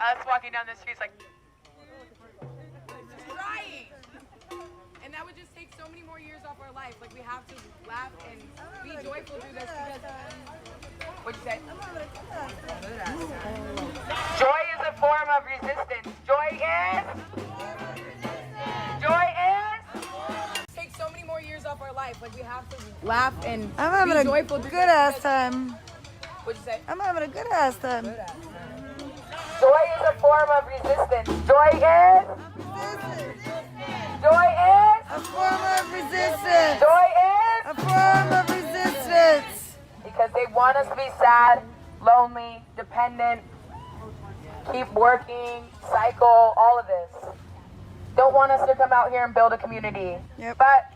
us walking down the streets like, Right. And that would just take so many more years off our life. Like, we have to laugh and be joyful through this because... what'd you say? Joy is a form of resistance. Joy is? Take so many more years off our life. Like, we have to laugh and I'm having be a joyful good through this ass because- time. What'd you say? I'm having a good ass time. Joy is a form of resistance. Joy is? Joy is? A form of resistance. Joy is? A form of resistance. Because they want us to be sad, lonely, dependent, keep working, cycle, all of this. Don't want us to come out here and build a community. Yep. But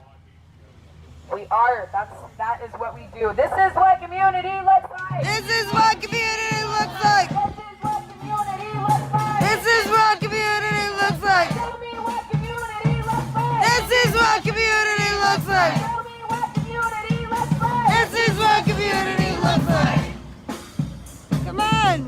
we are. That is what we do. This is what community looks like. This is what community looks like. This is what community looks like. This is what community looks like. Tell me what community looks like. This is what community looks like. Tell me what community looks like. This is what community looks like. Come on.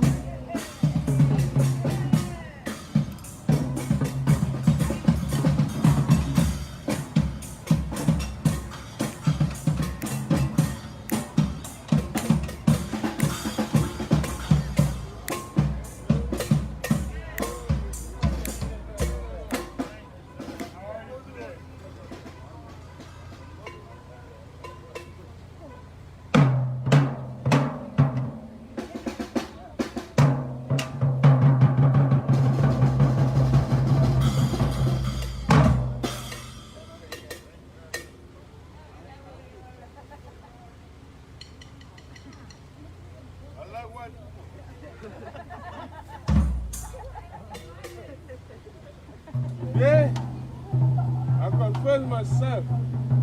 Yeah, I confess myself.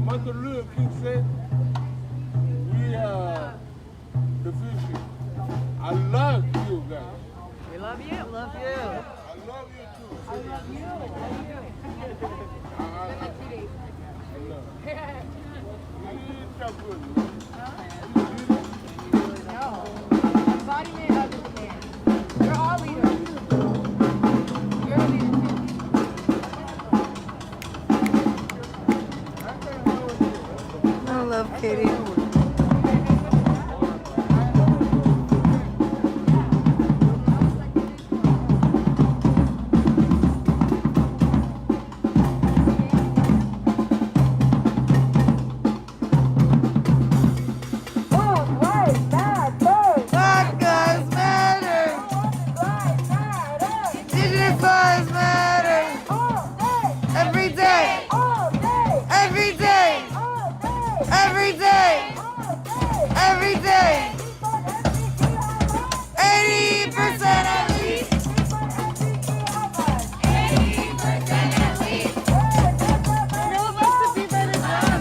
Mother Luther King said, we are the future. I love you guys. We love you. Love you. I love you too. I love you. I love you. You talk good. Embodiment of this man. You're all leaders. You're a leader too. I love Katie. Black lives matter. Indigenous lives matter. Every day. Every day. Every day. Every day. 80% at least. 80% at least. Who wants to be better than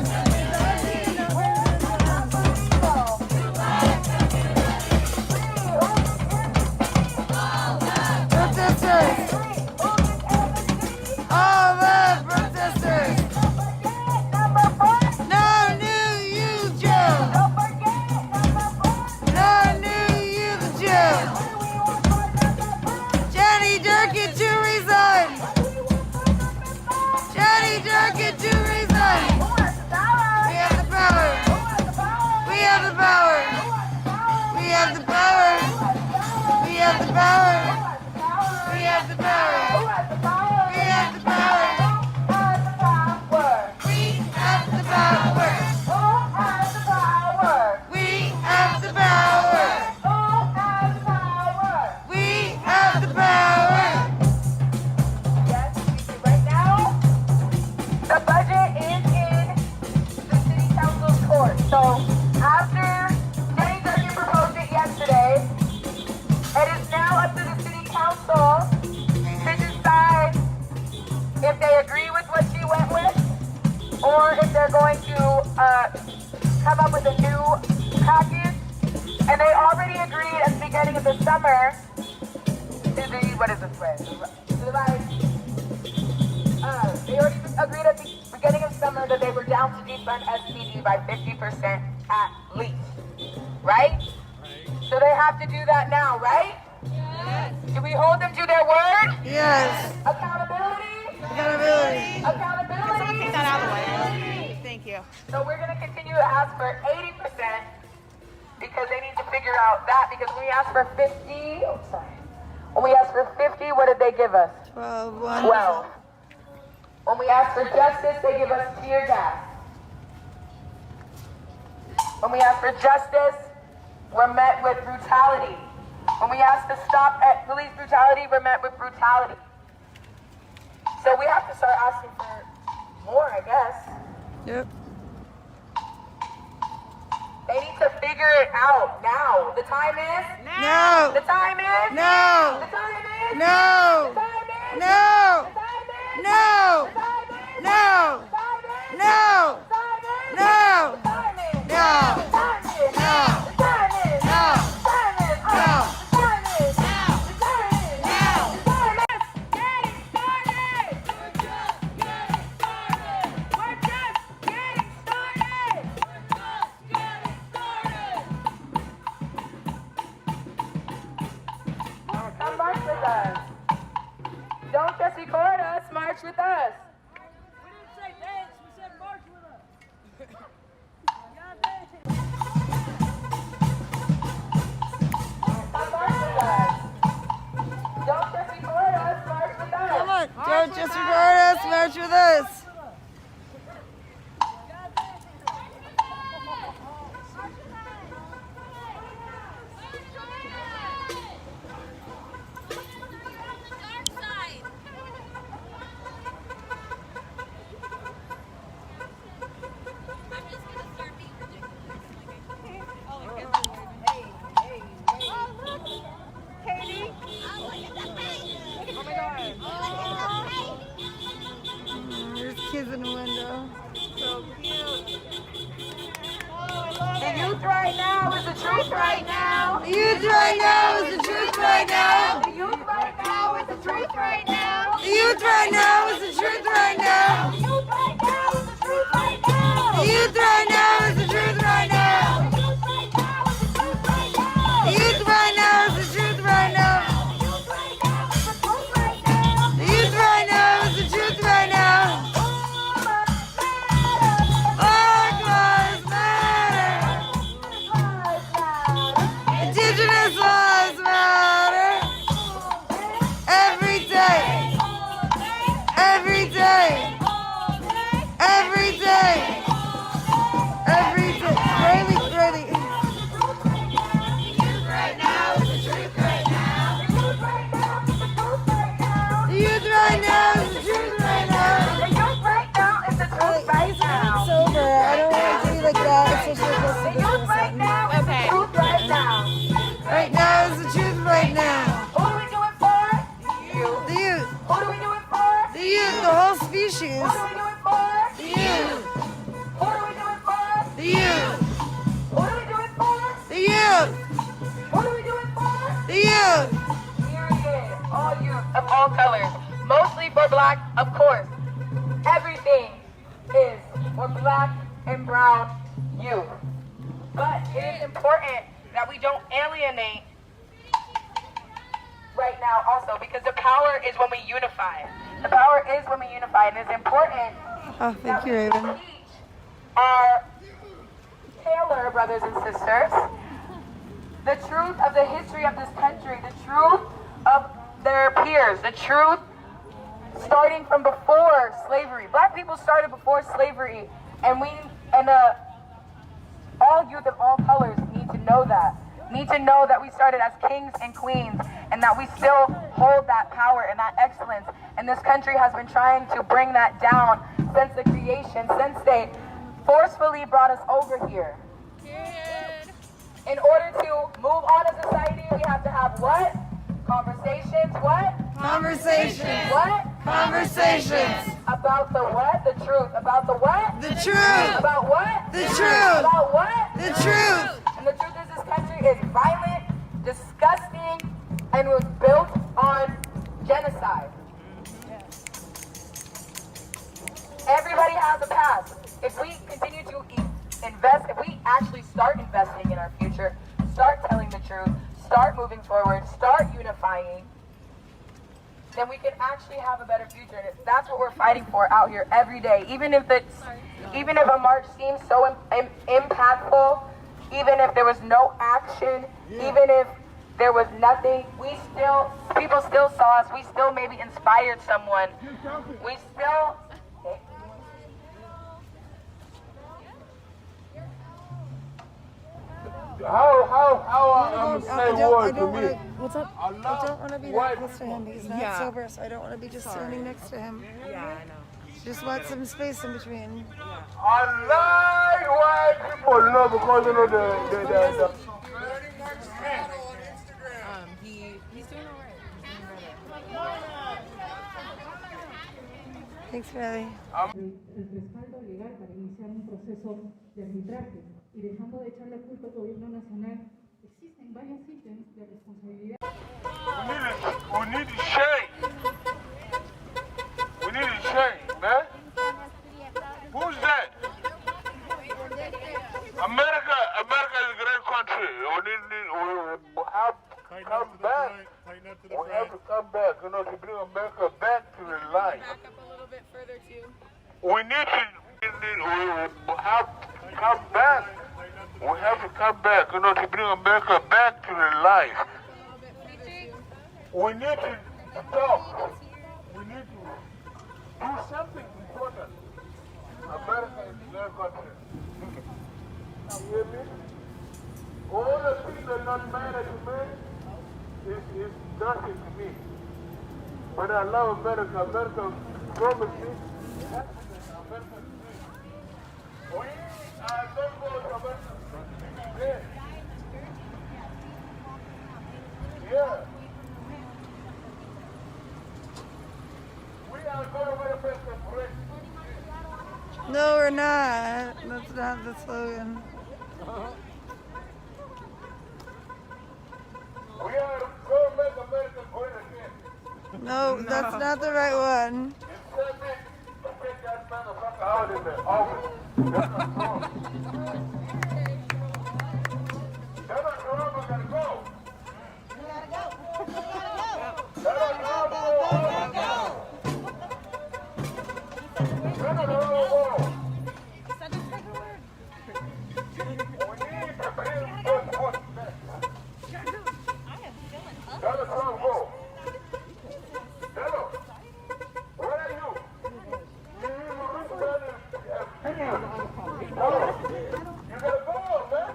protesters. All the protesters. No new youth jail. No new youth jail. Jenny Durkin to resign. Jenny Durkin to resign. We have the power. We have the power. We have the power. We have the power. We have the power. We have the power. We have the power. We have the power. We have the power. Yes, we do right now. The budget is in the city council's court. So after Jenny Durkin proposed it yesterday, it is now up to the city council to decide if they agree with what she went with, or if they're going to come up with a new package. And they already agreed at the beginning of the summer to the, what is this way? They already agreed at the beginning of summer that they were down to defund SPG by 50% at least, right? So they have to do that now, right? Yes. Do we hold them to their word? Yes. Accountability? Accountability. Accountability? Take that out of the way. Thank you. So we're going to continue to ask for 80% because they need to figure out that. Because when we asked for 50, when we asked for 50, what did they give us? 12, 1. 12. When we asked for justice, they give us tear gas. When we ask for justice, we're met with brutality. When we ask to stop at police brutality, we're met with brutality. So we have to start asking for more, I guess. Yep. They need to figure it out now. The time is? No. The time is? No. The time is? No. The time is? No. The time is? No. The time is? No. The time is? No. The time is? No. The time is? No. The time is? No. The time is? No. The time is? No. The time is? The time is? The time is? Getting started! We're just getting started! We're just getting started! Come march with us. Don't just record us, march with us. We didn't say dance, we said march with us. Come march with us. Don't just record us, march with us. Come on. Don't just record us. March with us. There's kids in the window. The youth right now is the truth right now. The youth right now is the truth right now. The youth right now is the truth right now. The youth right now is the truth right now. The youth right now is the truth right now. The youth right now is the truth right now. The youth right now is the truth right now. The youth right now is the truth right now. The youth right now is the truth right now. The youth right now is the truth right now. Black lives matter. Indigenous lives matter. Every day. Every day. Every day. Every day. Really, really. Right now is the truth right now. The youth right now is the truth right now. The youth right now is the truth right now. The youth right now is the truth right now. Sober. I don't want to do like that. It's just The youth right now is the truth right now. Right now is the truth right now. Who do we do it for? You. The youth. Who do we do it for? The youth. The whole species. Who do we do it for? The youth. Who do we do it for? The youth. Who do we do it for? The youth. Who do we do it for? The youth. Period. All youth of all colors. Mostly for black, of course. Everything is for black and brown youth. But it is important that we don't alienate right now also because the power is when we unify. The power is when we unify, and it's important Oh, thank you, Raven. teach our Taylor brothers and sisters the truth of the history of this country, the truth of their peers, the truth starting from before slavery. Black people started before slavery, and all youth of all colors need to know that. Need to know that we started as kings and queens, and that we still hold that power and that excellence. And this country has been trying to bring that down since the creation, since they forcefully brought us over here. In order to move on as a society, we have to have what? Conversations, what? Conversations. What? Conversations. About the what? The truth. About the what? The truth. About what? The truth. About what? The truth. And the truth is this country is violent, disgusting, and was built on genocide. Everybody has a past. If we continue to invest, if we actually start investing in our future, start telling the truth, start moving forward, start unifying, then we can actually have a better future. And that's what we're fighting for out here every day. Even if a march seems so impactful, even if there was no action, even if there was nothing, people still saw us. We still maybe inspired someone. We still. How I'm saying word to me? What's up? I don't want to be that close to him because he's not sober, so I don't want to be just standing next to him. Yeah, I know. Just want some space in between. I like white people, you know, because you know the He's doing all right. Thanks, Fabi. El respaldo legal para iniciar un proceso de arbitraje y dejando de echar la culpa al gobierno nacional, existen varios ítems de responsabilidad. we need to shake. We need to shake, man. Who's that? America is a great country. We have to come back. We have to come back, you know, to bring America back to the light. Back up a little bit further too. We have to come back. We have to come back, you know, to bring America back to the light. We need to talk. We need to do something important. America is a great country. You hear me? All the things that are not matter to me is nothing to me. But I love America. America promised me happiness. America is free. We are going to go to America. Yeah. Yeah. We are going to America free. No, we're not. That's not the slogan. We are going to make America great again. No, that's not the right one. Instead of take that motherfucker out in the office. That's not wrong. That's not wrong, we gotta go. That's not wrong, we gotta go. That's not wrong. We need to bring those voices back. That's not wrong, go. Hello. Where are you? You gotta go, man.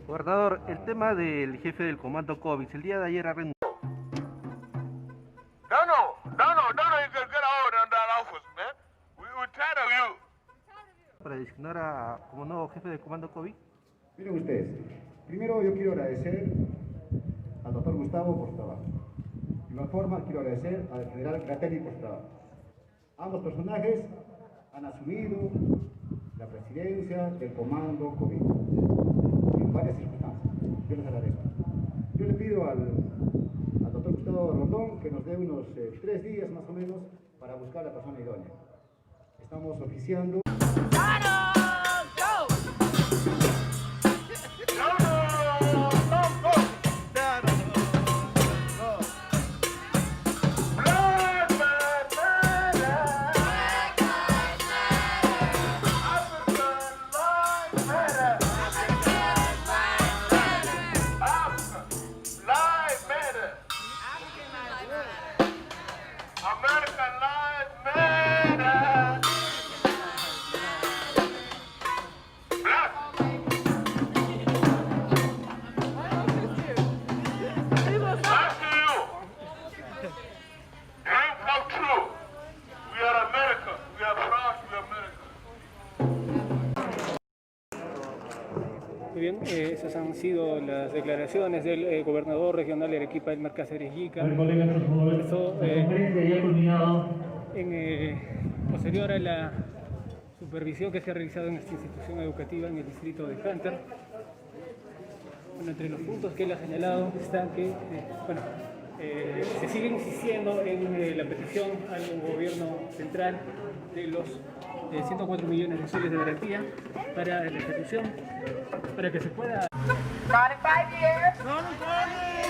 Gobernador, el tema del jefe del comando COVID, el día de ayer ha renunciado. No, you can get out of that office, man. We're tired of you. Para designar como nuevo jefe del comando COVID. Miren ustedes, primero yo quiero agradecer al doctor Gustavo por su trabajo. De igual forma quiero agradecer al general Gratelli por su trabajo. Ambos personajes han asumido la presidencia del comando COVID en varias circunstancias. Yo les agradezco. Yo le pido al doctor Gustavo Rondón que nos dé unos 3 días más o menos para buscar a la persona idónea. Estamos oficiando. Muy bien, esas han sido las declaraciones del gobernador regional de Arequipa, Elmer Cáceres Yica. Esto, posterior a la supervisión que se ha realizado en esta institución educativa en el distrito de Hunter. Bueno, entre los puntos que él ha señalado está que se sigue insistiendo en la petición al gobierno central de los 104 millones de soles de garantía para la institución, para que se pueda... Not in 5 years.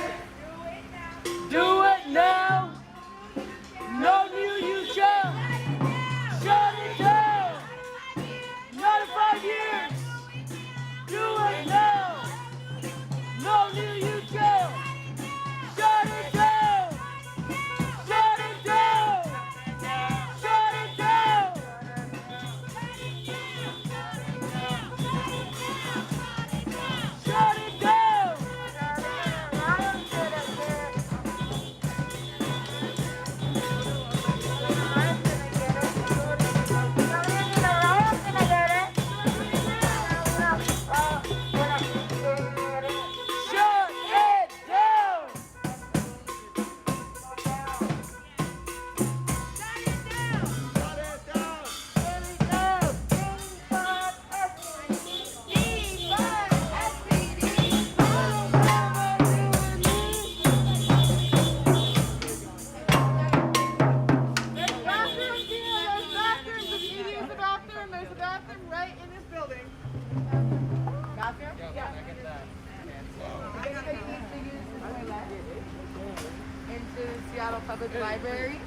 public library.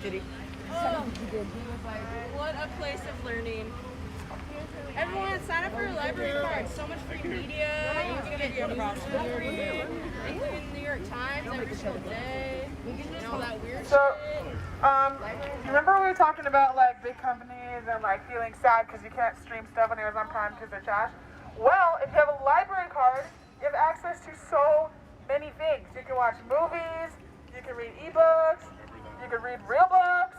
Did he? What a place of learning. Everyone, sign up for a library card. So much free media. You can get your news for free, including the New York Times every single day, and all that weird So, shit. you remember we were talking about like big companies and like feeling sad because you can't stream stuff on Amazon Prime because they're trash? Well, if you have a library card, you have access to so many things. You can watch movies, you can read ebooks, you can read real books.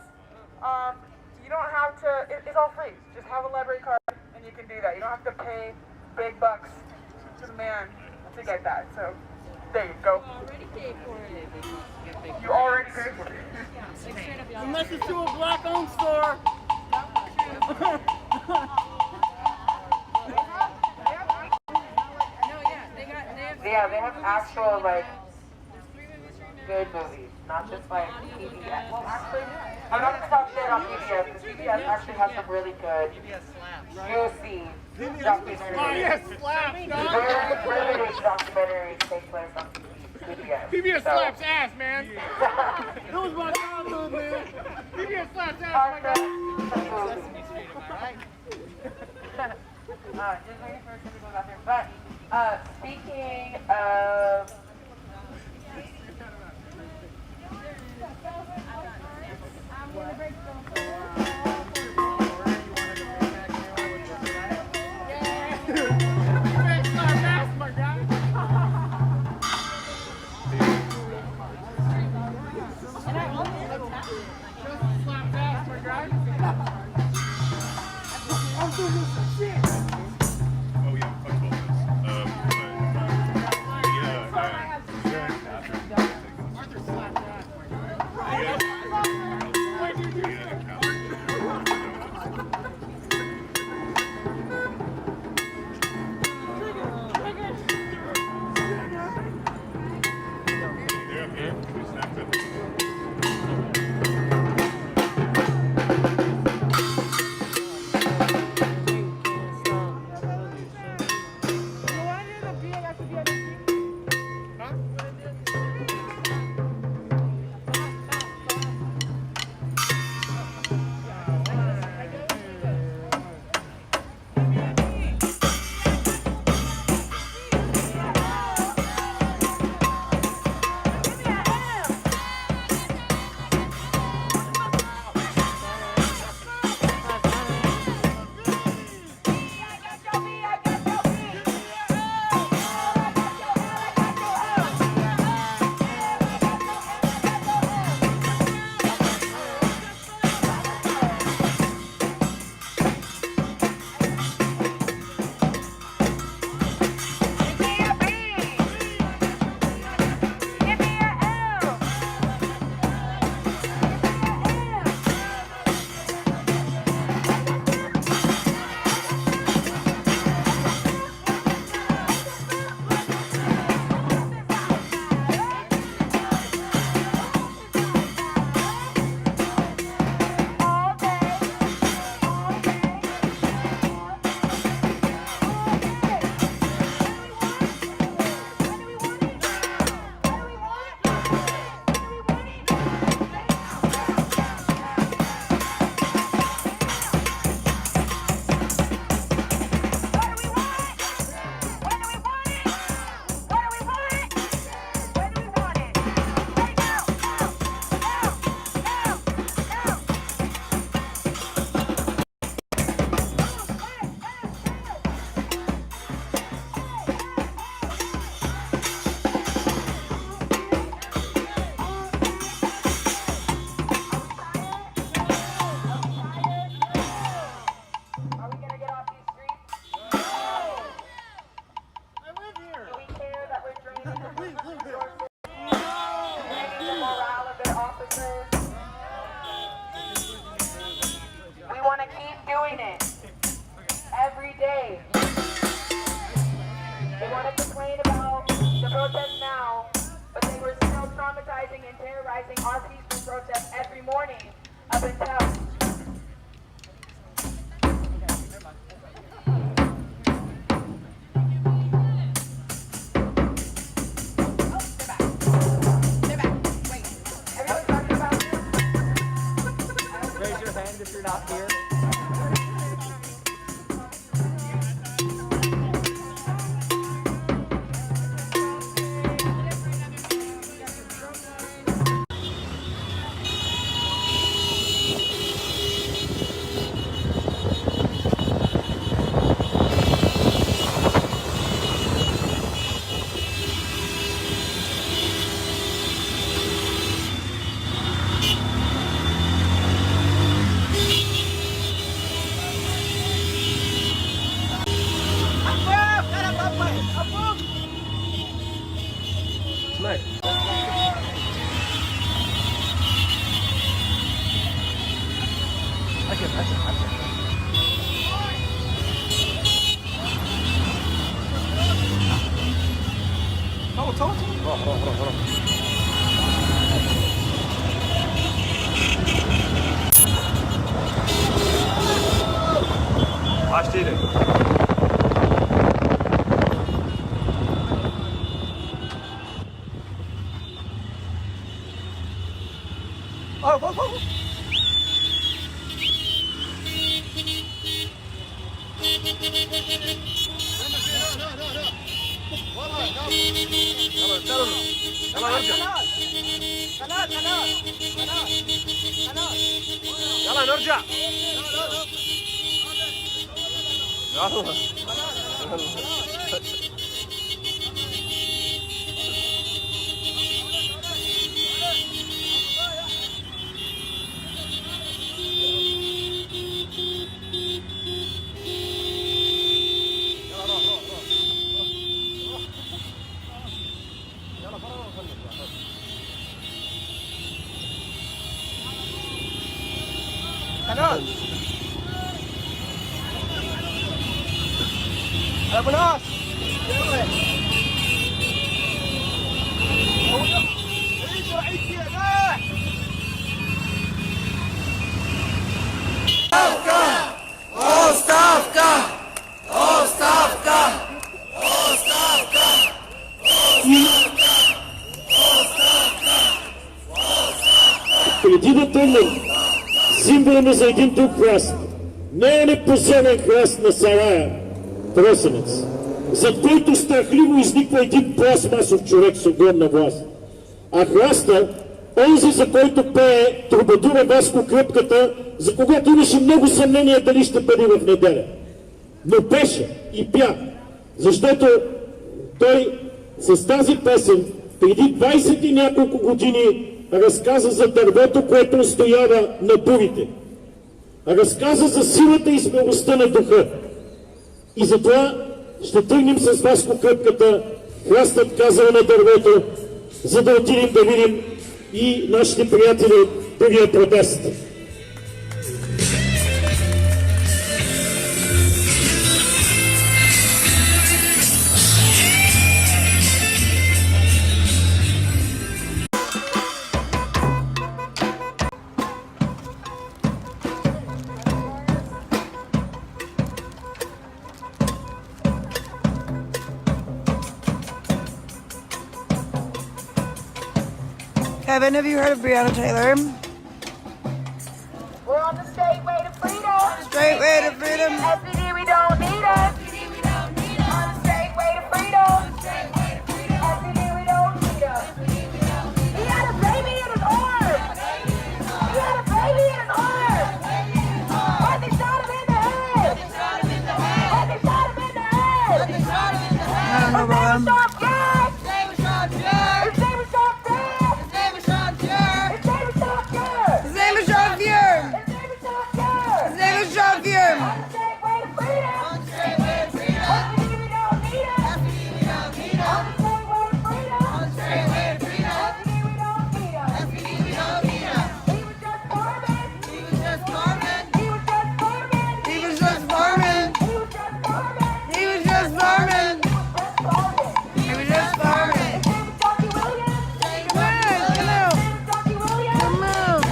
You don't have to, it's all free. Just have a library card and you can do that. You don't have to pay big bucks to the man to get that. So, there you go. Already paid for it. You already paid for it. Unless it's to a black-owned store. Yeah, they have actual, like, good movies, not just, like, PBS. Well, actually, I'm not going to talk shit on PBS, because PBS actually has some really good, juicy documentaries. PBS slaps, Very riveting documentaries take place on PBS. PBS slaps ass, man. That was my childhood, man. PBS slaps ass, my guy. Just waiting for some people out there. But, speaking of... PBS slaps ass, my guy. Slaps ass, my guy. I'm doing this shit. Oh yeah, I told this. Arthur slapped ass, my guy. doing it every day. They want to complain about the protest now, but they were still traumatizing and terrorizing our peaceful protests every morning up until يلا نرجع. خلاص ابو ناس Единът символ за един друг храст. Не е непозорен храст на Салая, просенец, зад който страхливо изниква един пластмасов човек с огромна власт. А храста, онзи, за който пее трубадура Васко Кръпката, за когато имаше много съмнение дали ще бъде в неделя. Но пеше и пя, защото той с тази песен преди 20 и няколко години разказа за дървото, което устоява на бурите. Разказа за силата и смелостта на духа. И затова ще тръгнем с Васко Кръпката, храстът казал на дървото, за да отидем да видим и нашите приятели от другия протест. Kevin, have you heard of Breonna Taylor? We're on the straight way to freedom. Straight way to freedom. SPD, we don't need us. On the straight way to freedom. SPD, we don't need us. He had a baby in his arms. He had a baby in his arms. But they shot him in the head. But they shot him in the head. I don't know about him. His name was Sean Pierre. His name was Sean Pierre. His name was Sean Pierre. His name was Sean Pierre. His name is Jean Pierre. His name was Sean Pierre. His name is Jean Pierre. On the straight way to freedom. On the straight way to freedom. SPD, we don't need us. SPD, we don't need us. On the straight way to freedom. On the straight way to freedom. SPD, we don't need us. SPD, we don't need us. He was just farming. He was just farming. He was just farming. He was just farming. He was just farming. He was just farming. He was just farming. He was just farming. His name was Johnny Williams. Come on, Johnny Williams. come on.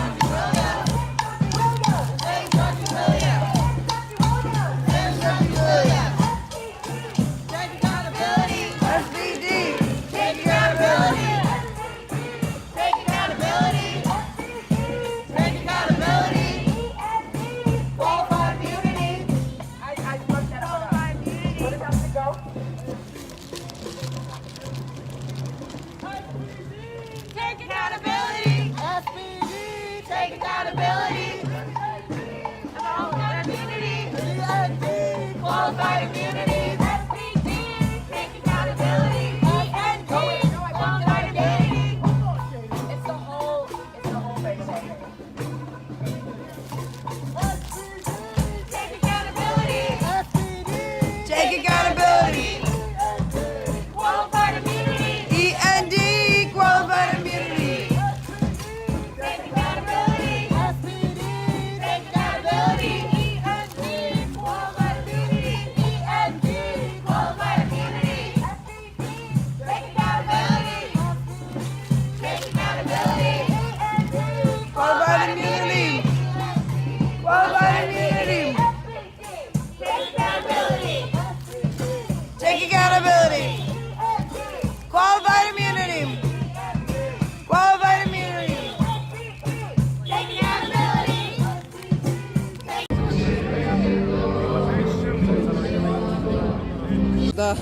SPD, take accountability. Take accountability. Take accountability. Qualified immunity. I fucked that up. Qualified immunity. What about to go? Take accountability. SPD, take accountability. Qualified immunity. Qualified immunity. SPD, take accountability. Qualified immunity. It's the whole thing. Take accountability. Take accountability. Qualified immunity. END,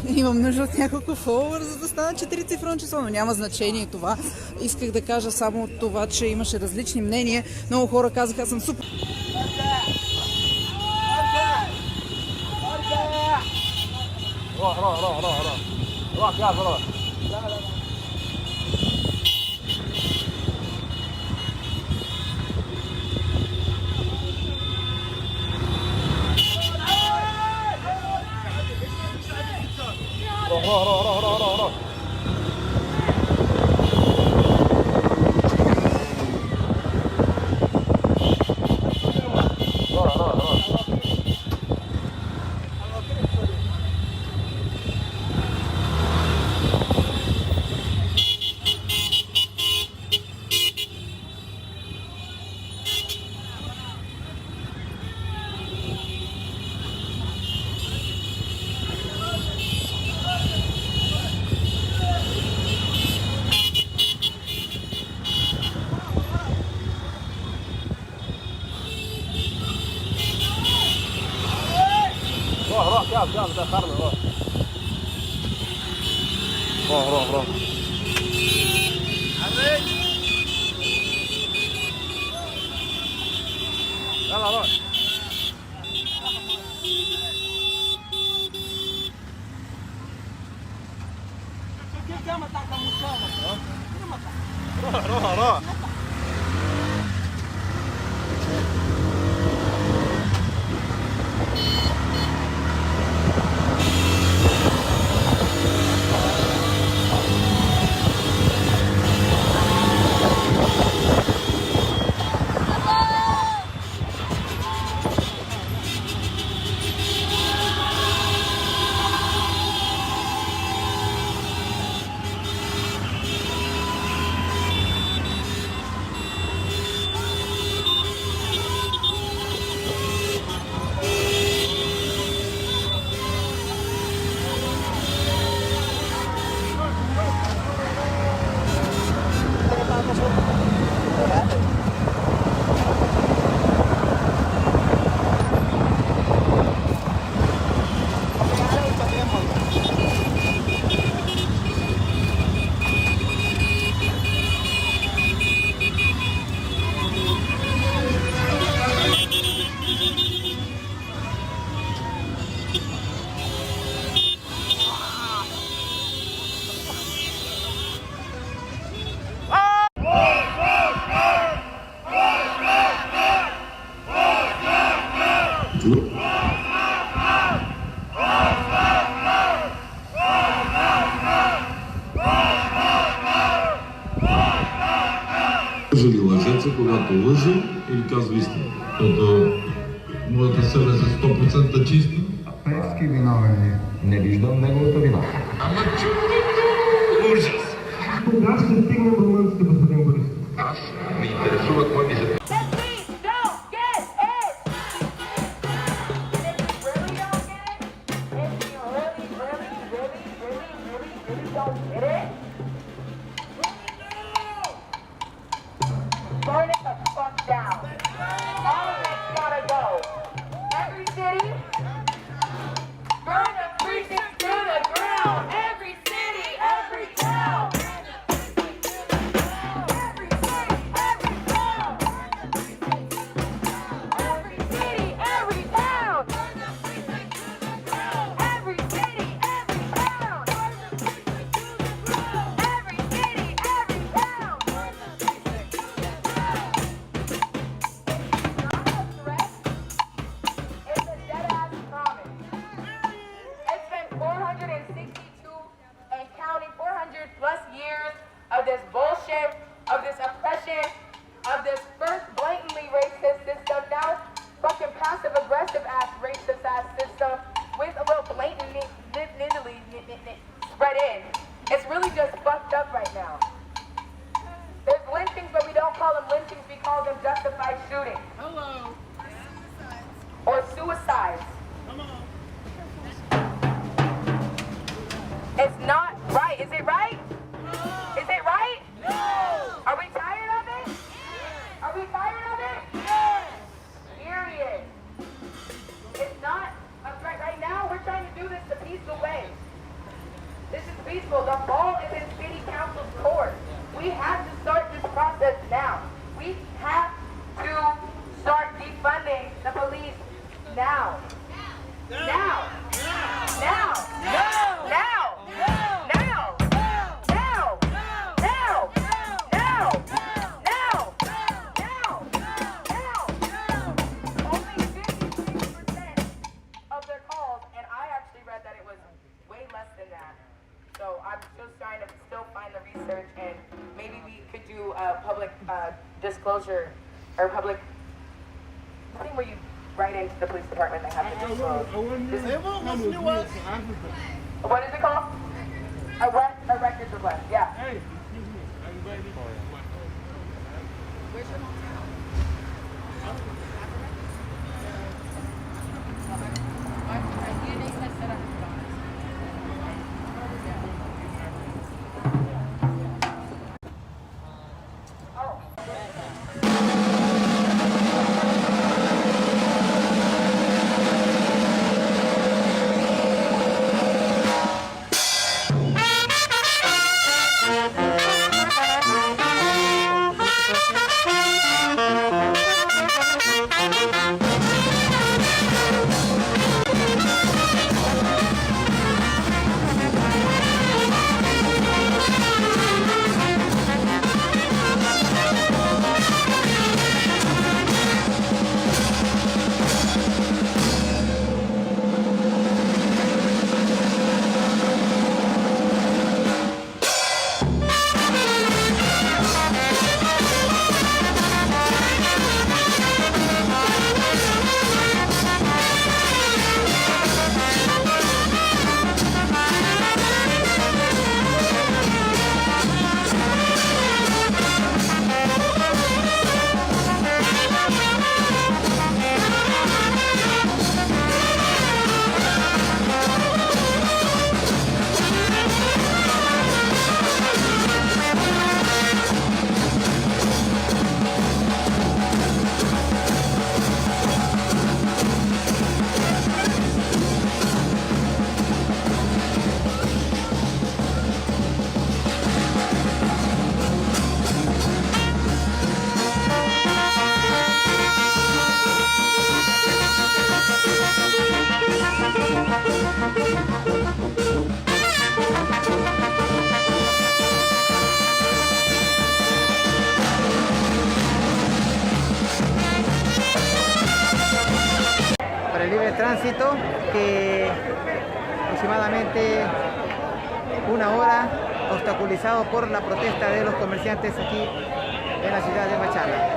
имам нужда от няколко фолуър, за да стана 4-цифрено число, но няма значение това. Исках да кажа само това, че имаше различни мнения. Много хора казаха, аз съм супер. Лъже ли лъжеца, когато лъже или казва истина? Защото моята съвест е 100% чиста. Певски виновен ли? Не виждам неговата вина. Ама чудито! Ужас! Кога ще стигнем румънците, господин Борисов? Аз ме интересува кой ми се... Burn it the fuck down. All of it's gotta go. Every city, burn the precincts to the ground. Every city, every town. Every city, every town. Every city, every town. Every city, every town. Every city, every town. It's a dead-ass promise. It's been 462 and counting 400 plus years of this bullshit, of this oppression, of this first blatantly racist system, now fucking passive-aggressive ass racist ass system with a little blatantly spread in. It's really just fucked up right now. There's lynchings, but we don't call them lynchings, we call them justified shootings. Hello. Or suicides. It's not right. Is it right? Is it right? No. Are we tired of it? Are we tired of it? Yes. Period. It's not right now. We're trying to do this the peaceful way. trying to still find the research, and maybe we could do a public disclosure or public thing where you write into the police department. They have to disclose. What is it called? A records request. Yeah. Hey, excuse me. Everybody. Where's your hotel? Para el libre tránsito, que aproximadamente una hora obstaculizado por la protesta de los comerciantes aquí en la ciudad de Machala.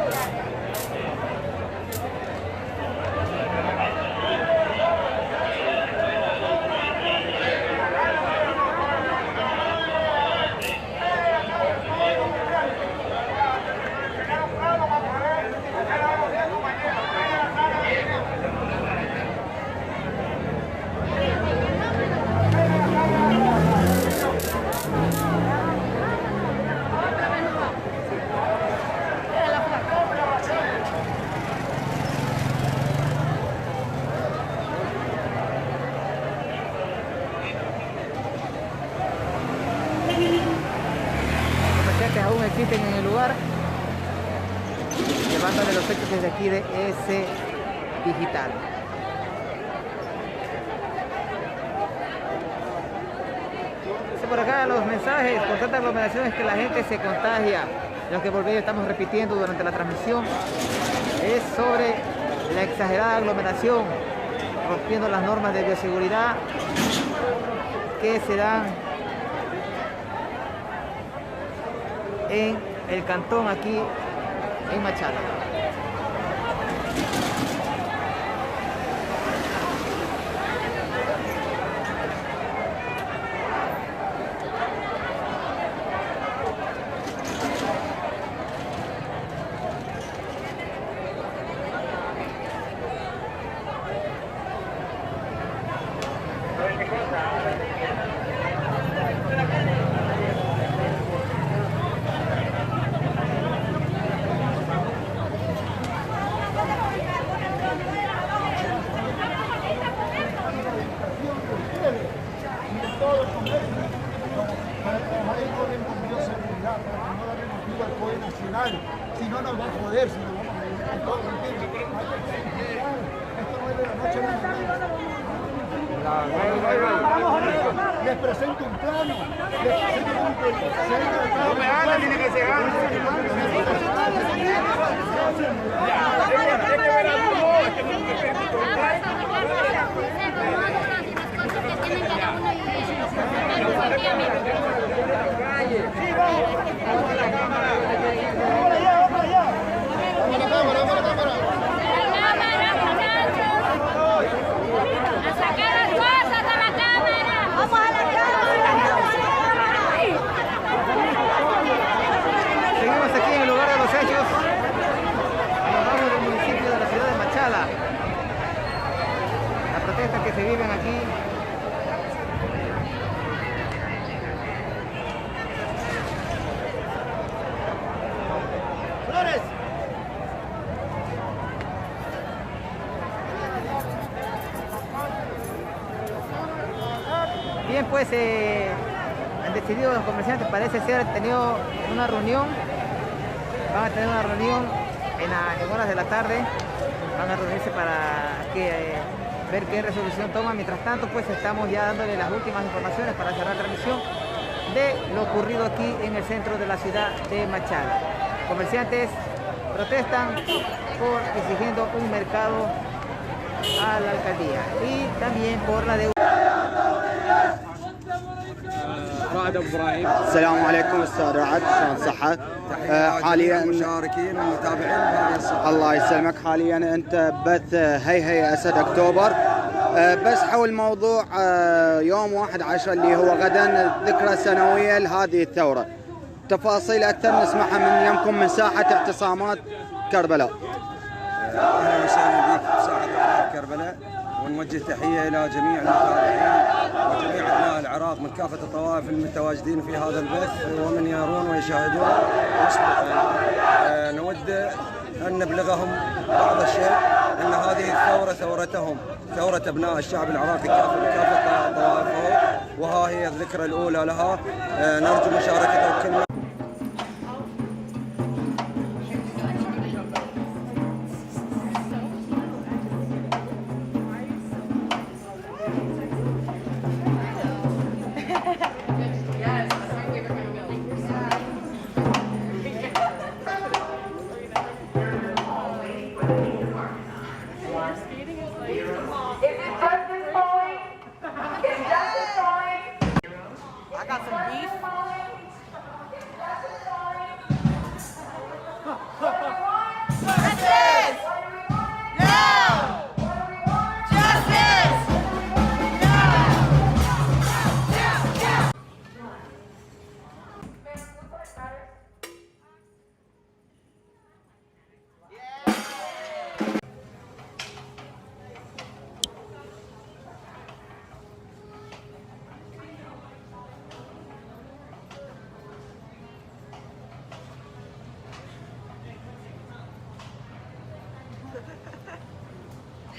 Aún existen en el lugar, llevándole los hechos desde aquí de ES Digital. Por acá los mensajes, con tanta aglomeración es que la gente se contagia. Lo que volví estamos repitiendo durante la transmisión es sobre la exagerada aglomeración, rompiendo las normas de bioseguridad que se dan en el cantón aquí en Machala. Si no nos va a joder, si nos vamos a ir todo, esto no es de la noche a la mañana. Les presento un plano, les presento un proyecto. No me hagan, tiene que ser Seguimos aquí en el lugar de los hechos, a lo largo del municipio de la ciudad de Machala. Las protestas que se viven aquí. Bien, pues han decidido los comerciantes, parece ser, tenido una reunión, van a tener una reunión en horas de la tarde, van a reunirse para ver qué resolución toman. Mientras tanto, pues estamos ya dándole las últimas informaciones para cerrar la transmisión de lo ocurrido aquí en el centro de la ciudad de Machala. Comerciantes protestan por exigiendo un mercado a la alcaldía y también por la deuda. رائد ابو ابراهيم. السلام عليكم استاذ رعد، شلون صحة؟ حاليا المشاركين والمتابعين بهذه الصفحة. الله يسلمك. حاليا انت بث هي اسد اكتوبر، بس حول موضوع يوم 11 اللي هو غدا الذكرى السنوية لهذه الثورة. تفاصيل اكثر نسمعها من يمكم من ساحة اعتصامات كربلاء. اهلا وسهلا بك بساحة كربلاء، ونوجه تحية إلى جميع المتابعين وجميع أبناء العراق من كافة الطوائف المتواجدين في هذا البث ومن يرون ويشاهدون مسبقا. نود أن نبلغهم بعض الشيء أن هذه الثورة ثورتهم، ثورة أبناء الشعب العراقي كافة طوائفه، وها هي الذكرى الأولى لها. نرجو مشاركتهم كلنا.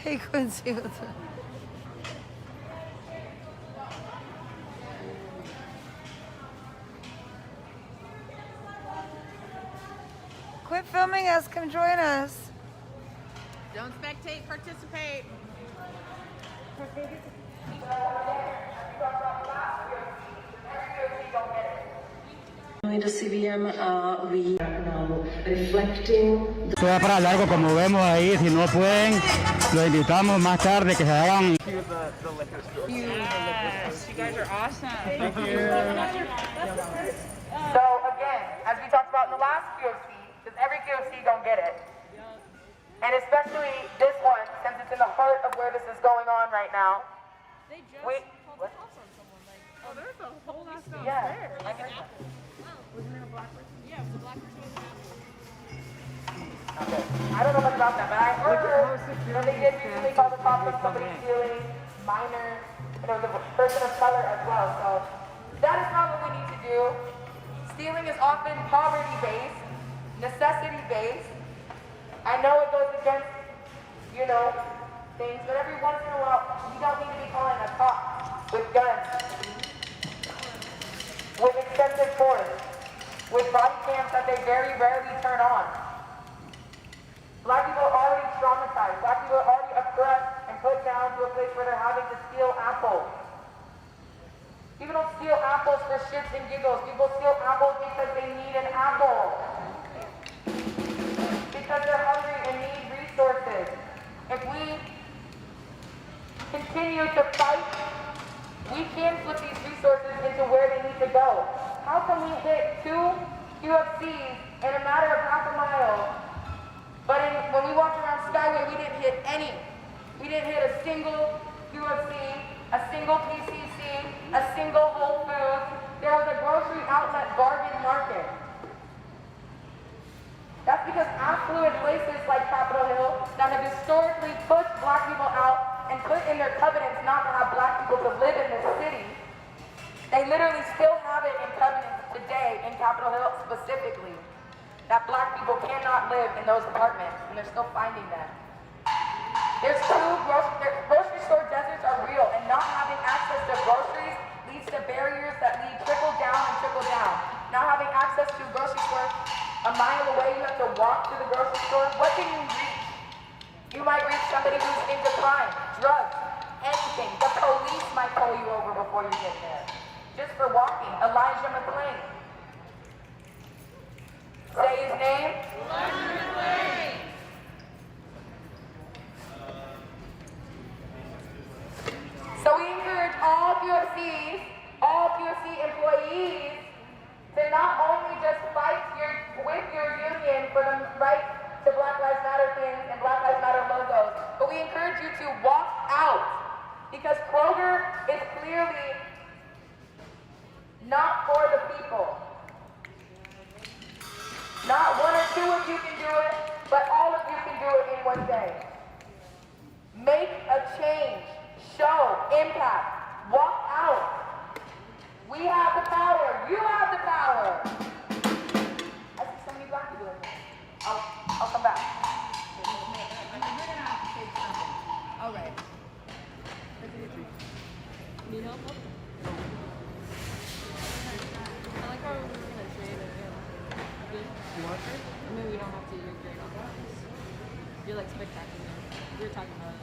Hey, Quincy, what's up? Quit filming us, come join us. Don't spectate, participate. Esto va para largo, como vemos ahí. Si no pueden, los invitamos más tarde que se hagan. Yes, you guys are awesome. Thank you. So again, as we talked about in the last QFC, because every QFC don't get it, and especially this one, since it's in the heart of where this is going on right now. They just Wait, called the cops on someone. Like, oh, there's a whole lot of stuff Yeah, there. I Like an heard that. apple. Wasn't there a black person? Yeah, it was a black person with an apple. Okay. I don't know much about that, but I heard that they did recently call the cops on somebody stealing minor, and it was a person of color as well. So that is not what we need to do. Stealing is often poverty-based, necessity-based. I know it goes against, you know, things, but every once in a while, you don't need to be calling a cop with guns, with excessive force, with body cams that they very rarely turn on. Black people are already traumatized. Black people are already oppressed and put down to a place where they're having to steal apples. People don't steal apples for shits and giggles. People steal apples because they need an apple. Because they're hungry and need resources. If we continue to fight, we can flip these resources come we hit 2 QFCs in a matter of half a mile, but when we walked around Skyway, we didn't hit any. We didn't hit a single QFC, a single PCC, a single Whole Foods. There was a grocery outlet bargain market. That's because affluent places like Capitol Hill that have historically pushed black people out and put in their covenants not to have black people to live in this city, they literally still have it in covenants today in Capitol Hill specifically, that black people cannot live in those apartments, and they're still finding them. There's grocery store deserts are real, and not having access to groceries leads to barriers that lead trickle down and trickle down. Not having access to a grocery store a mile away, you have to walk to the grocery store. What can you reach? You might reach somebody who's into crime, drugs, anything. The police might pull you over before you get there. Just for walking. Elijah McClain. Say his name. Elijah McClain. So we encourage all QFC employees to not only just fight with your union for the right to Black Lives Matter pins and Black Lives Matter logos, but we encourage you to walk out, because Kroger is clearly not for the people. Not one or two of you can do it, but all of you can do it in one day. Make a change, show impact, walk out. We have the power, you have the power. I see so many black people in here. I'll come back. All right. Need help? I like how we were gonna say that. Maybe we don't have to. You're great on this. You're like spectacular. We were talking about it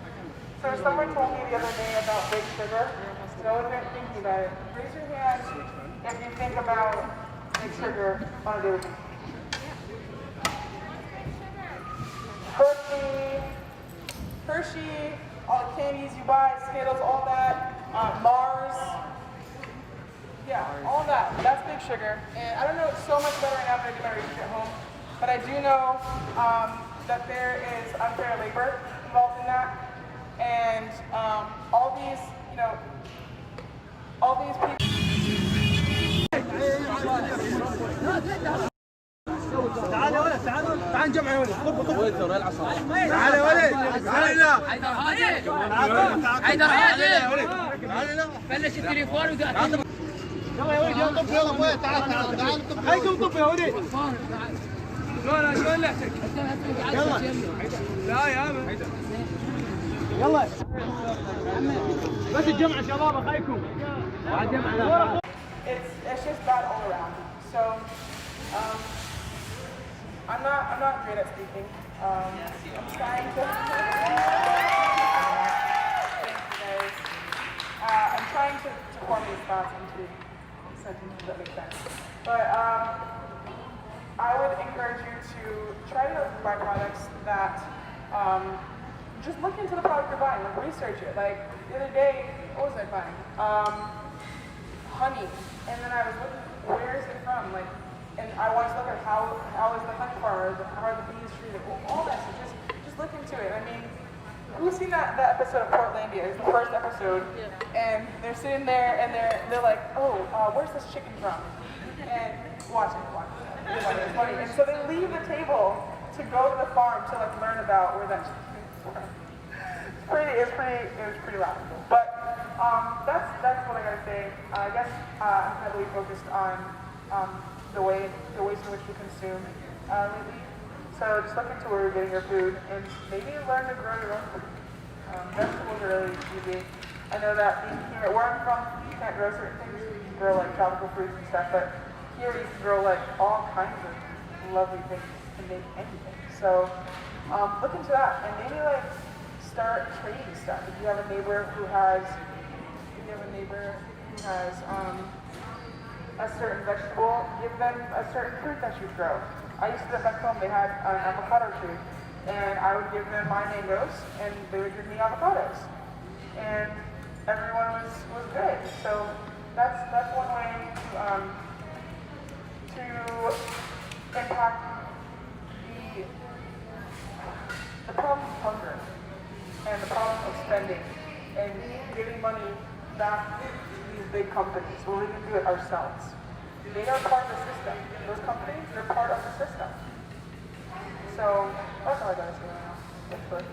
already. So someone told me the other day about Big Sugar. So I was thinking about it. Raise your hand if you think about Big Sugar on a daily basis. Hershey, all the candies you buy, Skittles, all that, Mars. Yeah, all that. That's Big Sugar. And I don't know so much better right now than I do my research at home, but I do know that there is unfair labor involved in that. And all these, all these people. تعال يا ولد تعال نجمع يا ولد تعال يا ولد تعال هنا حيدر هادي بلش التليفون وقاعد يلا يا ولد يلا طب يلا ابويا تعال طب هيكم طب يا ولد شلون لحسك يلا لا يا عم يلا بس الجمعة شباب اخيكم It's just bad all around. So I'm not great at speaking. I'm trying to I'm trying to form these thoughts into sentences that make sense. But I would encourage you to try to buy products that just look into the product you're buying, like research it. Like the other day, what was I buying? Honey. And then I was looking, where is it from? Like, and I wanted to look at how is the honey farmer, how are the bees treated, all that stuff. Just look into it. I mean, who's seen that episode of Portlandia? It's the first episode, and they're sitting there and they're like, oh, where's this chicken from? And watch it. It's funny. And so they leave the table to go to the farm to like learn about where that chicken is from. It was pretty laughable. But that's what I gotta say. I guess I'm heavily focused on the ways in which we consume lately. So just look into where you're getting your food and maybe learn to grow your own food. Vegetables are really easy. I know that here where I'm from, you can't grow certain things. You can grow like tropical fruits and stuff, but here you can grow like all kinds of lovely things and make anything. So look into that and maybe like start trading stuff. If you have a neighbor who has a certain vegetable, give them a certain fruit that you grow. I used to live back home, they had an avocado tree, and I would give them my mangoes, and they would give me avocados. And everyone was good. So that's one way to impact the problem of hunger and the problem of spending and giving money back to these big companies. Well, we can do it ourselves. They are part of the system. Those companies, they're part of the system. So that's all I gotta say right now. Thanks, bud.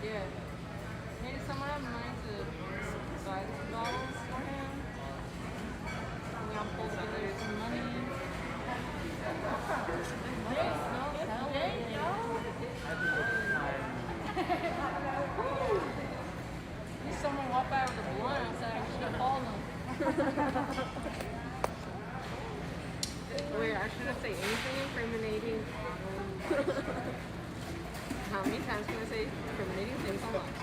Yeah. Maybe someone have mind to buy these bottles for him. We all pull together some money. Need someone walk by with a blunt outside. We should have called them. Wait, I shouldn't say anything incriminating. How many times can I say incriminating things online?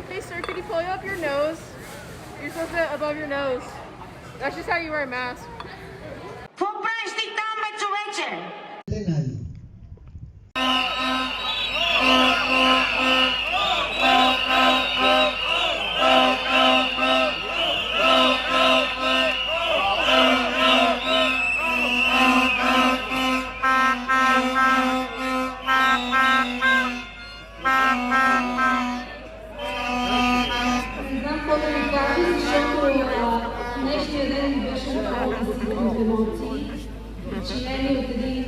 Hey sir, could you pull up your nose? You're supposed to above your nose. That's just how you wear a mask. Днешния ден беше направо да се емоции. Члени от един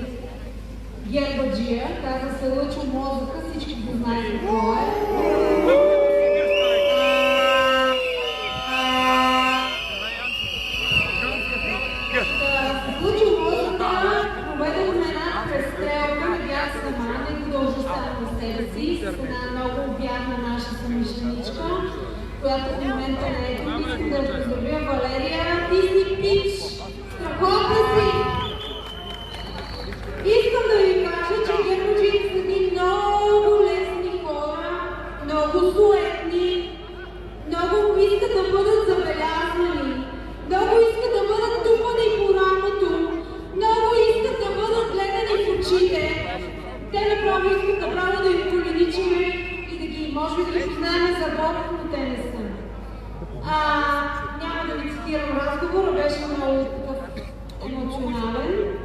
гербаджия, каза се Лъчо Мозъка, всички го знаят какво е. Лъчо Мозъка проведохме една престрелка, не бях сама, не го дължа само на себе си, с една много вярна наша съмишленичка, която в момента не е тук. Искам да поздравя Валерия. Ти си пич! Страхотна си! Искам да ви кажа, че гербаджиите са ни много лесни хора, много суетни, много искат да бъдат забелязвани, много искат да бъдат тупани по рамото, много искат да бъдат гледани в очите. Те направо искат направо да им полиничиме и да ги, може би да ги познаем за Бог, но те не са. Няма да ви цитирам разговора, беше много такъв емоционален,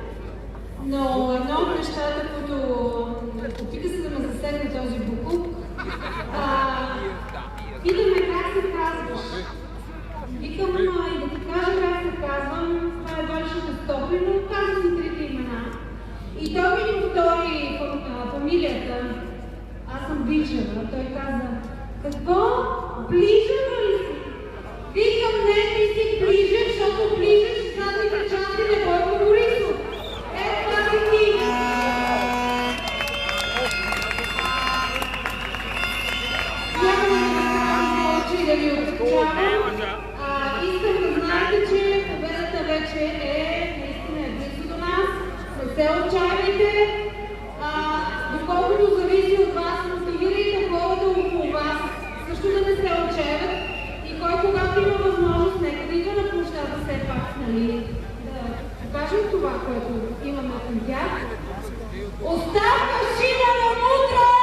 но едно от нещата, които опита се да ме засегне този буклук, питаме как се казваш. Викам и да ти кажа как се казвам, това е дойде ще стопи, но казвам трите имена. И той ми повтори фамилията. Аз съм Бичева. Той каза, какво? Ближева ли си? Викам, не, ти си Ближев, защото Ближев ще задните части на Бойко Борисов. Това си ти. Няма да ви казвам повече и да ви отъкчавам. Искам да знаете, че победата вече наистина близо до нас. Не се отчаивайте. Доколкото зависи от вас, мотивирайте хората около вас също да не се отчаиват и кой когато има възможност, нека да иде на площада все пак, нали, да покажем това, което имаме към тях. Оставка Шимона Мудро!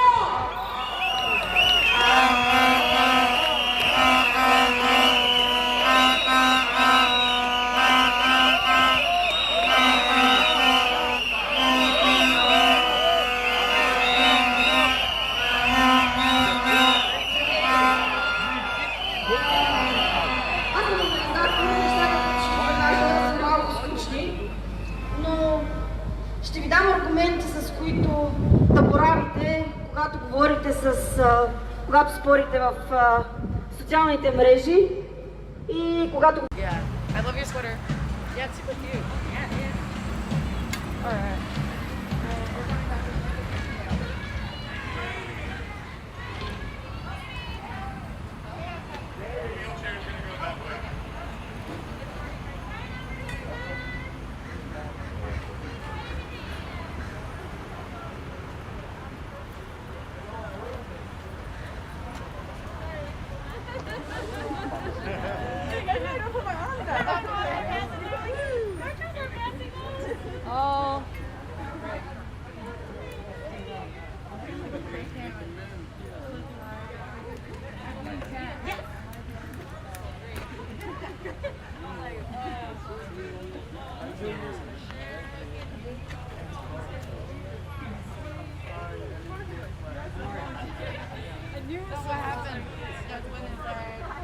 Ще ви дам аргументи, с които да боравите, когато говорите когато спорите в социалните мрежи и когато... Yeah, I love your sweater. Yeah, it's super cute. Yeah, yeah. Alright. Oh. I knew that's what happened. That's when it started.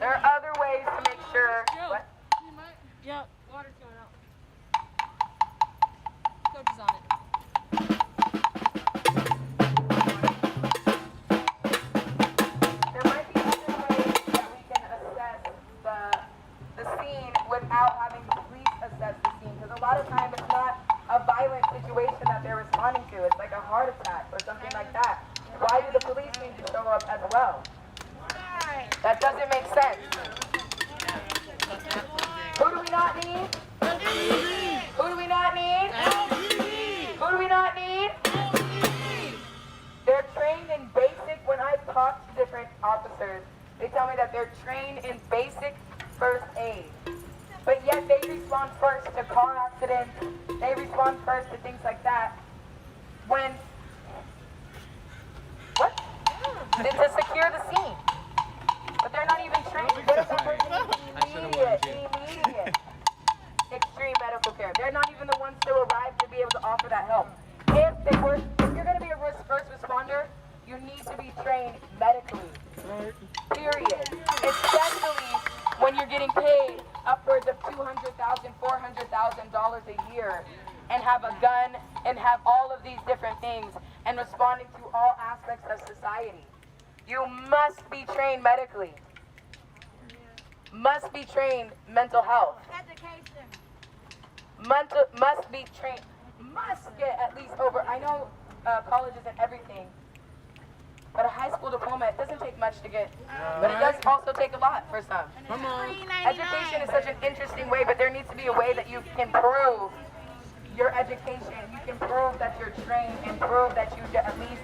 There are other ways to make sure. What? Yep, water's going out. Coach is on it. There might be other ways that we can assess the scene without having the police assess the scene, because a lot of times it's not a violent situation that they're responding to. It's like a heart attack or something like that. Why do the police need to show up as well? That doesn't make sense. Who do we not need? Who do we not need? Who do we not need? They're trained in basic, when I talk to different officers, they tell me that they're trained in basic first aid. But yet they respond first to car accidents, they respond first to things like that. When, what? To secure the scene. But they're not even trained. What if that person needs immediate extreme medical care? They're not even the ones to arrive to be able to offer that help. If you're going to be a first responder, you need to be trained medically. Period. Especially when you're getting paid upwards of $200,000, $400,000 a year, and have a gun and have all of these different things and responding to all aspects of society. You must be trained medically. Must be trained mental health. Education. Must be trained. Must get at least over. I know colleges and everything, but a high school diploma, it doesn't take much to get, but it does also take a lot for some. Come on. Education is such an interesting way, but there needs to be a way that you can prove your education. You can prove that you're trained and prove that you at least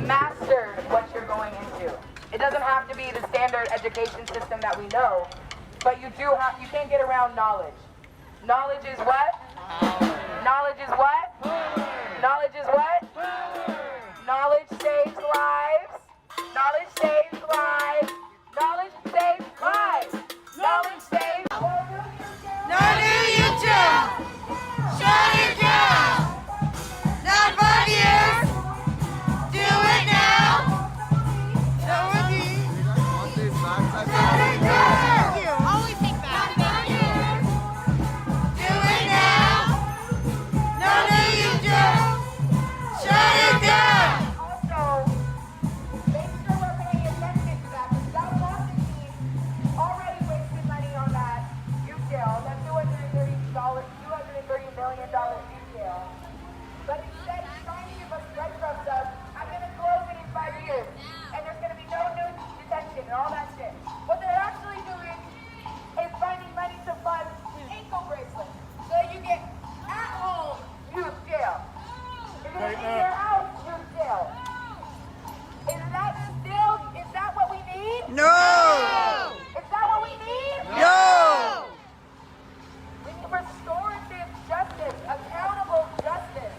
mastered what you're going into. It doesn't have to be the standard education system that we know, but you can't get around knowledge. Knowledge is what? Knowledge is what? Knowledge is what? Knowledge saves lives. Knowledge saves lives. Knowledge saves lives. Knowledge saves lives. No new YouTube. Shut it down. Not 5 years. Do it now. So with you. Shut it down. Always think back. Do it now. No new YouTube. Shut it down. Also, make sure we're paying attention to that, because that Boston team already wasted money on that youth jail, that $230 million youth jail. But instead, he's trying to give us breadcrumbs of, I'm going to close it in 5 years, and there's going to be no new detention and all that shit. What they're actually doing is finding money to fund ankle bracelets, so you get at-home youth jail. You're going to be in your house youth jail. Is that what we need? No. Is that what we need? No. We need restorative justice, accountable justice,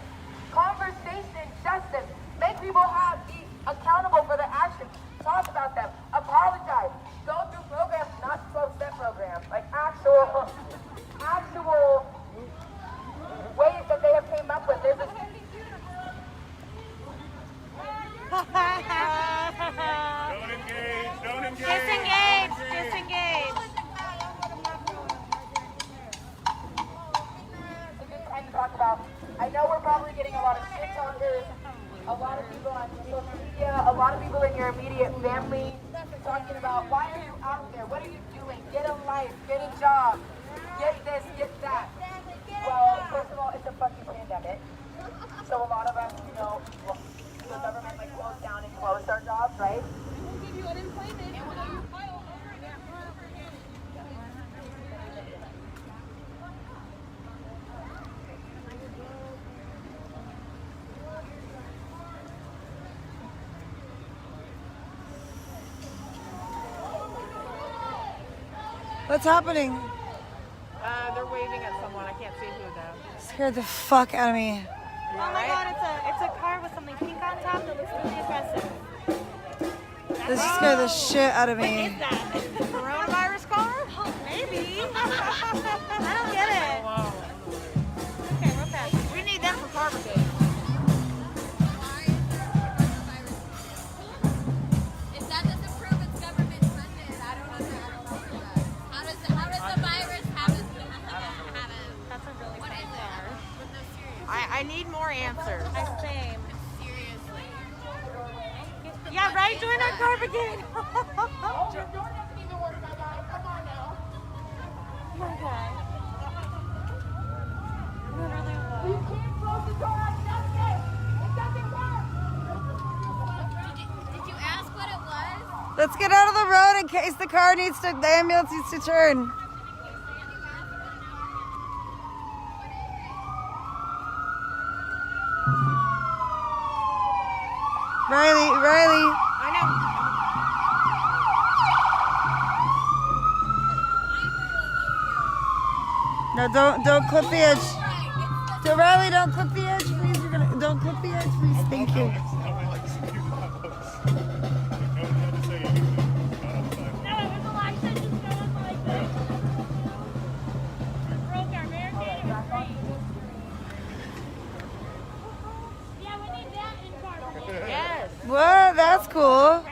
conversation justice. Make people be accountable for their actions. Talk about them. Apologize. Go through programs, not 12-step programs, like actual ways that they have came up with. There's Don't engage. Disengage. Disengage. It's a good time to talk about. I know we're probably getting a lot of shit talkers, a lot of people on social media, a lot of people in your immediate family talking about, why are you out there? What are you doing? Get a life, get a job, get this, get that. Well, first of all, it's a fucking pandemic. So a lot of us, the government closed down and closed our jobs, right? What's happening? They're waving at someone. I can't see who though. Scared the fuck out of me. Oh my god, it's a car with something pink on top that looks really aggressive. This scared the shit out of What me. is that? Coronavirus car? Maybe. I don't get it. Okay, we're past. We need them for car brigade. If that doesn't prove it's government funded, I don't know. How does the virus have a That's a really what fun is car. it? But no, seriously. I need more answers. Same. Seriously. Yeah, right? Join our car brigade. Your door doesn't even work, my guy. Come on now. Okay. Literally You can't close the door on justice. It doesn't work. Did you ask what it was? Let's get out of the road in case the ambulance needs to turn. Riley. I know. No, don't clip the edge. So Riley, don't clip the edge, please. Don't clip the edge, please. Thank you. Yes. Well, that's cool.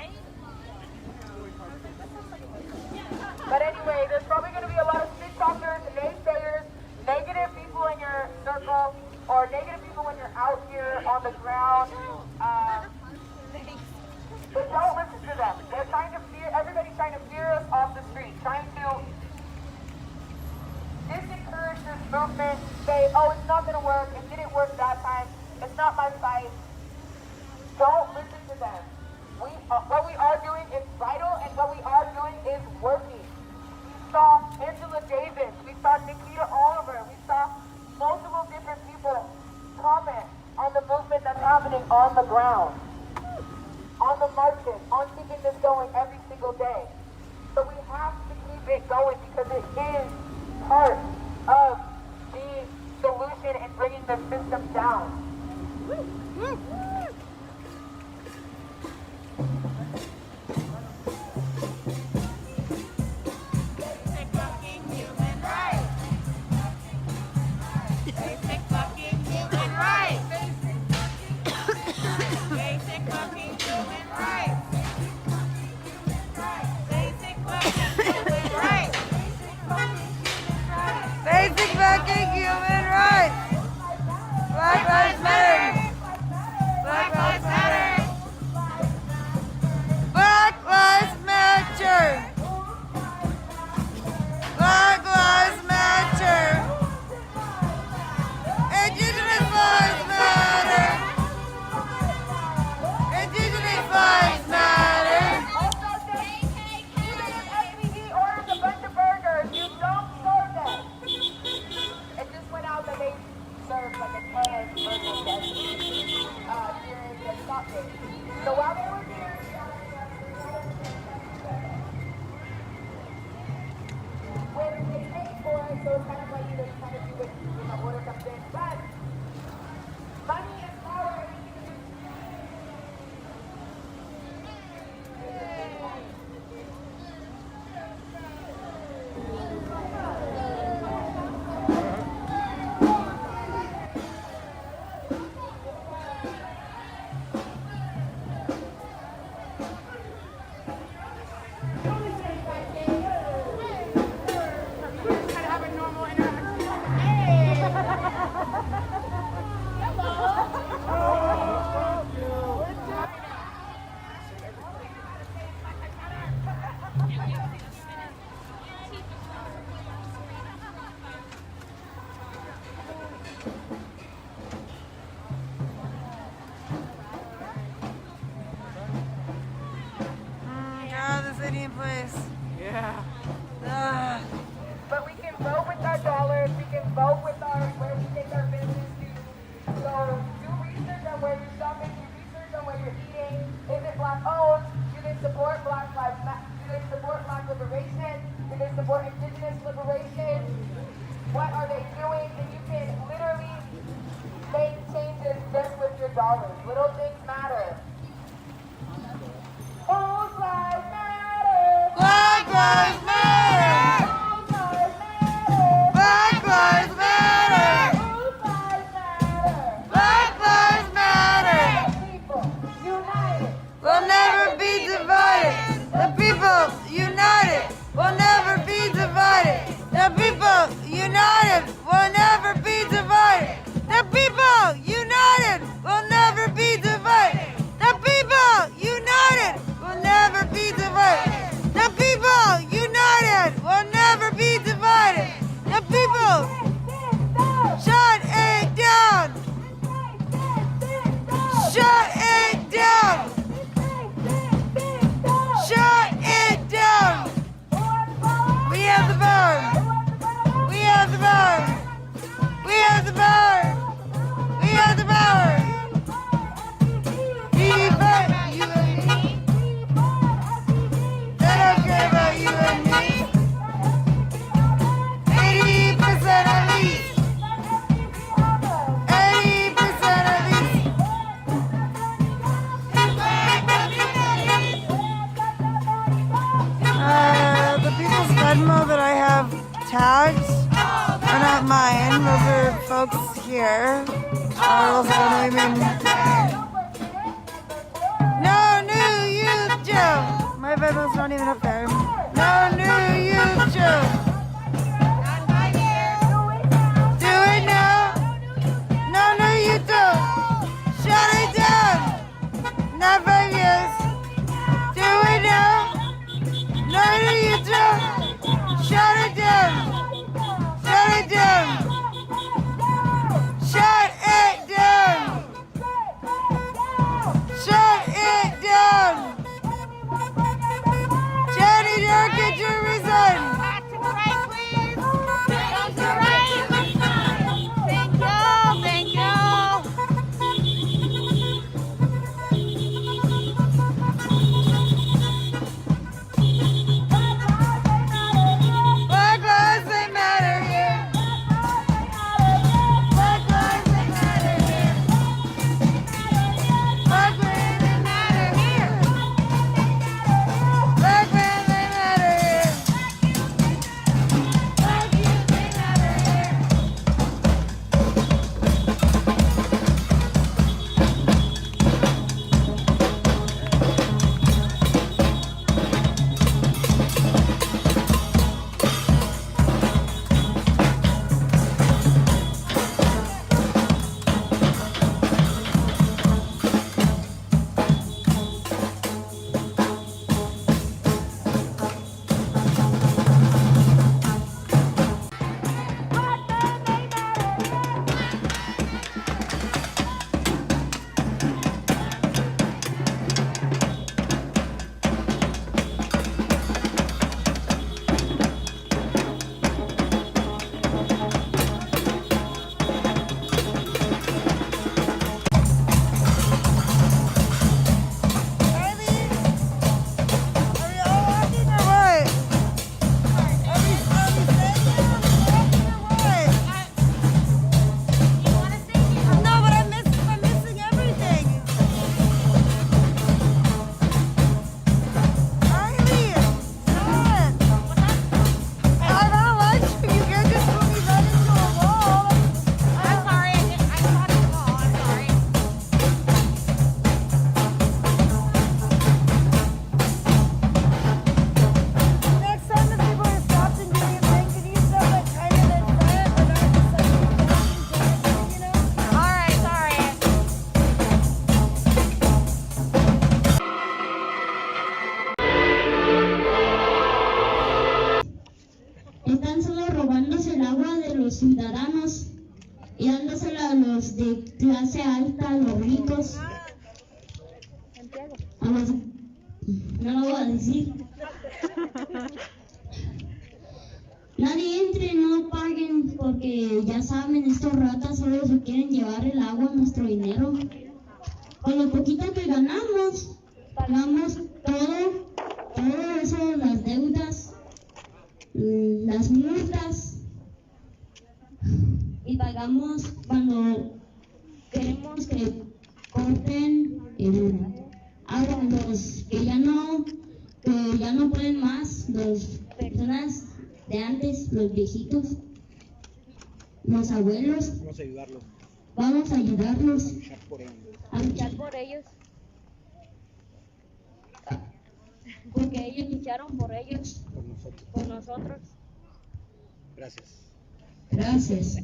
But anyway, there's probably going to be a lot of shit talkers, naysayers, negative people in your circle, or negative people when you're out here on the ground. But don't listen to them. They're trying to fear, everybody's trying to fear us off the street, trying to disencourage this movement, say, oh, it's not going to work, it didn't work that time, it's not my fight. Don't listen to them. What we are doing is vital, and what we are doing is working. We saw Angela Davis, we saw Nikita Oliver, we saw multiple different people comment on the movement that's happening on the ground, on the marches, on keeping this going every single day. So we have to keep it going because it is part of the solution in bringing the system down. Basic fucking human rights. Black Lives Matter. Black Lives Matter. Black Lives Matter. Black Lives Matter. Indigenous lives matter. Indigenous lives matter. Even if SPD orders a bunch of burgers, you don't serve them. It just went out that they served like a ton of burgers during the stop day. So while they were here, where they paid for it, so it's kind of like, you know, you kind of do what you order something. But money is power. God, this Indian place. Yeah. Ah. But we can vote with our dollars, we can vote with our where we take our business to. So do research on where you're shopping, do research on where you're eating. Is it black owned? Do they support Black Lives Matter? Do they support Black liberation? Do they support Indigenous liberation? What are they doing? And you can literally make changes just with your dollars. Little things matter. Whose lives matter? Black Lives Matter. Black Lives Matter. Black Lives Matter. We'll never be divided. The people united will never be divided. The people united will never be divided. The people united will never be divided. The people united will never be divided. The people united will never be divided. The people shut it down. Shut it down. Shut it down. We have the power. We have the power. We have the power. We have the power. Divide you and me. They don't care about you and me. 80% of these. 80% of these. The people's Venmo that I have tagged are not mine. Those are folks here. Or else I don't even. No new youth Joe. My Venmo's not even up there. No new youth Joe. Do it now. No new youth Joe. todos, no lo voy a decir. Nadie entre, no paguen, porque ya saben, estos ratas solo se quieren llevar el agua, nuestro dinero. Con lo poquito que ganamos, pagamos todo eso, las deudas, las multas, y pagamos cuando queremos que corten el agua, los que ya no pueden más, las personas de antes, los viejitos, los abuelos. Vamos a ayudarlos. Vamos a ayudarlos. A luchar por ellos. Porque ellos lucharon por ellos. Por nosotros. Gracias. Gracias.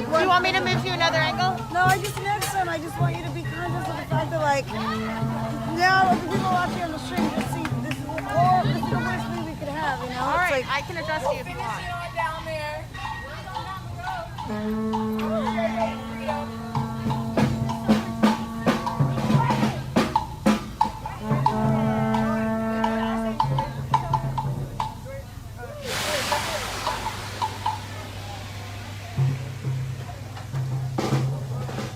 Do you want me to move to another angle? No, I just next time I just want you to be conscious of the fact that like now the people watching on the stream can see this is the worst thing we could have, you know? All right, It's like, I can adjust you if you want. Down there.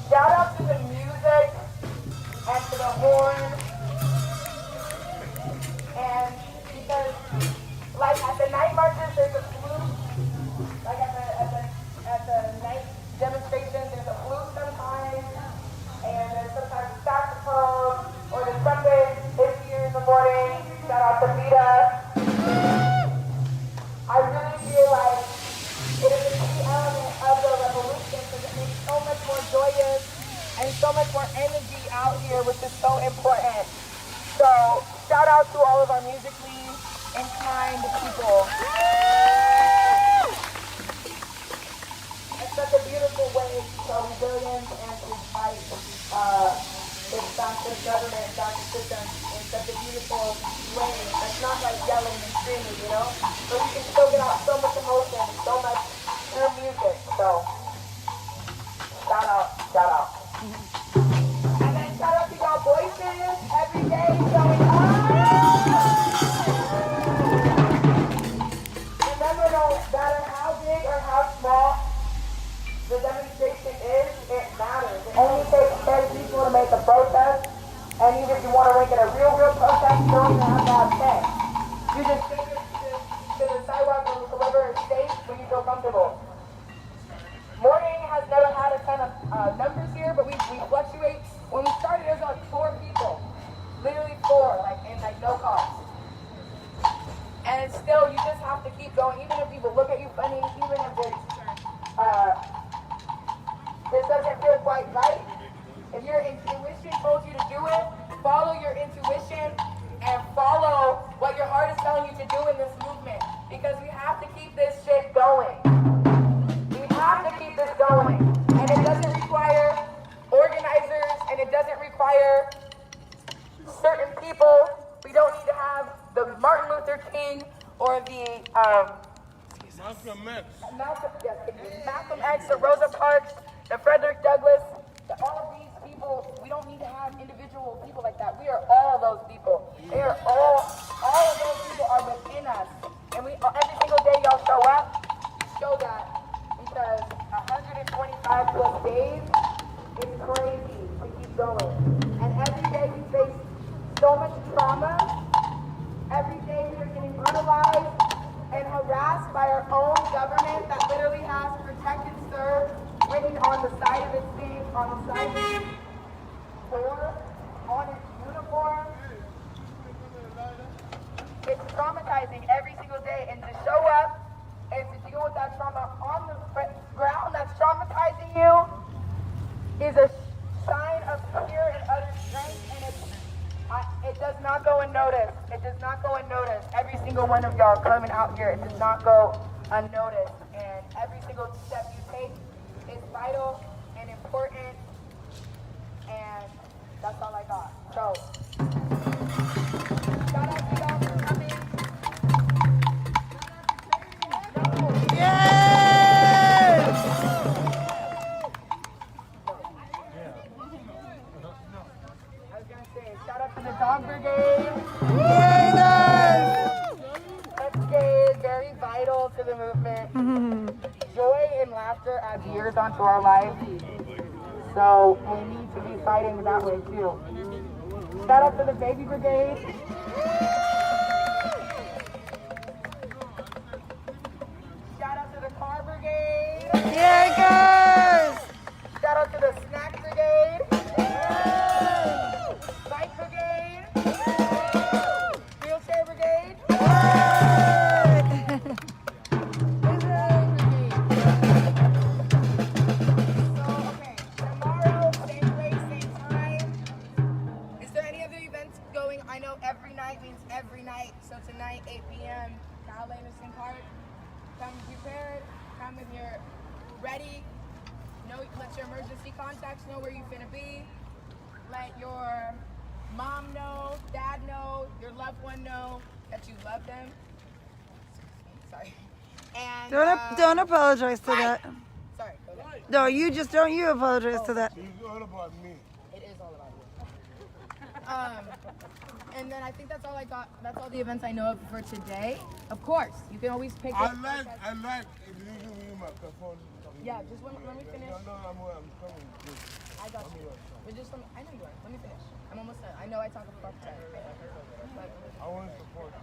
Shout out to the music and to the horn. And because, like at the night marches, there's a flute. Like at the night demonstrations, there's a flute sometimes, and there's sometimes a saxophone, or the trumpet is here in the morning. Shout out to Vita. I really feel like it is a key element of the revolution because it makes so much more joyous and so much more energy out here, which is so important. So, shout out to all of our musically inclined people. It's such a beautiful way to show resilience and to fight the government, the system in such a beautiful way. It's not like yelling and screaming, you know? But you can still get out so much emotion, so much through music. So, shout out, shout out. And then shout out to y'all voices every day showing up. Remember, no matter how big or how small the demonstration is, it matters. It only takes 10 people to make a protest. And even if you want to make it a real protest, you don't even have to have 10. You just take it to the sidewalk or wherever it's safe when you feel comfortable. Morning has never had a ton of numbers here, but we fluctuate. When we started, it was like 4 people. Literally 4, like, and like no car. then still you just have to keep going, even if people look at you funny, even if this doesn't feel quite right. If your intuition told you to do it, follow your intuition and follow what your heart is telling you to do in this movement, because we have to keep this shit going. We have to keep this going, and it doesn't require organizers, and it doesn't require certain people. We don't need to have the Martin Luther King or the Malcolm X, the Rosa Parks, the Frederick Douglass, all of these people. We don't need to have individual people like that. We are all those people. They are all of those people are within us, and we every single day y'all show up, show that, because 125 plus days is crazy to keep going, and every day we face so much trauma. Every day we are getting brutalized and harassed by our own government that literally has protect and serve written on the side of its thing, on the side of its door, on its uniform. It's traumatizing every single day, and to show up and to deal with that trauma on the ground that's traumatizing you is a sign of pure and utter strength, and it does not go unnoticed. It does not go unnoticed. Every single one of y'all coming out here, it does not go unnoticed. And every single step you take is vital and important. And that's all I got. So, shout out to y'all for coming. Shout out to the Dog Brigade. That is very vital to the movement. Joy and laughter adds years onto our life. So we need to be fighting that way too. Shout out to the Baby Brigade. Shout out to the Car Brigade. Yeah, guys! Shout out to the Snack Brigade. Bike Brigade. Wheelchair Brigade. So, okay, tomorrow, same place, same time. Is there any other events going? I know every night means every night. So tonight, 8 p.m., Kyle Anderson Park. Come prepared. Come when you're ready. Let your emergency contacts know where you're finna be. Let your mom know, dad know, your loved one know that you love them. Sorry. And Don't apologize to that. Sorry, go ahead. No, you just don't you apologize to that. It's all about me. It is all about you. And then I think that's all I got. That's all the events I know of for today. Of course, you can always pick up. I like if you give me my phone. Yeah, just when we finish. No, I'm coming. I got you. But just I know you are. Let me finish. I'm almost done. I know I talk a fuck ton. I want to support you.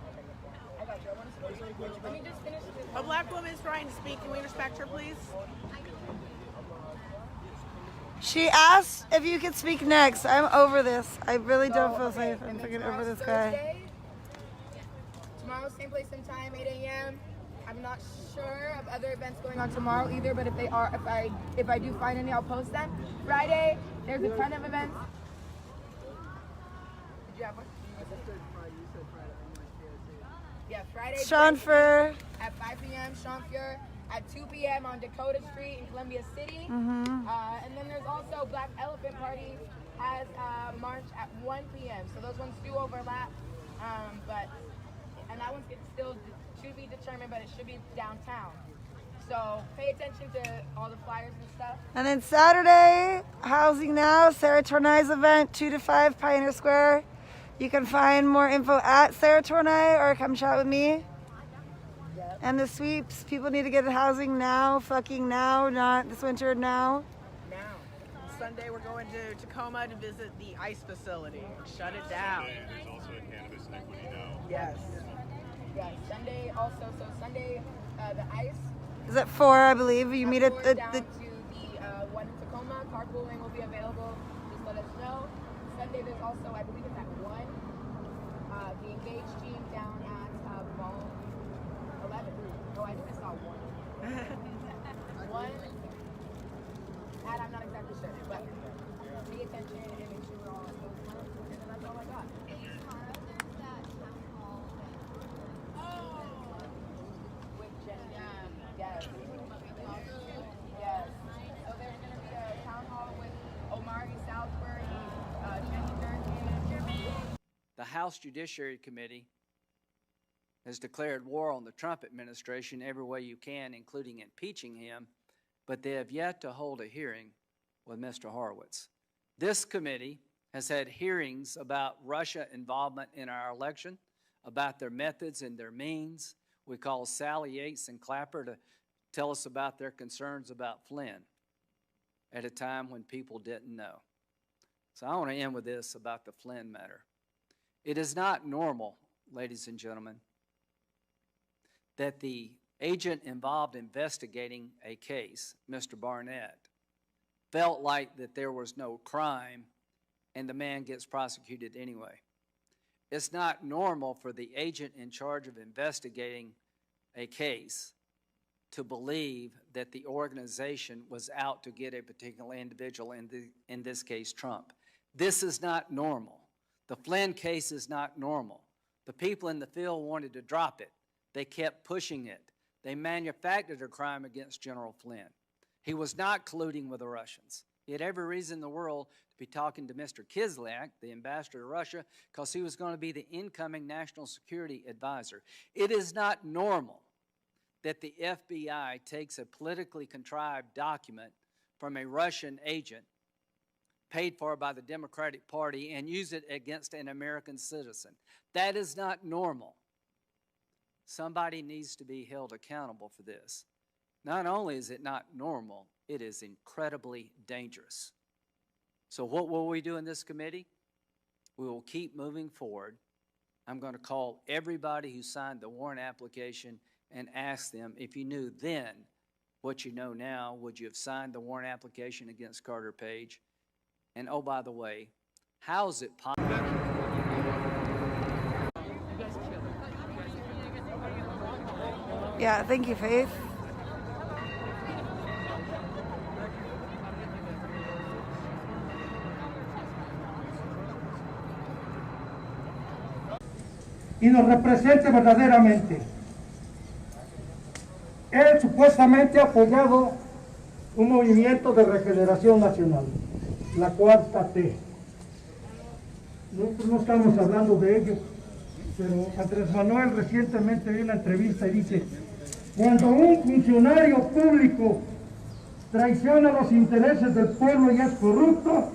I got you. I want to support you. Let me just finish. A black woman is trying to speak. Can we respect her, please? She asked if you could speak next. I'm over this. I really don't feel safe. I'm freaking over this guy. Tomorrow, same place, same time, 8 a.m. I'm not sure of other events going on tomorrow either, but if they are, if I do find any, I'll post them. Friday, there's a ton of events. Did you have one? Yeah, Friday. Chanfer. At 5 p.m. Chanfer. At 2 p.m. on Dakota Street in Columbia City. Mhm. And then there's also Black Elephant Party has a march at 1 p.m. So those ones do overlap. And that one's still to be determined, but it should be downtown. So pay attention to all the flyers and stuff. And then Saturday, Housing Now, Sarah Tornai's event, 2 to 5 Pioneer Square. You can find more info at Sarah Tornai or come chat with me. Yep. And the sweeps, people need to get housing now, fucking now, not this winter, now. Now. Sunday we're going to Tacoma to visit the ICE facility. Shut it down. There's also a cannabis equity now. Yes. Yeah, Sunday also. So Sunday, the ICE. Is it 4, I believe? You meet at Down the to the one in Tacoma. Carpooling will be available. Just let us know. Sunday there's also, I believe it's at 1, the Engage team down at House Judiciary Committee has declared war on the Trump administration every way you can, including impeaching him, but they have yet to hold a hearing with Mr. Horowitz. This committee has had hearings about Russia involvement in our election, about their methods and their means. We called Sally Yates and Clapper to tell us about their concerns about Flynn at a time when people didn't know. So I want to end with this about the Flynn matter. It is not normal, ladies and gentlemen, that the agent involved investigating a case, Mr. Barnett, felt like that there was no crime and the man gets prosecuted anyway. It's not normal for the agent in charge of investigating a case to believe that the organization was out to get a particular individual, in this case, Trump. This is not normal. The Flynn case is not normal. The people in the field wanted to drop it. They kept pushing it. They manufactured a crime against General Flynn. He was not colluding with the Russians. He had every reason in the world to be talking to Mr. Kislyak, the ambassador to Russia, because he was going to be the incoming national security advisor. It is not normal that the FBI takes a politically contrived document from a Russian agent paid for by the Democratic Party and use it against an American citizen. That is not normal. Somebody needs to be held accountable for this. Not only is it not normal, it is incredibly dangerous. So what will we do in this committee? We will keep moving forward. I'm going to call everybody who signed the warrant application and ask them, if you knew then what you know now, would you have signed the warrant application against Carter Page? And oh, by the way, how is it possible? Yeah, thank you, Faith. Y nos represente verdaderamente. Él supuestamente ha apoyado un movimiento de regeneración nacional, la cuarta T. Nosotros no estamos hablando de ello, pero Andrés Manuel recientemente dio una entrevista y dice: cuando un funcionario público traiciona los intereses del pueblo y es corrupto,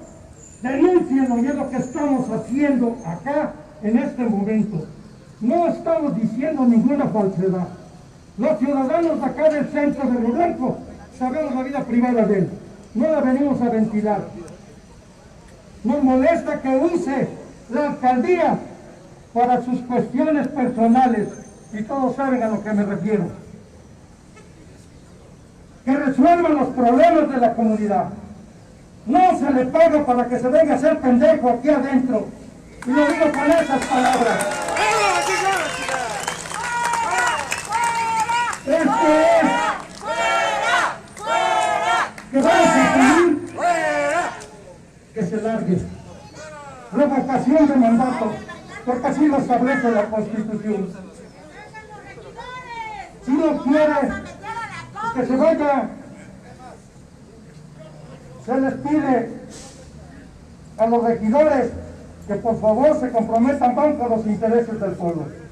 denúncienlo, y es lo que estamos haciendo acá en este momento. No estamos diciendo ninguna falsedad. Los ciudadanos de acá del centro de Río Blanco sabemos la vida privada de él, no la venimos a ventilar. Nos molesta que use la alcaldía para sus cuestiones personales, y todos saben a lo que me refiero. Que resuelvan los problemas de la comunidad. No se le paga para que se venga a hacer pendejo aquí adentro. Y lo digo con esas palabras. Que vamos a pedir que se largue. Revocación de mandato, porque así lo establece la Constitución. Si no quiere que se vaya, se les pide a los regidores que por favor se comprometan con los intereses del pueblo.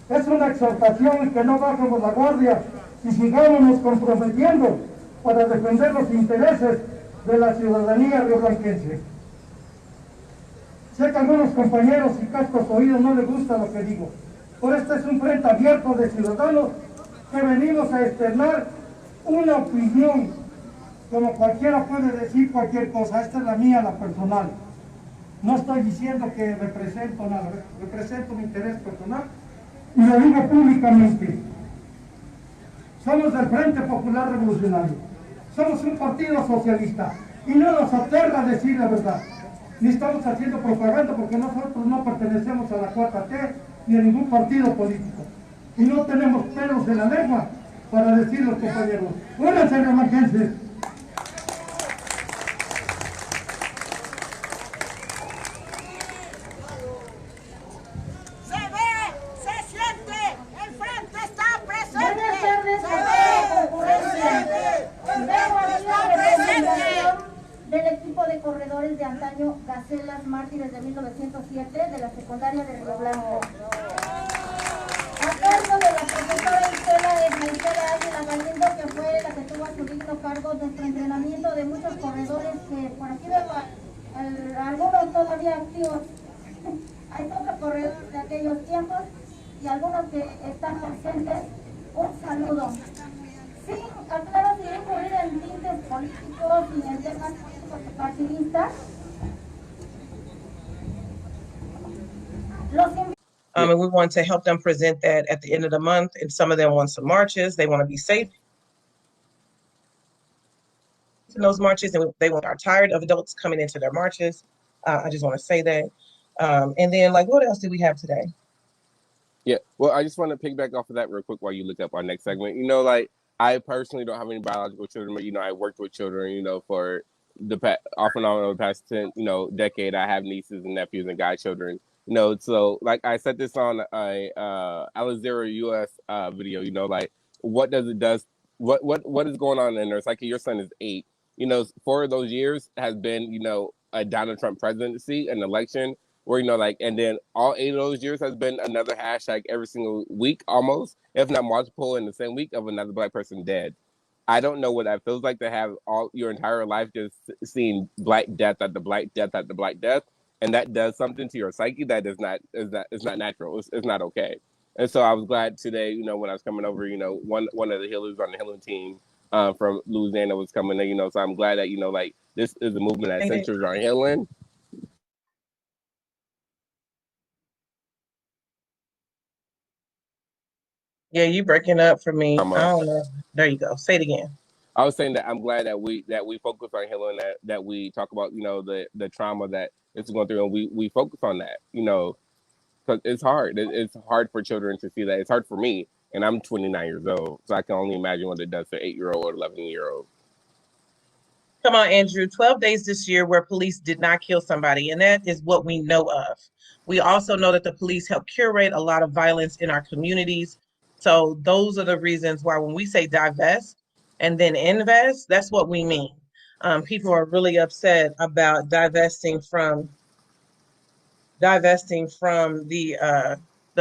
Es una exhortación y que no bajemos la guardia y sigamos comprometiendo para defender los intereses de la ciudadanía rioblanquense. Sé que a algunos compañeros y cascos oídos no les gusta lo que digo, pero este es un frente abierto de ciudadanos que venimos a externar una opinión, como cualquiera puede decir cualquier cosa. Esta es la mía, la personal. No estoy diciendo que represento nada, represento mi interés personal y lo digo públicamente. Somos del Frente Popular Revolucionario, somos un partido socialista y no nos aterra decir la verdad, ni estamos haciendo propaganda, porque nosotros no pertenecemos a la 4T ni a ningún partido político y no tenemos pelos en la lengua para decir los compañeros. Únanse, rioblanquenses. Del equipo de corredores de antaño Gacelas Mártires de 1907 de la secundaria. María Galindo, que fue la que tuvo a su digno cargo nuestro entrenamiento de muchos corredores que por aquí veo algunos todavía activos. Hay pocos corredores de aquellos tiempos y algunos que están ausentes. Un saludo. Sí, aclaro, sin incurrir en tintes políticos y en temas partidistas. And we want to help them present that at the end of the month. And some of them want some marches. They want to be safe in those marches, and they are tired of adults coming into their marches. I just want to say that. And then, like, what else do we have today? Yeah, well, I just want to piggyback off of that real quick while you look up our next segment. You know, like, I personally don't have any biological children, but, you know, I worked with children, you know, for off and on over the past 10, decade. I have nieces and nephews and godchildren. You know, so like I said this on a Alizero US video, you know, like what is going on in there? It's like your son is 8. You know, 4 of those years has been, you know, a Donald Trump presidency, an election where, you know, like, and then all 8 of those years has been another hashtag every single week almost, if not multiple in the same week of another Black person dead. I don't know what that feels like to have all your entire life just seeing Black death after Black death after Black death. And that does something to your psyche that is not natural. It's not okay. And so I was glad today, you know, when I was coming over, you know, one of the healers on the healing team from Louisiana was coming in, you know, so I'm glad that, you know, like this is a movement that centers on healing. Yeah, you breaking up for me. I don't know. There you go. Say it again. I was saying that I'm glad that we focus on healing, that we talk about, you know, the trauma that it's going through, and we focus on that, you know, because it's hard. It's hard for children to see that. It's hard for me, and I'm 29 years old, so I can only imagine what it does to 8-year-old or 11-year-old. Come on, Andrew. 12 days this year where police did not kill somebody, and that is what we know of. We also know that the police help curate a lot of violence in our communities. So those are the reasons why when we say divest and then invest, that's what we mean. People are really upset about divesting from the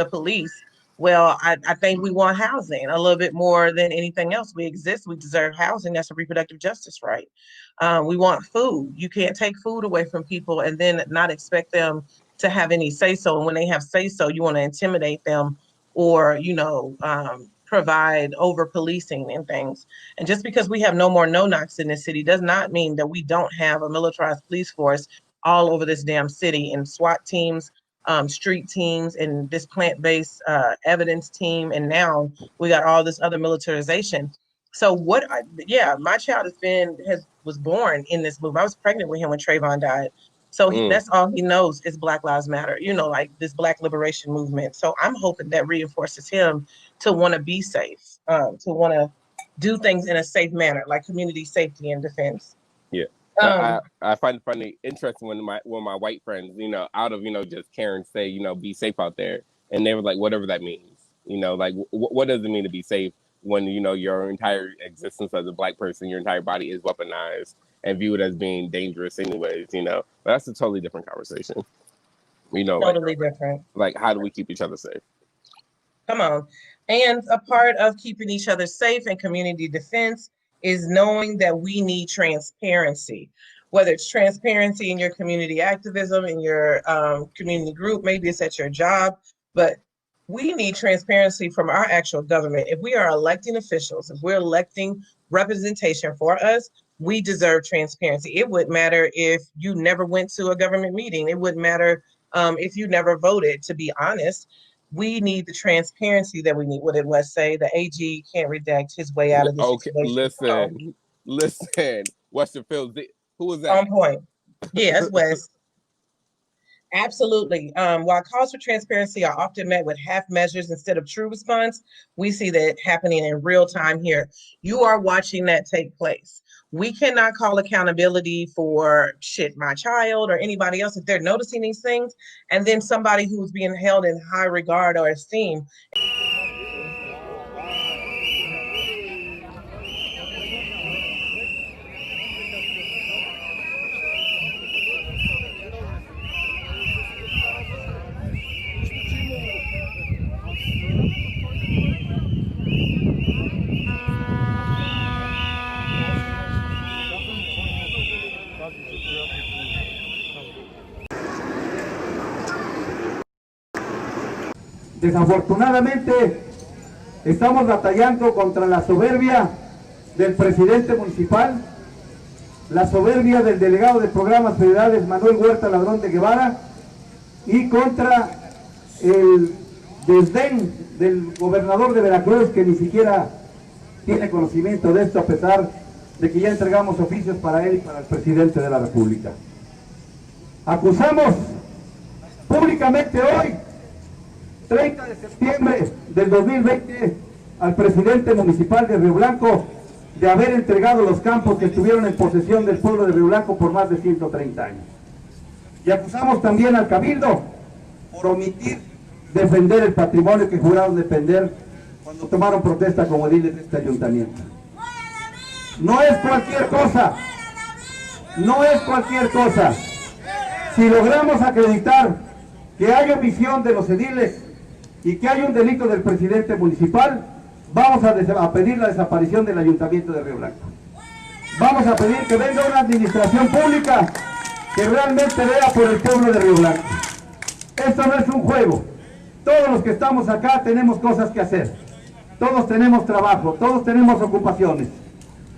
police. Well, I think we want housing a little bit more than anything else. We exist. We deserve housing. That's a reproductive justice right. We want food. You can't take food away from people and then not expect them to have any say-so. And when they have say-so, you want to intimidate them or, you know, provide over policing and things. And just because we have no more no-knocks in this city does not mean that we don't have a militarized police force all over this damn city, and SWAT teams, street teams, and this plant-based evidence team. And now we got all this other militarization. So my child was born in this movement. I was pregnant with him when Trayvon died. So that's all he knows is Black Lives Matter, you know, like this Black liberation movement. So I'm hoping that reinforces him to want to be safe, to want to do things in a safe manner, like community safety and defense. Yeah. I find it funny, interesting when my white friends, you know, out of, you know, just caring say, you know, be safe out there. And they were like, whatever that means, you know, like what does it mean to be safe when, you know, your entire existence as a Black person, your entire body is weaponized and viewed as being dangerous anyways, you know. But that's a totally different conversation. You know, totally different. Like, how do we keep each other safe? Come on. And a part of keeping each other safe and community defense is knowing that we need transparency, whether it's transparency in your community activism, in your community group, maybe it's at your job, but we need transparency from our actual government. If we are electing officials, if we're electing representation for us, we deserve transparency. It wouldn't matter if you never went to a government meeting. It wouldn't matter if you never voted, to be honest. We need the transparency that we need. What did Wes say? The AG can't redact his way out of this situation. Listen. Western Fields, who was that? On point. Yeah, that's Wes. Absolutely. While calls for transparency are often met with half measures instead of true response, we see that happening in real time here. You are watching that take place. We cannot call accountability for my child or anybody else if they're noticing these things, and then somebody who's being held in high regard or esteem. Desafortunadamente, estamos batallando contra la soberbia del presidente municipal, la soberbia del delegado de programas federales Manuel Huerta Ladrón de Guevara y contra el desdén del gobernador de Veracruz, que ni siquiera tiene conocimiento de esto, a pesar de que ya entregamos oficios para él y para el presidente de la República. Acusamos públicamente hoy, 30 de septiembre del 2020, al presidente municipal de Río Blanco de haber entregado los campos que estuvieron en posesión del pueblo de Río Blanco por más de 130 años. Y acusamos también al Cabildo por omitir defender el patrimonio que juraron defender cuando tomaron protesta como ediles de este ayuntamiento. No es cualquier cosa, no es cualquier cosa. Si logramos acreditar que hay omisión de los ediles y que hay un delito del presidente municipal, vamos a pedir la desaparición del ayuntamiento de Río Blanco. Vamos a pedir que venga una administración pública que realmente vea por el pueblo de Río Blanco. Esto no es un juego. Todos los que estamos acá tenemos cosas que hacer. Todos tenemos trabajo, todos tenemos ocupaciones.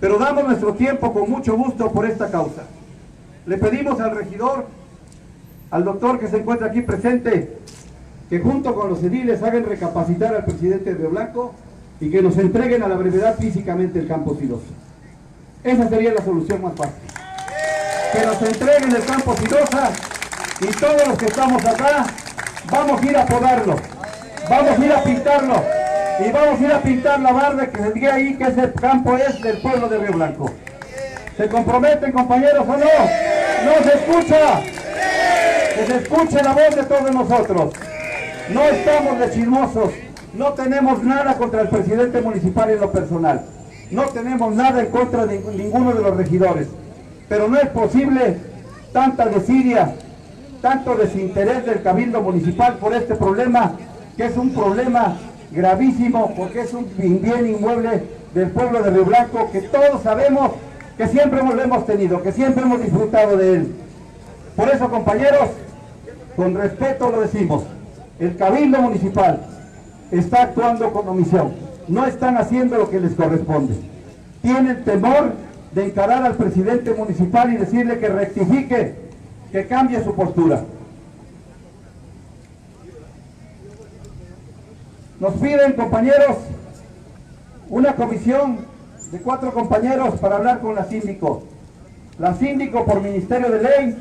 Pero damos nuestro tiempo con mucho gusto por esta causa. Le pedimos al regidor, al doctor que se encuentra aquí presente, que junto con los ediles hagan recapacitar al presidente de Río Blanco y que nos entreguen a la brevedad físicamente el campo Sidosa. Esa sería la solución más fácil. Que nos entreguen el campo Sidosa y todos los que estamos acá vamos a ir a podarlo, vamos a ir a pintarlo y vamos a ir a pintar la barda que se diga ahí que ese campo es del pueblo de Río Blanco. ¿Se comprometen, compañeros, o no? ¡No se escucha! Que se escuche la voz de todos nosotros. No estamos de chismosos, no tenemos nada contra el presidente municipal en lo personal, no tenemos nada en contra de ninguno de los regidores, pero no es posible tanta desidia, tanto desinterés del Cabildo Municipal por este problema, que es un problema gravísimo, porque es un bien inmueble del pueblo de Río Blanco, que todos sabemos que siempre lo hemos tenido, que siempre hemos disfrutado de él. Por eso, compañeros, con respeto lo decimos, el Cabildo Municipal está actuando con omisión, no están haciendo lo que les corresponde. Tienen temor de encarar al presidente municipal y decirle que rectifique, que cambie su postura. Nos piden, compañeros, una comisión de 4 compañeros para hablar con la síndico. La síndico, por Ministerio de Ley,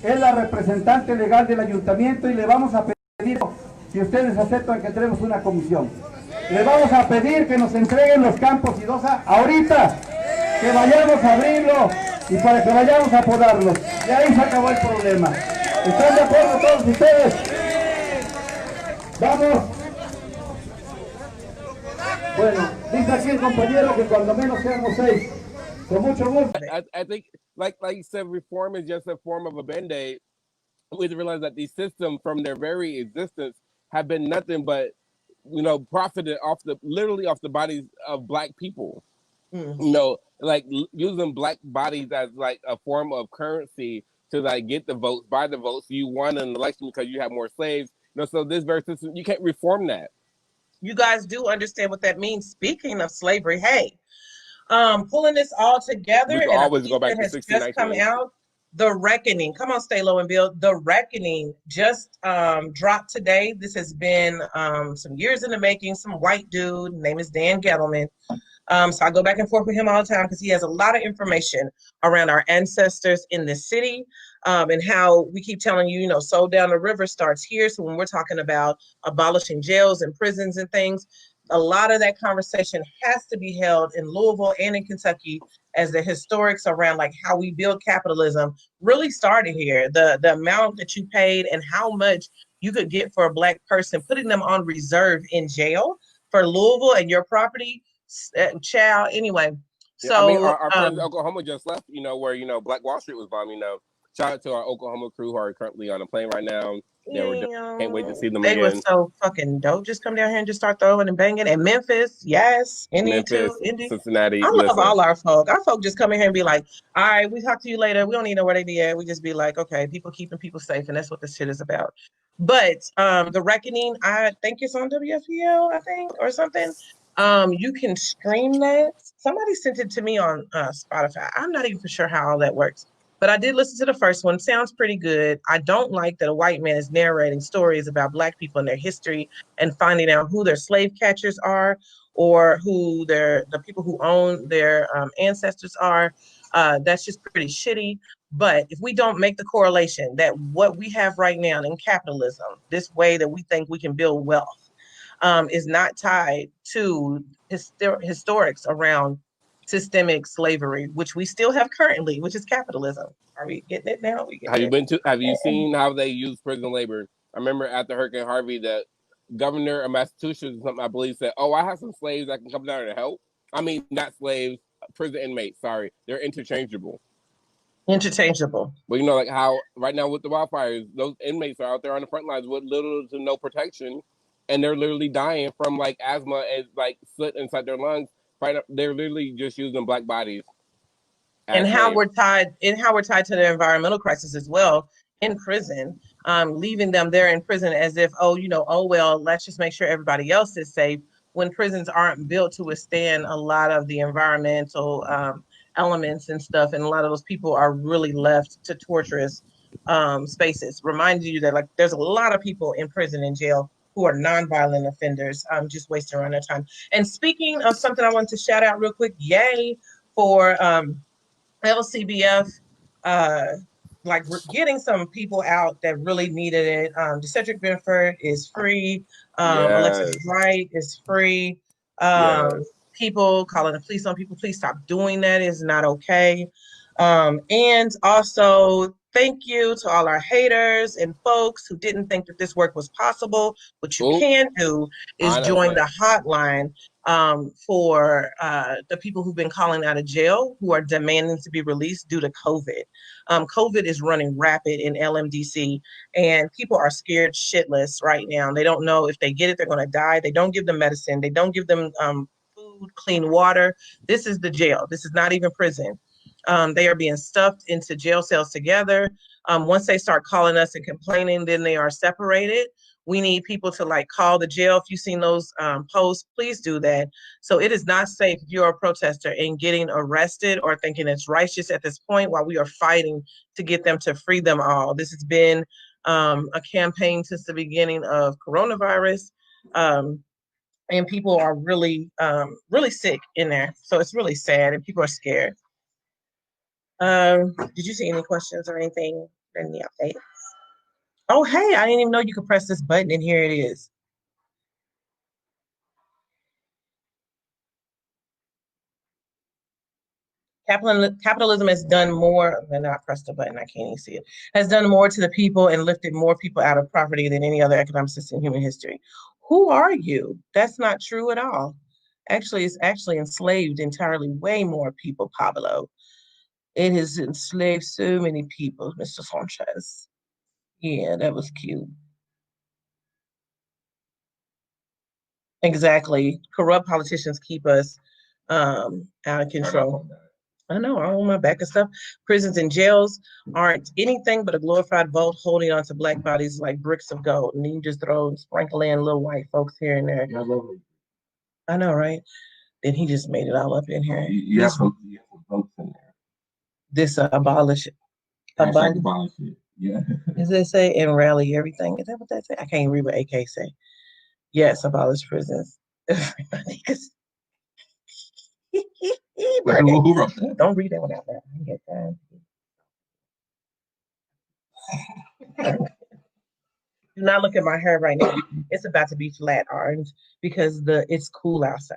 es la representante legal del ayuntamiento y le vamos a pedir, si ustedes aceptan, que tenemos una comisión. Le vamos a pedir que nos entreguen los campos Sidosa ahorita, que vayamos a abrirlo y para que vayamos a podarlos. Y ahí se acabó el problema. ¿Están de acuerdo todos ustedes? Vamos. Bueno, dice aquí el compañero que cuando menos seamos 6. Con mucho gusto. I think, like you said, reform is just a form of a band-aid. We realize that these systems, from their very existence, have been nothing but, profited literally off the bodies of Black people. Mm-hmm. Like using Black bodies as like a form of currency to like get the votes, buy the votes. You won an election because you have more slaves. So this very system, you can't reform that. You guys do understand what that means. Speaking of slavery, hey, pulling this all together, we can always go back to just come out. The Reckoning, come on, stay low and build. The Reckoning just dropped today. This has been some years in the making. Some white dude, name is Dan Gettleman. So I go back and forth with him all the time because he has a lot of information around our ancestors in the city, and how we keep telling you, Soul Down the River starts here. So when we're talking about abolishing jails and prisons and things, a lot of that conversation has to be held in Louisville and in Kentucky, as the historics around like how we build capitalism really started here. The amount that you paid and how much you could get for a Black person, putting them on reserve in jail for Louisville and your property, child. Anyway, so our friends in Oklahoma just left, where Black Wall Street was bombed. Shout out to our Oklahoma crew who are currently on a plane right now. Can't wait to see them They again. were so fucking dope. Just come down here and just start throwing and banging. And Memphis, yes. Indy Memphis, too. Indy. Cincinnati. I love listen. all our folk. Our folk just come in here and be like, all right, we talk to you later. We don't even know where they be at. We just be like, okay, people keeping people safe. And that's what this shit is about. But The Reckoning, I think it's on WFPL, I think, or something. You can stream that. Somebody sent it to me on Spotify. I'm not even for sure how all that works. But I did listen to the first one. Sounds pretty good. I don't like that a white man is narrating stories about Black people and their history and finding out who their slave catchers are or who the people who own their ancestors are. That's just pretty shitty. But if we don't make the correlation that what we have right now in capitalism, this way that we think we can build wealth, is not tied to historics around systemic slavery, which we still have currently, which is capitalism. Are we getting it now? Have you seen how they use prison labor? I remember after Hurricane Harvey, the governor of Massachusetts, I believe, said, "Oh, I have some slaves that can come down to help." I mean, not slaves, prison inmates. Sorry, they're interchangeable. Interchangeable. Well, you know, like how right now with the wildfires, those inmates are out there on the front lines with little to no protection, and they're literally dying from like asthma and like soot inside their lungs. Right, they're literally just using Black bodies. And how we're tied to the environmental crisis as well in prison, leaving them there in prison as if, let's just make sure everybody else is safe, when prisons aren't built to withstand a lot of the environmental elements and stuff, and a lot of those people are really left to torturous spaces. Remind you that like there's a lot of people in prison and jail who are nonviolent offenders, just wasting around their time. And speaking of something I want to shout out real quick, yay for LCBF, like we're getting some people out that really needed it. Cedric Benford is free. Alexis Wright is free. People calling the police on people, please stop doing that. It's not okay. And also, thank you to all our haters and folks who didn't think that this work was possible. What you can do is join the hotline for the people who've been calling out of jail who are demanding to be released due to COVID. COVID is running rapid in LMDC, and people are scared shitless right now. They don't know if they get it, they're going to die. They don't give them medicine. They don't give them food, clean water. This is the jail. This is not even prison. They are being stuffed into jail cells together. Once they start calling us and complaining, then they are separated. We need people to like call the jail. If you've seen those posts, please do that. So it is not safe if you're a protester and getting arrested or thinking it's righteous at this point while we are fighting to get them to free them all. This has been a campaign since the beginning of coronavirus. And people are really, really sick in there. So it's really sad and people are scared. Did you see any questions or anything in the updates? Oh, hey, I didn't even know you could press this button and here it is. Capitalism has done more, when I pressed the button, I can't even see it, has done more to the people and lifted more people out of poverty than any other economic system in human history. Who are you? That's not true at all. Actually, it's actually enslaved entirely way more people, Pablo. It has enslaved so many people, Mr. Sanchez. Yeah, that was cute. Exactly. Corrupt politicians keep us out of control. I know, I own my back and stuff. Prisons and jails aren't anything but a glorified vault holding on to Black bodies like bricks of gold. And then you just sprinkle in little white folks here and there. I know, right? Then he just made it all up in here. You have some votes in there. This abolish it. Yeah. Does it say and rally everything? Is that what that say? I can't read what AK say. Yes, abolish prisons. Everybody. Who wrote that? Don't read that one out loud. I didn't get time. Do not look at my hair right now. It's about to be flat orange because it's cool outside.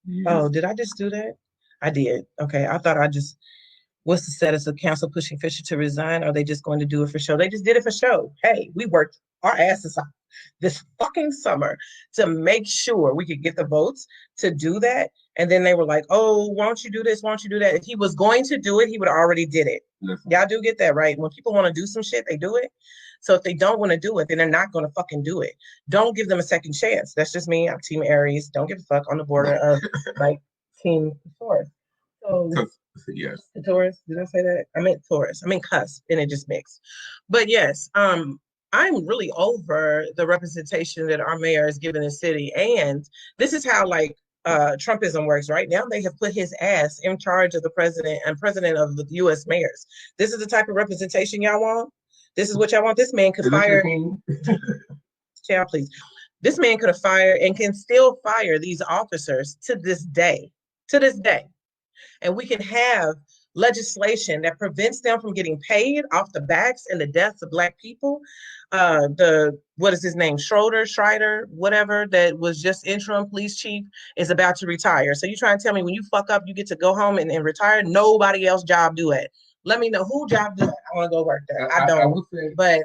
Yes. Oh, did I just do that? I did. Okay, I thought what's the status of council pushing Fisher to resign? Are they just going to do it for show? They just did it for show. Hey, we worked our asses off this fucking summer to make sure we could get the votes to do that. And then they were like, oh, why don't you do this? Why don't you do that? If he was going to do it, he would have already did it. Y'all do get that, right? When people want to do some shit, they do it. So if they don't want to do it, then they're not going to fucking do it. Don't give them a second chance. That's just me. I'm Team Aries. Don't give a fuck, on the border of like Team Taurus. So yes, Taurus. Did I say that? I meant Taurus. I meant cuss, and it just mixed. But yes, I'm really over the representation that our mayor is giving the city, and this is how like Trumpism works. Right now, they have put his ass in charge of the president and president of the U.S. mayors. This is the type of representation y'all want. This is what y'all want. This man could fire. Child, please. This man could have fired and can still fire these officers to this day. To this day. And we can have legislation that prevents them from getting paid off the backs and the deaths of Black people. What is his name? Schreider, whatever, that was just interim police chief, is about to retire. So you trying to tell me when you fuck up, you get to go home and retire? Nobody else job do it. Let me know who job do it. I want to go work there. I don't. I would say, but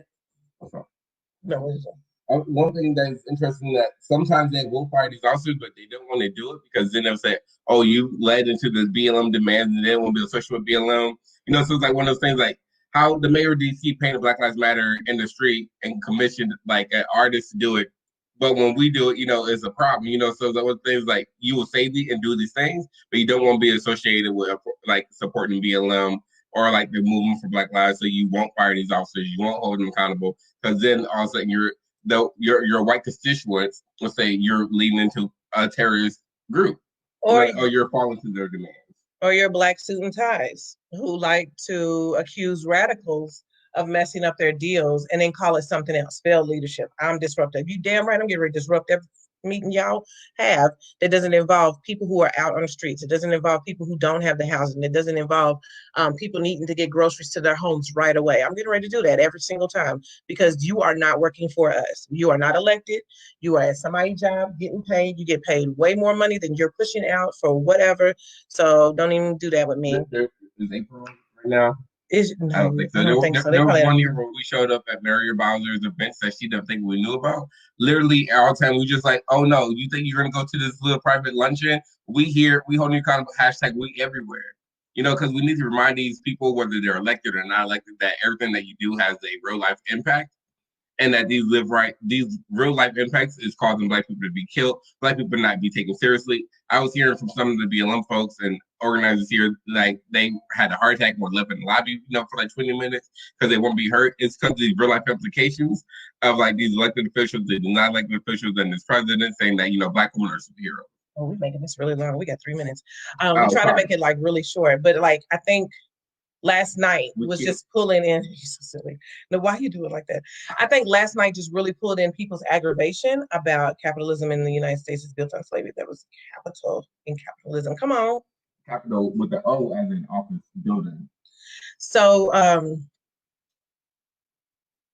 no, what is it? One thing that's interesting that sometimes they will fire these officers, but they don't want to do it because then they'll say, "Oh, you led into the BLM demands, and they won't be associated with BLM." You know, so it's like one of those things, like how the mayor of DC painted Black Lives Matter in the street and commissioned like an artist to do it, but when we do it, you know, it's a problem. You know, so that was things like you will say and do these things, but you don't want to be associated with like supporting BLM. Or like the movement for Black Lives, so you won't fire these officers, you won't hold them accountable, because then all of a sudden your white constituents will say you're leading into a terrorist group, or you're falling to their demands. Or your Black suit and ties who like to accuse radicals of messing up their deals and then call it something else, failed leadership. I'm disruptive. You damn right I'm getting ready to disrupt every meeting y'all have that doesn't involve people who are out on the streets. It doesn't involve people who don't have the housing. It doesn't involve people needing to get groceries to their homes right away. I'm getting ready to do that every single time because you are not working for us. You are not elected. You are at somebody's job getting paid. You get paid way more money than you're pushing out for whatever. So don't even do that with me. Is April right now? No, I don't think so. There was one year where we showed up at Mayor Bowser's events that she didn't think we knew about. Literally, all the time, we just like, oh no, you think you're gonna go to this little private luncheon? We here, we holding you accountable. # we everywhere. You know, because we need to remind these people, whether they're elected or not elected, that everything that you do has a real life impact, and that these real life impacts is causing Black people to be killed, Black people not be taken seriously. I was hearing from some of the BLM folks and organizers here, like they had a heart attack and were left in the lobby, you know, for like 20 minutes because they won't be hurt. It's because of these real life implications of like these elected officials, the not elected officials, and this president saying that, you know, Black women are superheroes. Oh, we're making this really long. We got 3 minutes. We try to make it like really short, but like I think last night was just pulling in. You're so silly. No, why you do it like that? I think last night just really pulled in people's aggravation about capitalism in the United States is built on slavery. That was capital in capitalism. Come on. Capital with the O as in office building. So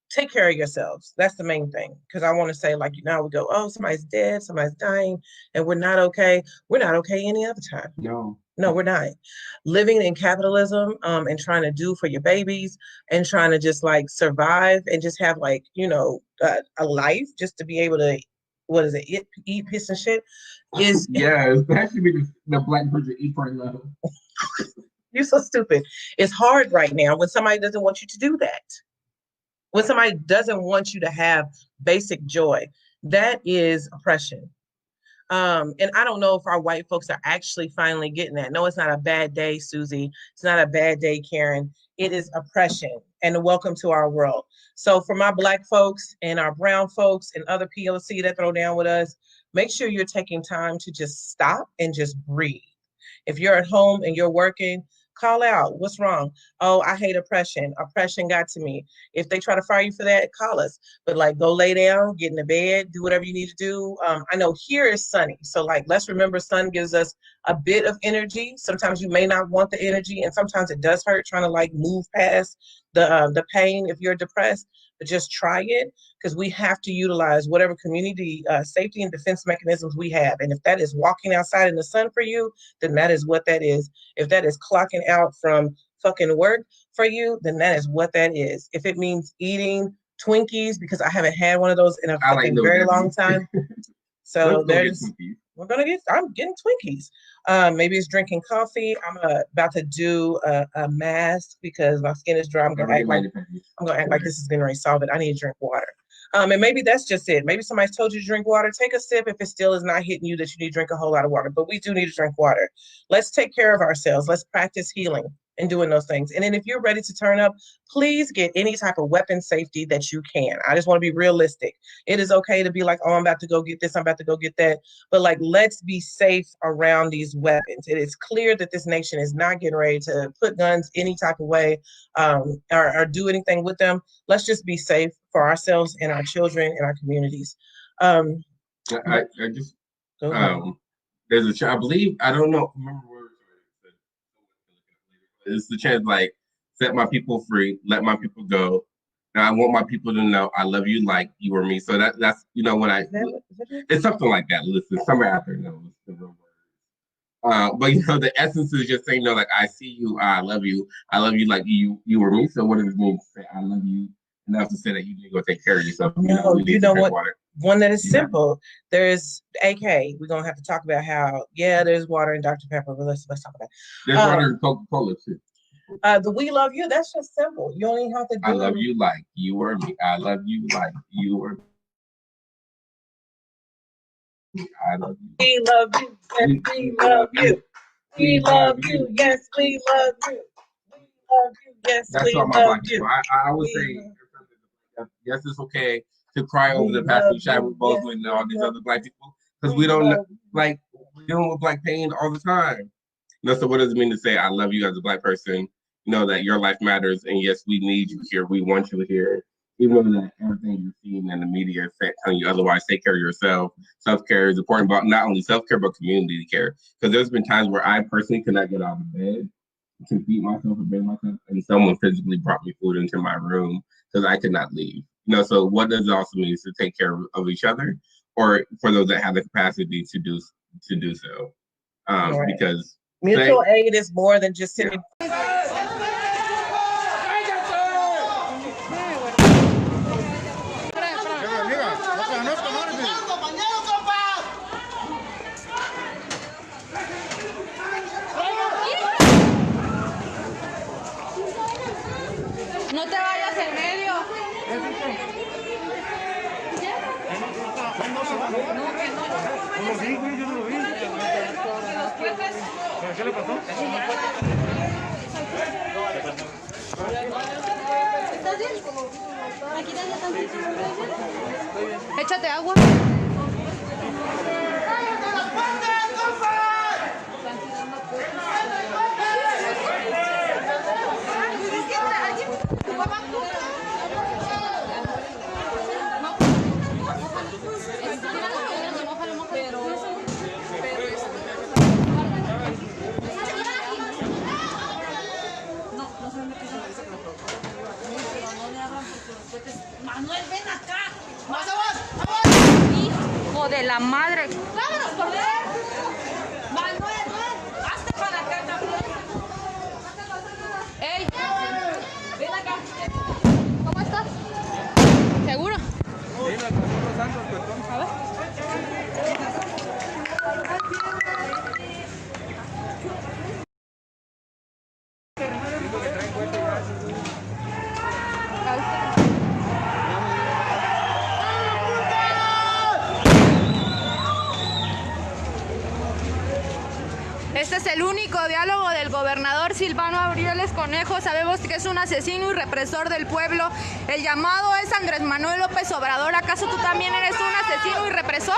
take care of yourselves. That's the main thing. Because I want to say, like, you know, we go, oh, somebody's dead, somebody's dying, and we're not okay. We're not okay any other time. No, we're not. Living in capitalism and trying to do for your babies and trying to just like survive and just have like, you know, a life just to be able to, what is it, eat piss and shit is. Yeah, that should be the Black person eat for level. You're so stupid. It's hard right now when somebody doesn't want you to do that. When somebody doesn't want you to have basic joy, that is oppression. And I don't know if our white folks are actually finally getting that. No, it's not a bad day, Susie. It's not a bad day, Karen. It is oppression and welcome to our world. So for my Black folks and our brown folks and other PLC that throw down with us, make sure you're taking time to just stop and just breathe. If you're at home and you're working, call out. What's wrong? Oh, I hate oppression. Oppression got to me. If they try to fire you for that, call us. But like, go lay down, get in the bed, do whatever you need to do. I know here is sunny. So like, let's remember sun gives us a bit of energy. Sometimes you may not want the energy, and sometimes it does hurt trying to like move past the pain if you're depressed. But just try it, because we have to utilize whatever community safety and defense mechanisms we have. And if that is walking outside in the sun for you, then that is what that is. If that is clocking out from fucking work for you, then that is what that is. If it means eating Twinkies, because I haven't had one of those in a very long time. So there's, I'm getting Twinkies. Maybe it's drinking coffee. I'm about to do a mask because my skin is dry. I'm gonna act like this is gonna resolve it. I need to drink water. And maybe that's just it. Maybe somebody's told you to drink water. Take a sip if it still is not hitting you that you need to drink a whole lot of water. But we do need to drink water. Let's take care of ourselves. Let's practice healing and doing those things. And then if you're ready to turn up, please get any type of weapon safety that you can. I just want to be realistic. It is okay to be like, oh, I'm about to go get this, I'm about to go get that. But like, let's be safe around these weapons. It is clear that this nation is not getting ready to put guns any type of way or do anything with them. Let's just be safe for ourselves and our children and our communities. I just, there's a child, I believe, I don't know, remember where it's the chance, like, set my people free, let my people go. Now I want my people to know I love you like you or me. So that's you know, when it's something like that. Listen, somewhere out there knows the real words. But you know, the essence is just saying, no, like, I see you, I love you like you or me. So what does it mean to say I love you? Enough to say that you need to go take care of yourself. No, you know what? One that is simple. There's AK. We're gonna have to talk about how, yeah, there's water in Dr. Pepper, but let's talk about it. There's water in Coca-Cola too. The we love you, that's just simple. You don't even have to do I love you like you or me. I love you like you or me. I love you. We love you. Yes, we love you. We love you. Yes, we love you. We love you. Yes, that's all my black people. I would say, yes, it's okay to cry over the past of Chadwick Boseman and all these other black people, because we don't like, we're dealing with black pain all the time. You know, so what does it mean to say I love you as a black person? You know that your life matters, and yes, we need you here. We want you here, even though that everything you're seeing in the media is telling you otherwise. Take care of yourself. Self-care is important, but not only self-care, but community care. Because there's been times where I personally could not get out of bed to feed myself and bathe myself, and someone physically brought me food into my room because I could not leave. You know, so what does it also mean to take care of each other, or for those that have the capacity to do so? Right. Because mutual aid is more than just sitting. No te vayas en medio. ¿Qué le pasó? ¿Estás bien? Aquí dale tantito. Échate agua. Manuel, ven acá. Hijo de la madre. Vámonos por ver. Manuel, hazte para acá también. Ey, ven acá. ¿Cómo estás? ¿Seguro? Sí, me pasó los santos, perdón. A ver. Este es el único diálogo del gobernador Silvano Aureoles Conejo. Sabemos que es un asesino y represor del pueblo. El llamado es Andrés Manuel López Obrador. ¿Acaso tú también eres un asesino y represor?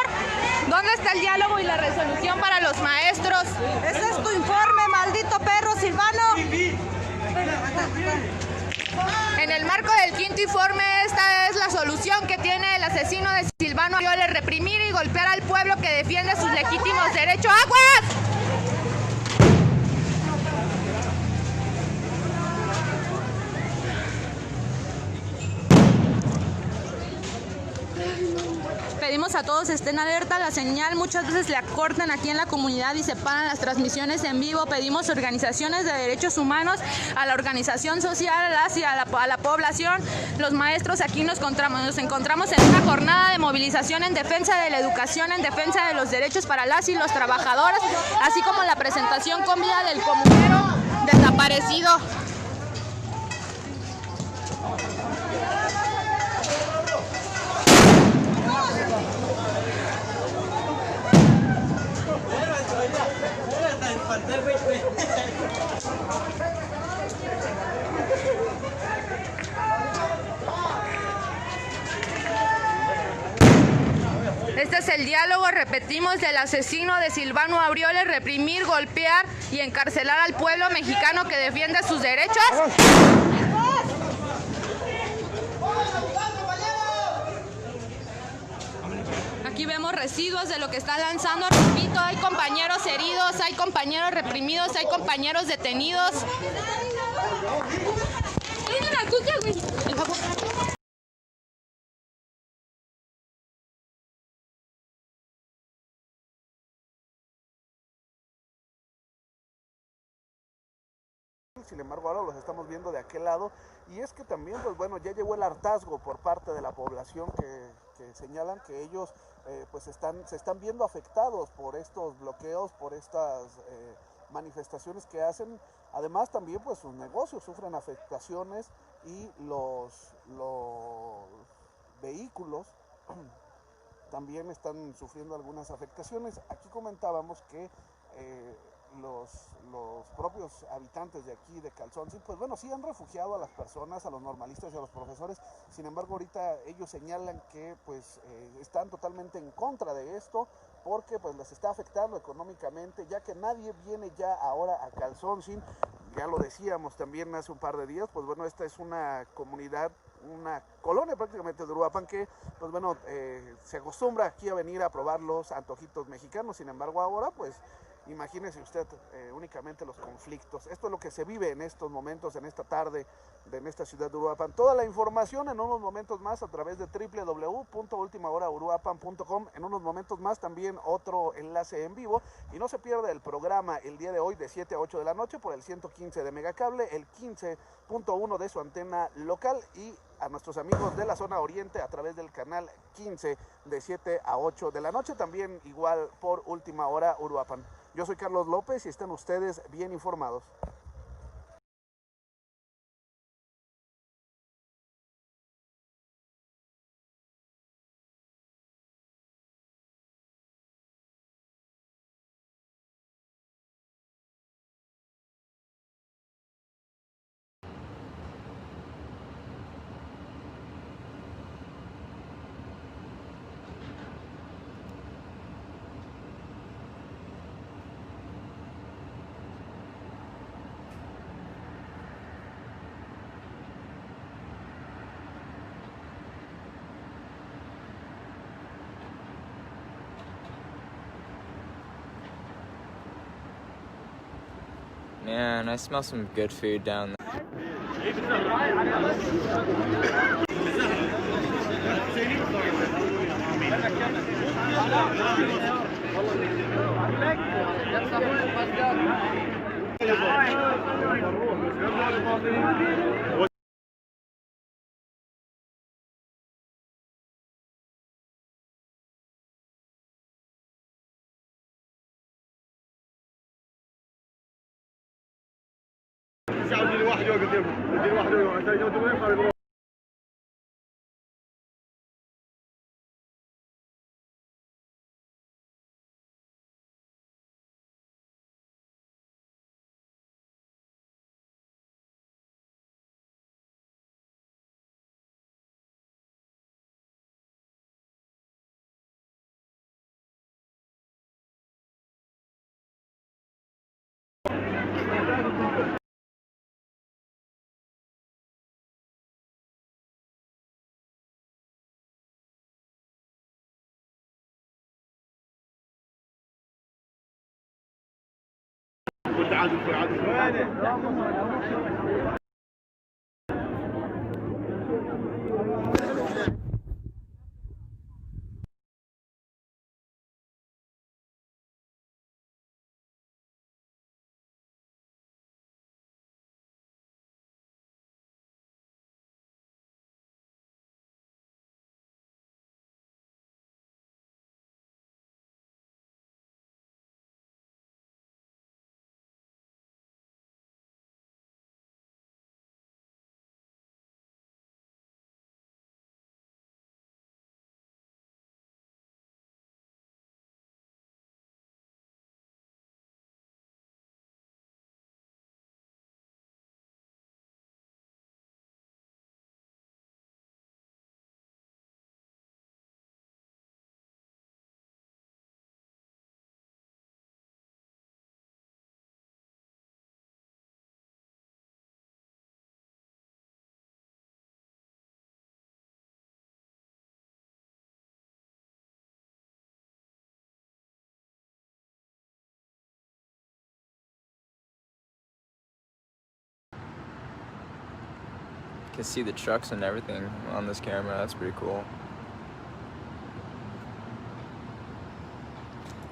¿Dónde está el diálogo y la resolución para los maestros? Ese es tu informe, maldito perro, Silvano. En el marco del quinto informe, esta es la solución que tiene el asesino de Silvano Aureoles: reprimir y golpear al pueblo que defiende sus legítimos derechos. ¡Aguas! pedimos a todos estén alerta, la señal muchas veces la cortan aquí en la comunidad y se paran las transmisiones en vivo. Pedimos organizaciones de derechos humanos, a la organización social, a la población. Los maestros aquí nos encontramos en una jornada de movilización en defensa de la educación, en defensa de los derechos para las y los trabajadores, así como la presentación con vida del comunero desaparecido. Este es el diálogo, repetimos, del asesino de Silvano Aureoles: reprimir, golpear y encarcelar al pueblo mexicano que defiende sus derechos. Aquí vemos residuos de lo que está lanzando. Repito, hay compañeros heridos, hay compañeros reprimidos, hay compañeros detenidos. Sin embargo, ahora los estamos viendo de aquel lado, y es que también, pues bueno, ya llegó el hartazgo por parte de la población que señalan que ellos pues se están viendo afectados por estos bloqueos, por estas manifestaciones que hacen. Además también pues sus negocios sufren afectaciones y los vehículos también están sufriendo algunas afectaciones. Aquí comentábamos que los propios habitantes de aquí, de Calzoncillo, pues bueno, sí han refugiado a las personas, a los normalistas y a los profesores. Sin embargo, ahorita ellos señalan que pues están totalmente en contra de esto, porque pues les está afectando económicamente, ya que nadie viene ya ahora a Calzoncillo. Ya lo decíamos también hace un par de días, pues bueno, esta es una comunidad, una colonia prácticamente de Uruapan que, pues bueno, se acostumbra aquí a venir a probar los antojitos mexicanos. Sin embargo, ahora pues imagínese usted únicamente los conflictos. Esto es lo que se vive en estos momentos, en esta tarde, en esta ciudad de Uruapan. Toda la información en unos momentos más a través de www.ultimahorauruapan.com. En unos momentos más también otro enlace en vivo. Y no se pierda el programa el día de hoy de 7 a 8 de la noche por el 115 de Megacable, el 15.1 de su antena local, y a nuestros amigos de la zona oriente a través del canal 15 de 7 a 8 de la noche, también igual por Última Hora Uruapan. Yo soy Carlos López y estén ustedes bien informados. Man, I smell some good food down there. واحد يوقف يدير واحد يوقف تعال can see the trucks and everything on this camera. That's pretty cool.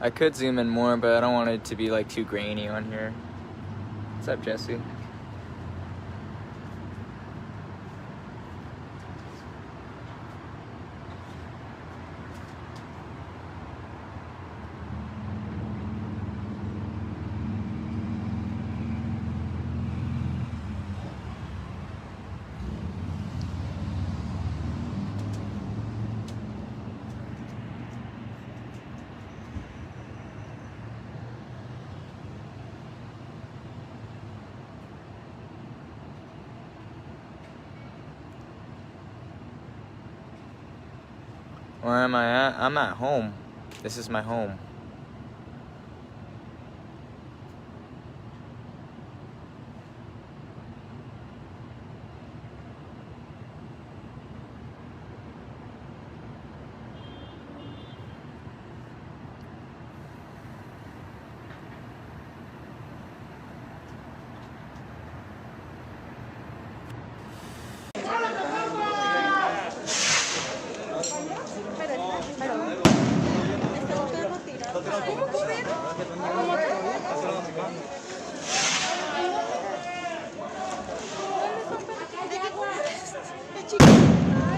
I could zoom in more, but I don't want it to be like too grainy on here. What's up, Jesse? Where am I at? I'm at home. This is my home.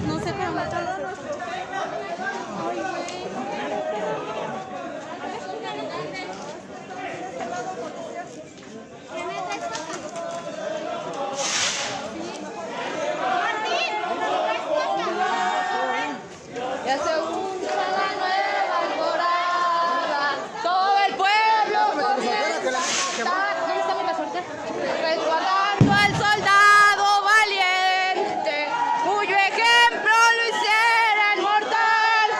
No sé, pero Ya se hunde la nueva alborada, todo el pueblo resguardando al soldado valiente, cuyo ejemplo lo hiciera inmortal.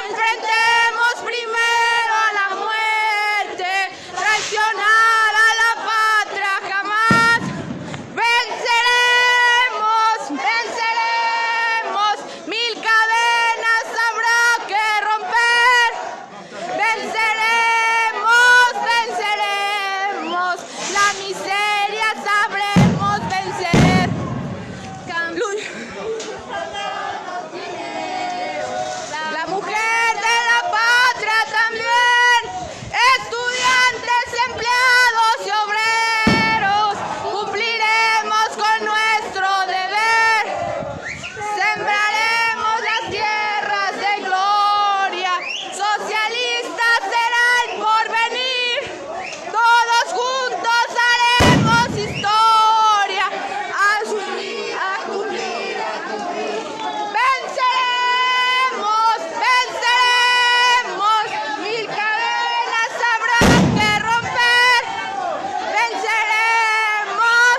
Enfrentemos primero a la muerte, traicionar a la patria jamás. Venceremos, venceremos, mil cadenas habrá que romper. Venceremos, venceremos, la miseria sabremos vencer. La mujer de la patria también, estudiantes, empleados y obreros, cumpliremos con nuestro deber. Sembraremos las tierras de gloria, socialistas será el porvenir. Todos juntos haremos historia. Venceremos, venceremos, mil cadenas habrá que romper. Venceremos,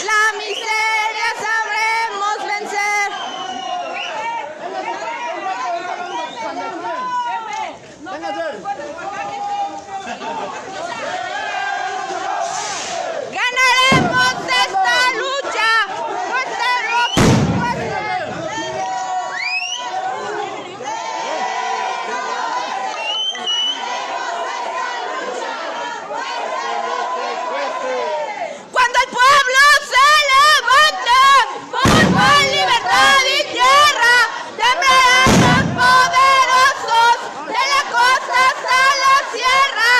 la miseria sabremos vencer. Ganaremos esta lucha. Cuando el pueblo se levante por más libertad y tierra, temblarán los poderosos de la costa hasta la sierra.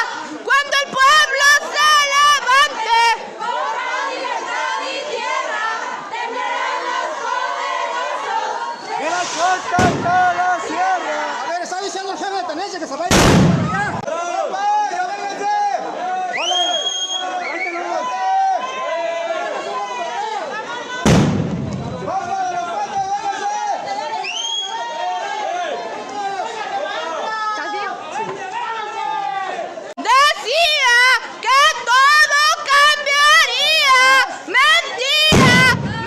Cuando el pueblo se levante por más libertad y tierra, temblarán los poderosos de la costa hasta la sierra. A ver, está diciendo el jefe de tenencia que se vaya allá. Decía que todo cambiaría. Mentira,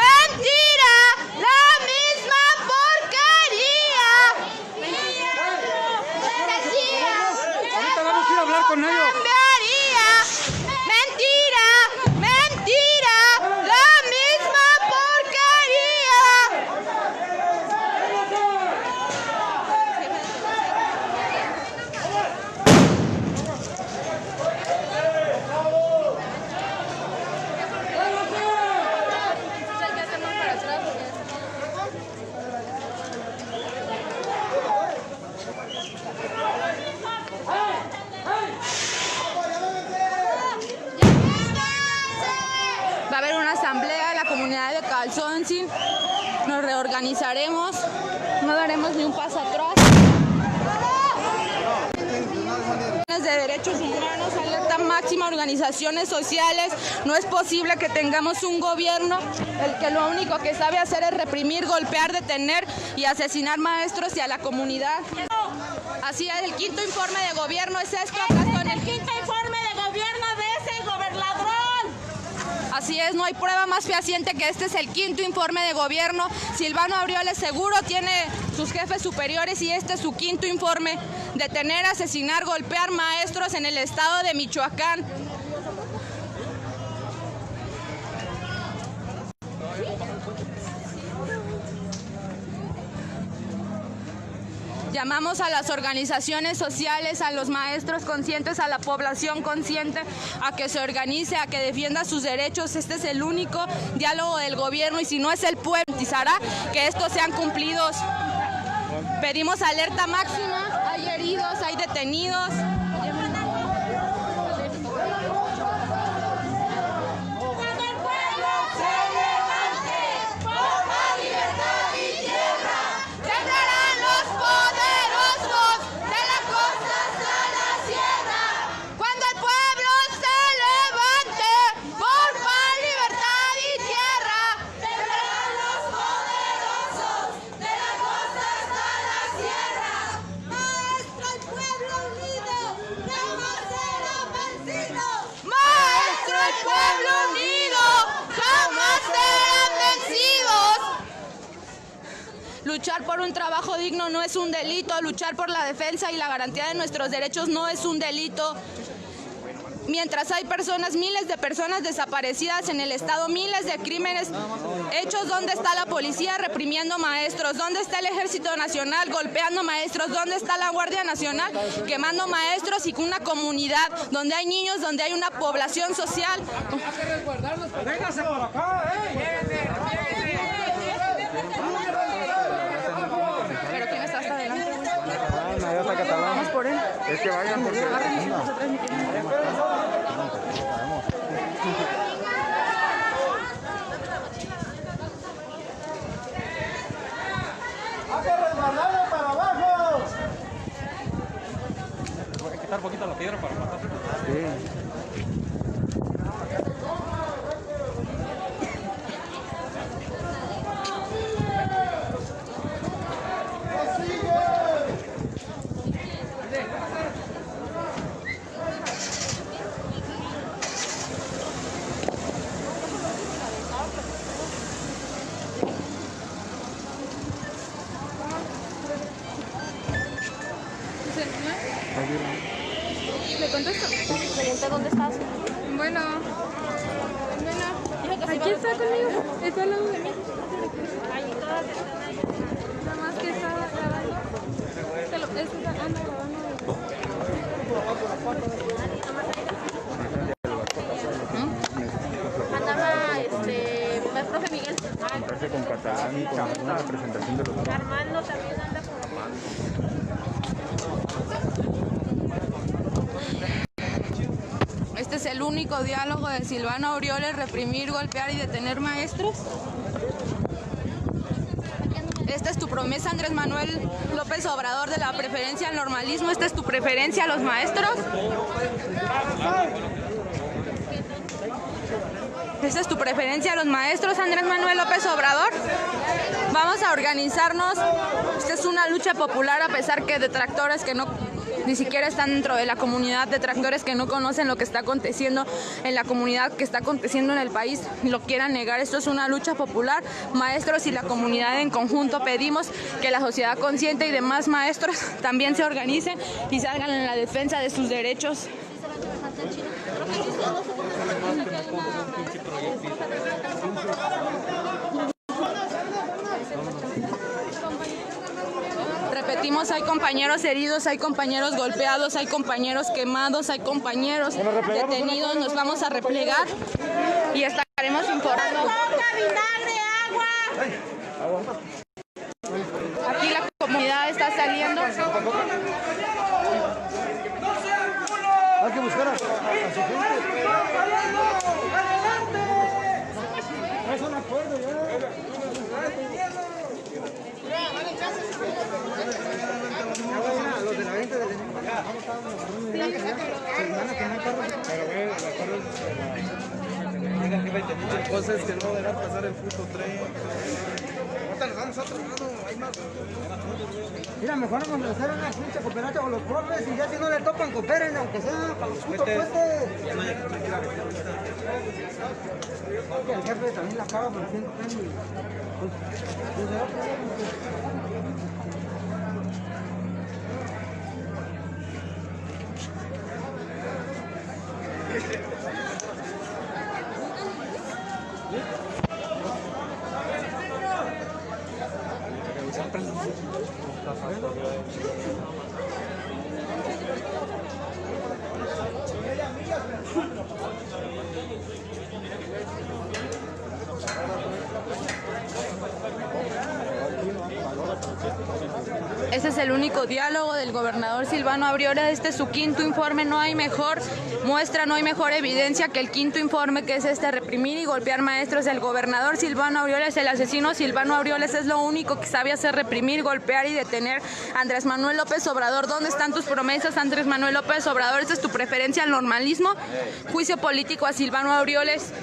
mentira, la misma porquería. Decía Ahorita vamos a ir a hablar con ellos. cambiaría. Mentira, mentira, la misma porquería. organizaremos, no daremos ni un paso atrás. De derechos humanos, alerta máxima, organizaciones sociales. No es posible que tengamos un gobierno el que lo único que sabe hacer es reprimir, golpear, detener y asesinar maestros y a la comunidad. Así es, el quinto informe de gobierno es esto. Con el quinto informe de gobierno de ese gobernador. Así es, no hay prueba más fehaciente que este es el quinto informe de gobierno. Silvano Aureoles seguro tiene sus jefes superiores y este es su quinto informe. Detener, asesinar, golpear maestros en el estado de Michoacán. Llamamos a las organizaciones sociales, a los maestros conscientes, a la población consciente, a que se organice, a que defienda sus derechos. Este es el único diálogo del gobierno y si no es el pueblo, garantizará que estos sean cumplidos. Pedimos alerta máxima, hay heridos, hay detenidos. Luchar por un trabajo digno no es un delito, luchar por la defensa y la garantía de nuestros derechos no es un delito. Mientras hay personas, miles de personas desaparecidas en el estado, miles de crímenes hechos, ¿dónde está la policía reprimiendo maestros? ¿Dónde está el Ejército Nacional golpeando maestros? ¿Dónde está la Guardia Nacional quemando maestros y una comunidad donde hay niños, donde hay una población social? Hay que resguardarnos, véngase por acá, ¿Pero quién está hasta adelante? Vamos por él. Es que vayan porque... ¡Hay que resguardarlo para abajo! Voy a quitar un poquito la piedra para matar. Sí. ¿Le contesto? Pregunté dónde estás. Bueno, aquí está conmigo, está al lado de mí. Ahí todas están ahí. Nada más que está grabando. Anda grabando. Andaba, el profe Miguel. Con Catalán, con una representación de los... Armando también anda por acá. Este es el único diálogo de Silvano Aureoles, reprimir, golpear y detener maestros. Esta es tu promesa, Andrés Manuel López Obrador, de la preferencia al normalismo. Esta es tu preferencia a los maestros. Esta es tu preferencia a los maestros, Andrés Manuel López Obrador. Vamos a organizarnos. Esta es una lucha popular, a pesar que detractores que no ni siquiera están dentro de la comunidad, detractores que no conocen lo que está aconteciendo en la comunidad, que está aconteciendo en el país, lo quieran negar. Esto es una lucha popular. Maestros y la comunidad en conjunto pedimos que la sociedad consciente y demás maestros también se organicen y salgan en la defensa de sus derechos. Repetimos, hay compañeros heridos, hay compañeros golpeados, hay compañeros quemados, hay compañeros detenidos. Nos vamos a replegar y estaremos informando. Aquí la comunidad está saliendo. Hay que buscar a su gente. Es un acuerdo ya. La cosa es que no deberá pasar el fruto 3. Ahorita nos vamos a otro lado, hay más. Mira, mejor cuando hacer una pinche cooperacha con los pobres y ya si no le topan, cooperen, aunque sea para los putos puestes. Que el jefe también la caga por siempre. Este es el único diálogo del gobernador Silvano Aureoles. Este es su quinto informe. No hay mejor muestra, no hay mejor evidencia que el quinto informe, que es reprimir y golpear maestros. El gobernador Silvano Aureoles, el asesino Silvano Aureoles, es lo único que sabe hacer: reprimir, golpear y detener. Andrés Manuel López Obrador, ¿dónde están tus promesas, Andrés Manuel López Obrador? ¿Esta es tu preferencia al normalismo? Juicio político a Silvano Aureoles.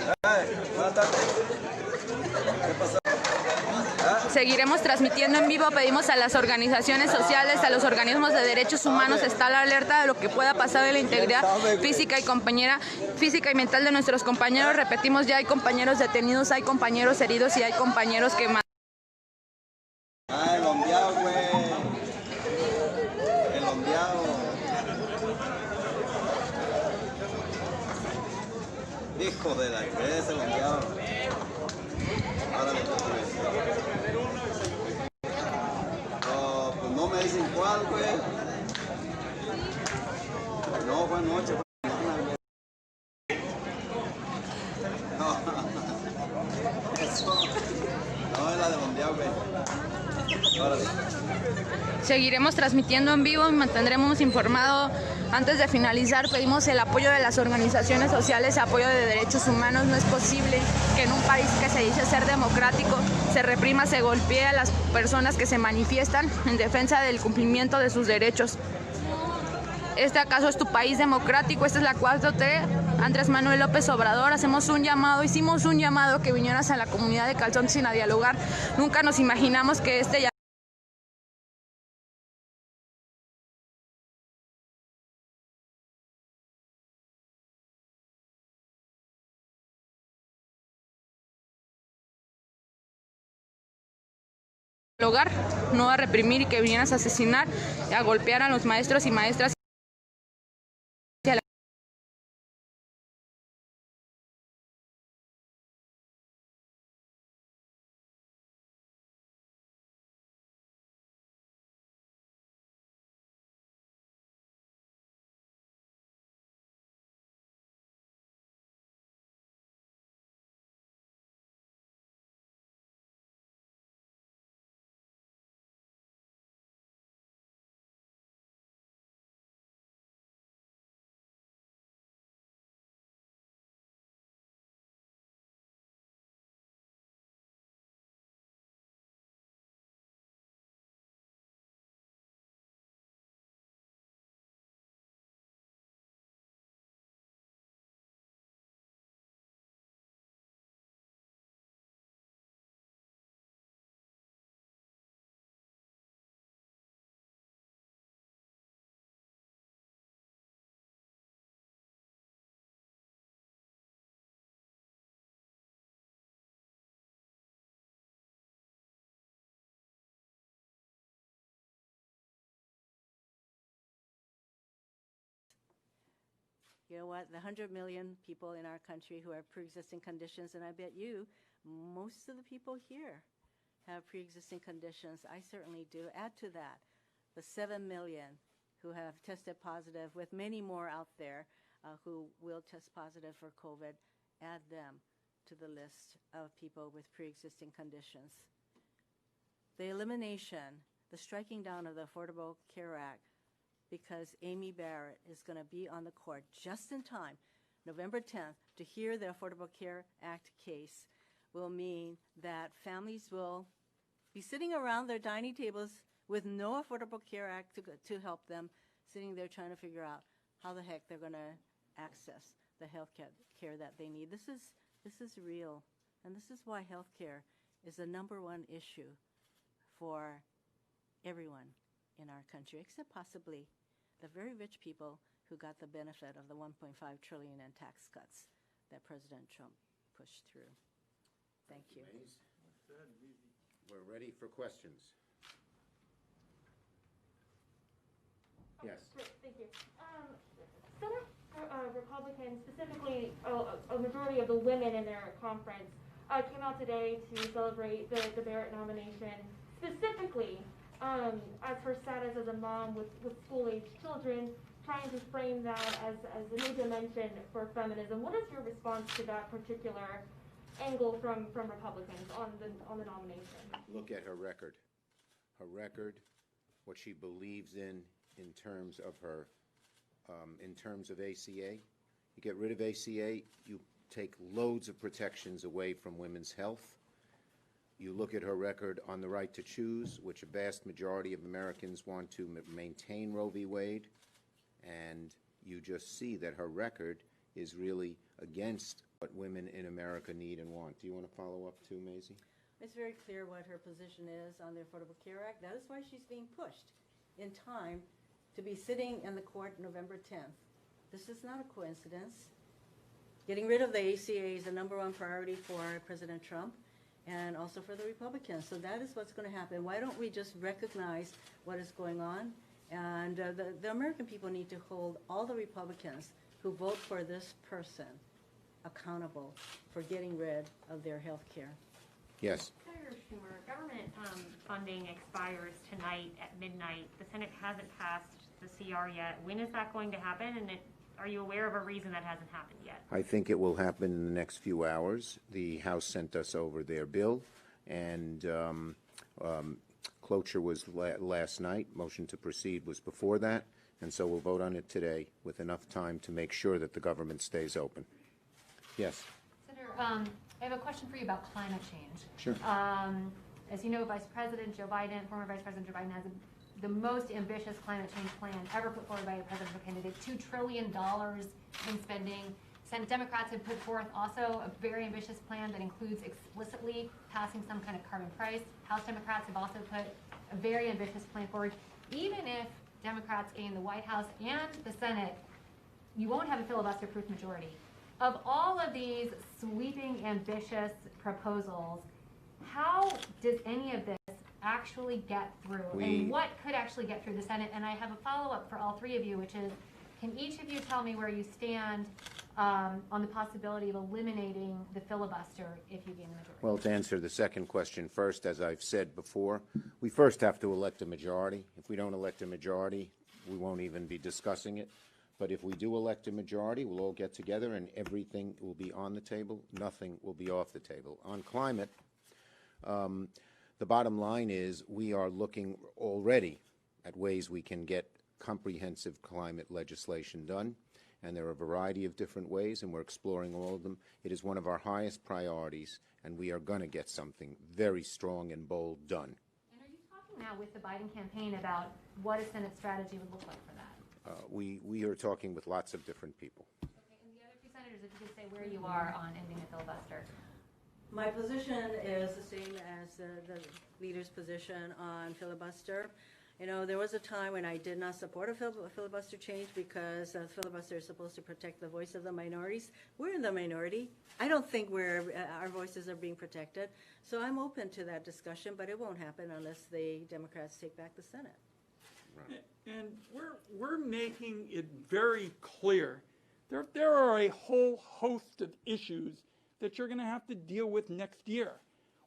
Seguiremos transmitiendo en vivo. Pedimos a las organizaciones sociales, a los organismos de derechos humanos estar alerta de lo que pueda pasar en la integridad física y mental de nuestros compañeros. Repetimos, ya hay compañeros detenidos, hay compañeros heridos y hay compañeros que más. El ondeado, güey. El ondeado. Hijo de la que es el ondeado. Ahora pues no me dicen cuál, güey. No, buenas noches. No, eso. No, es la de ondeado, güey. Órale. Seguiremos transmitiendo en vivo y mantendremos informado. Antes de finalizar, pedimos el apoyo de las organizaciones sociales, apoyo de derechos humanos. No es posible que en un país que se dice ser democrático se reprima, se golpee a las personas que se manifiestan en defensa del cumplimiento de sus derechos. ¿Este acaso es tu país democrático? Esta es la 4T. Andrés Manuel López Obrador, hicimos un llamado que vinieras a la comunidad de Calzoncin a dialogar. Nunca nos imaginamos que no a reprimir y que vinieras a asesinar y a golpear a los maestros y maestras. You know what? The 100 million people in our country who have pre-existing conditions, and I bet you, most of the people here have pre-existing conditions. I certainly do. Add to that the 7 million who have tested positive, with many more out there who will test positive for COVID. Add them to the list of people with pre-existing conditions. The elimination, the striking down of the Affordable Care Act, because Amy Barrett is going to be on the court just in time, November 10th, to hear the Affordable Care Act case, will mean that families will be sitting around their dining tables with no Affordable Care Act to help them, sitting there trying to figure out how the heck they're going to access the health care that they need. This is real, and this is why health care is the #1 issue for everyone in our country, except possibly the very rich people who got the benefit of the $1.5 trillion in tax cuts that President Trump pushed through. Thank you. We're ready for questions. Yes. Thank you. Senate Republicans, specifically a majority of the women in their conference, came out today to celebrate the Barrett nomination, specifically as her status as a mom with school-age children, trying to frame that as a new dimension for feminism. What is your response to that particular angle from Republicans on the nomination? Look at her record. Her record, what she believes in terms of her, in terms of ACA. You get rid of ACA, you take loads of protections away from women's health. You look at her record on the right to choose, which a vast majority of Americans want to maintain Roe v. Wade, and you just see that her record is really against what women in America need and want. Do you want to follow up too, Maisie? It's very clear what her position is on the Affordable Care Act. That is why she's being pushed in time to be sitting in the court November 10th. This is not a coincidence. Getting rid of the ACA is the #1 priority for President Trump and also for the Republicans. So that is what's going to happen. Why don't we just recognize what is going on? And the American people need to hold all the Republicans who vote for this person accountable for getting rid of their health care. Yes. Senator Schumer, government funding expires tonight at midnight. The Senate hasn't passed the CR yet. When is that going to happen? And are you aware of a reason that hasn't happened yet? I think it will happen in the next few hours. The House sent us over their bill, and cloture was last night. Motion to proceed was before that, and so we'll vote on it today with enough time to make sure that the government stays open. Yes. Senator, I have a question for you about climate change. Sure. As you know, Vice President Joe Biden, former Vice President Joe Biden, has the most ambitious climate change plan ever put forward by a presidential candidate, $2 trillion in spending. Senate Democrats have put forth also a very ambitious plan that includes explicitly passing some kind of carbon price. House Democrats have also put a very ambitious plan forward. Even if Democrats gain the White House and the Senate, you won't have a filibuster-proof majority. Of all of these sweeping, ambitious proposals, how does any of this actually get through? And what could actually get through the Senate? And I have a follow-up for all three of you, which is, can each of you tell me where you stand on the possibility of eliminating the filibuster if you gain the majority? Well, to answer the second question first, as I've said before, we first have to elect a majority. If we don't elect a majority, we won't even be discussing it. But if we do elect a majority, we'll all get together and everything will be on the table. Nothing will be off the table. On climate, the bottom line is we are looking already at ways we can get comprehensive climate legislation done, and there are a variety of different ways, and we're exploring all of them. It is one of our highest priorities, and we are going to get something very strong and bold done. And are you talking now with the Biden campaign about what a Senate strategy would look like for that? We are talking with lots of different people. Okay, and the other two senators, if you could say where you are on ending the filibuster. My position is the same as the leader's position on filibuster. You know, there was a time when I did not support a filibuster change because a filibuster is supposed to protect the voice of the minorities. We're in the minority. I don't think our voices are being protected. So I'm open to that discussion, but it won't happen unless the Democrats take back the Senate. Right. And we're making it very clear. There are a whole host of issues that you're going to have to deal with next year.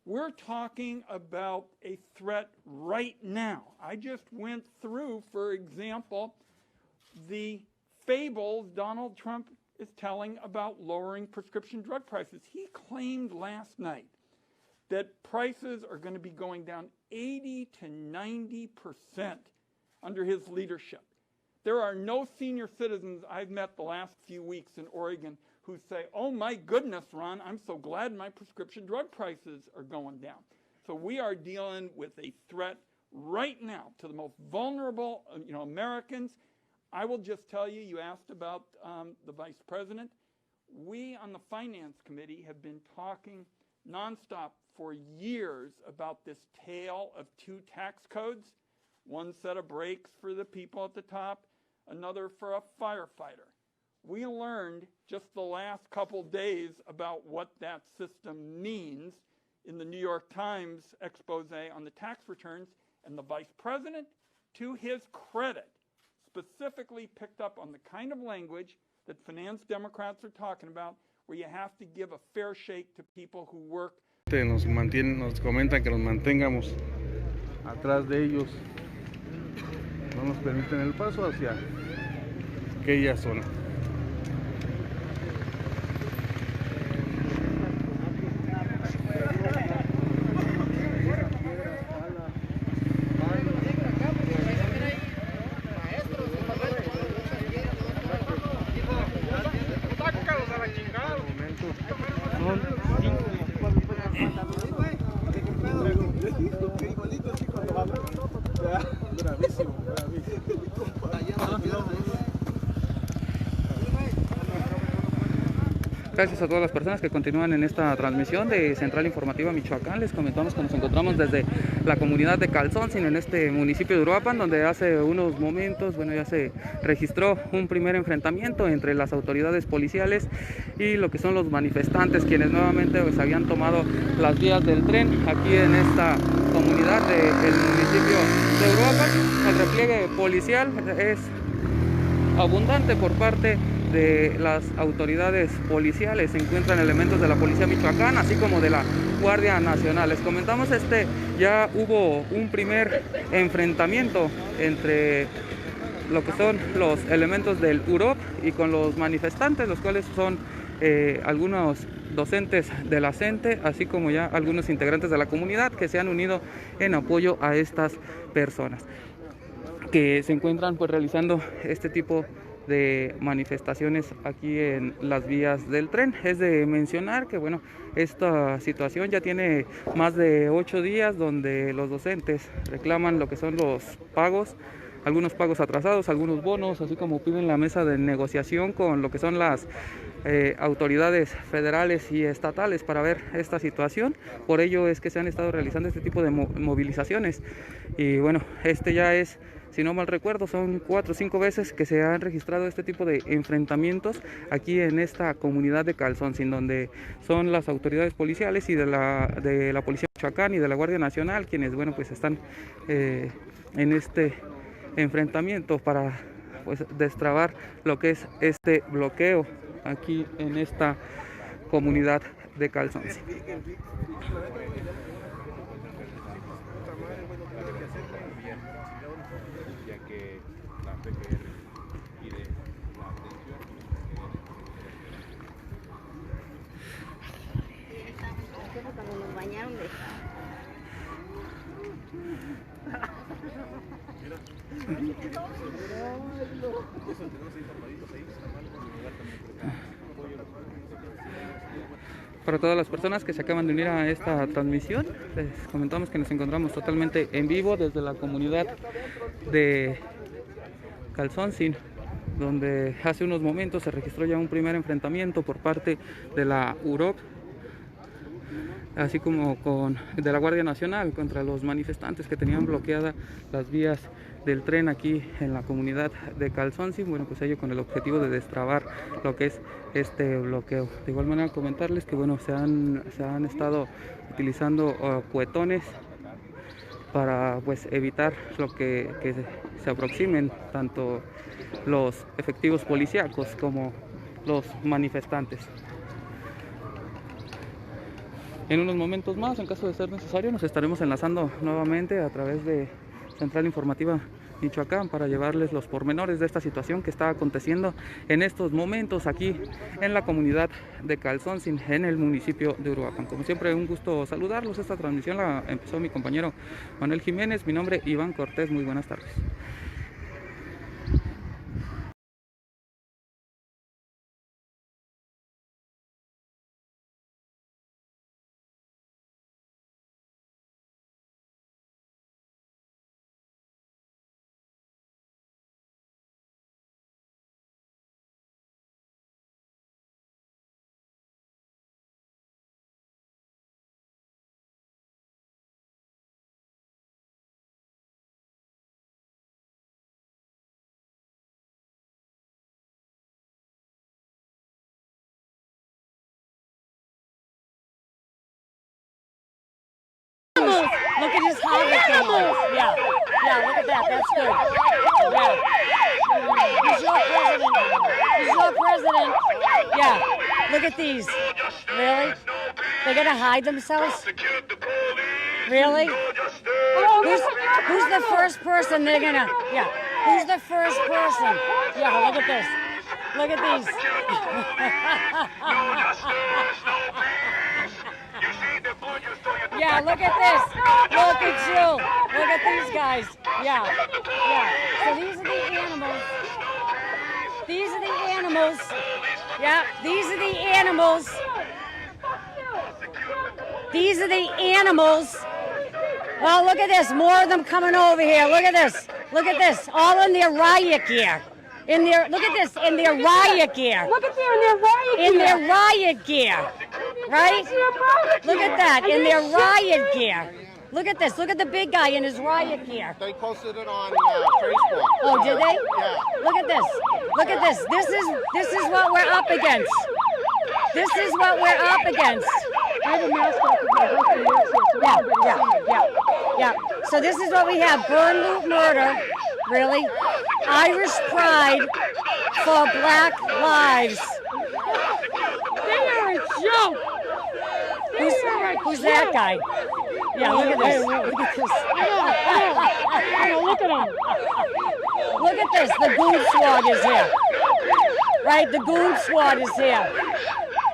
We're talking about a threat right now. I just went through, for example, the fables Donald Trump is telling about lowering prescription drug prices. He claimed last night that prices are going to be going down 80 to 90% under his leadership. There are no senior citizens I've met the last few weeks in Oregon who say, oh my goodness, Ron, I'm so glad my prescription drug prices are going down. So we are dealing with a threat right now to the most vulnerable Americans. I will just tell you, you asked about the vice president. We on the finance committee have been talking nonstop for years about this tale of two tax codes, one set of breaks for the people at the top, another for a firefighter. We learned just the last couple days about what that system means in the New York Times expose on the tax returns, and the vice president, to his credit, specifically picked up on the kind of language that finance Democrats are talking about, where you have to give a fair shake to people who work. Nos comentan que nos mantengamos atrás de ellos, no nos permiten el paso hacia aquella zona. Gracias a todas las personas que continúan en esta transmisión de Central Informativa Michoacán. Les comentamos que nos encontramos desde la comunidad de Calzoncin, en este municipio de Uruapan, donde hace unos momentos, ya se registró un primer enfrentamiento entre las autoridades policiales y lo que son los manifestantes, quienes nuevamente habían tomado las vías del tren aquí en esta comunidad del municipio de Uruapan. El repliegue policial es abundante por parte de las autoridades policiales. Se encuentran elementos de la Policía Michoacán, así como de la Guardia Nacional. Les comentamos, ya hubo un primer enfrentamiento entre lo que son los elementos del UROP y con los manifestantes, los cuales son algunos docentes de la CENTE, así como ya algunos integrantes de la comunidad que se han unido en apoyo a estas personas que se encuentran realizando este tipo de manifestaciones aquí en las vías del tren. Es de mencionar que esta situación ya tiene más de 8 días donde los docentes reclaman lo que son los pagos, algunos pagos atrasados, algunos bonos, así como piden la mesa de negociación con lo que son las autoridades federales y estatales para ver esta situación. Por ello es que se han estado realizando este tipo de movilizaciones y ya es, si no mal recuerdo, son 4 o 5 veces que se han registrado este tipo de enfrentamientos aquí en esta comunidad de Calzoncin, donde son las autoridades policiales y de la Policía Michoacán y de la Guardia Nacional quienes están en este enfrentamiento para destrabar lo que es este bloqueo aquí en esta comunidad de Calzoncin. Cuando nos bañaron de... Para todas las personas que se acaban de unir a esta transmisión, les comentamos que nos encontramos totalmente en vivo desde la comunidad de Calzoncin, donde hace unos momentos se registró ya un primer enfrentamiento por parte de la UROP, así como de la Guardia Nacional contra los manifestantes que tenían bloqueadas las vías del tren aquí en la comunidad de Calzoncin, ello con el objetivo de destrabar lo que es este bloqueo. De igual manera comentarles que se han estado utilizando cuetones para evitar lo que se aproximen tanto los efectivos policíacos como los manifestantes. En unos momentos más, en caso de ser necesario, nos estaremos enlazando nuevamente a través de Central Informativa Michoacán para llevarles los pormenores de esta situación que está aconteciendo en estos momentos aquí en la comunidad de Calzoncin, en el municipio de Uruapan. Como siempre, un gusto saludarlos. Esta transmisión la empezó mi compañero Manuel Jiménez. Mi nombre Iván Cortés. Muy buenas tardes. look at his Harvard thing on. Yeah, yeah, look at that. That's good. Yeah. He's your president. He's your president. Yeah. Look at these. Really? They're gonna hide themselves? Really? Who's the first person they're gonna? Yeah. Who's the first person? Yeah. Look at this. Look at these. Yeah, look at this. Look at you. Look at these guys. Yeah. Yeah. So these are the animals. These are the animals. Yeah, these are the animals. These are the animals. Well, look at this. More of them coming over here. Look at this. Look at this. All in their riot gear. In their, look at this, in their riot gear. Look at their riot gear. In their riot gear. Right? Look at that, in their riot gear. Look at this, look at the big guy in his riot gear. They posted it on Facebook. Oh, did they? Yeah. Look at this. Look at this. This is what we're up against. This is what we're up against. Yeah. So this is what we have. Burn, loot, murder. Really? Irish pride for Black lives. They are a joke. Who's that guy? Yeah, look at this. Look at this. I know, look at him. Look at this. The goon squad is here. Right? The goon squad is here.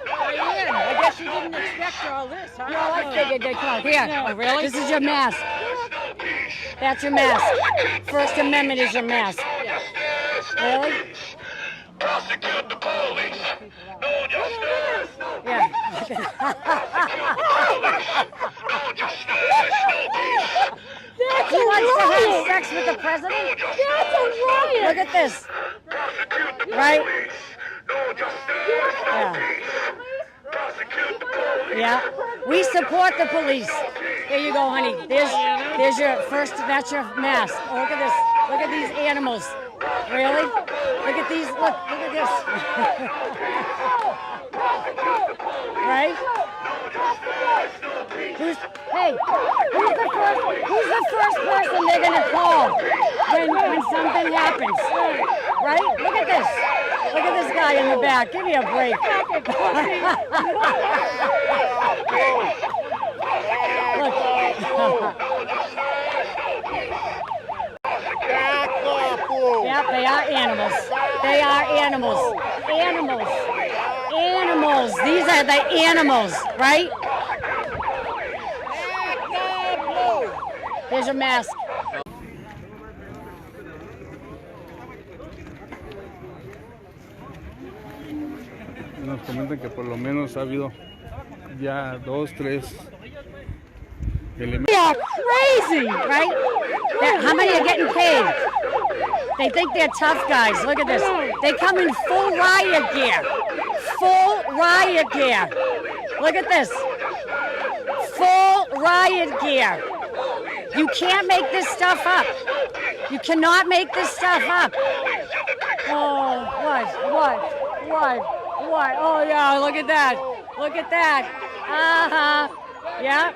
Diane, I guess you didn't expect all this, huh? No, I figured they'd come. Here. Oh, really? This is your mask. That's your mask. First Amendment is your mask. Really? Prosecute the police. No justice. Yeah. He wants to have sex with the president? That's a riot. Look at this. Right? Yeah. Yeah. We support the police. There you go, honey. There's your first, that's your mask. Oh, look at this. Look at these animals. Really? Look at these, look at this. Right? Who's the first person they're gonna call when something happens? Right? Look at this. Look at this guy in the back. Give me a break. Look. Yep, they are animals. They are animals. Animals. Animals. These are the animals, right? Here's your mask. Nos comentan que por lo menos ha habido ya 2, 3 elementos. They are crazy, right? How many are getting paid? They think they're tough guys. Look at this. They come in full riot gear. Full riot gear. Look at this. Full riot gear. You can't make this stuff up. You cannot make this stuff up. Oh, what? Oh, yeah, look at that. Look at that. Uh-huh. Yep.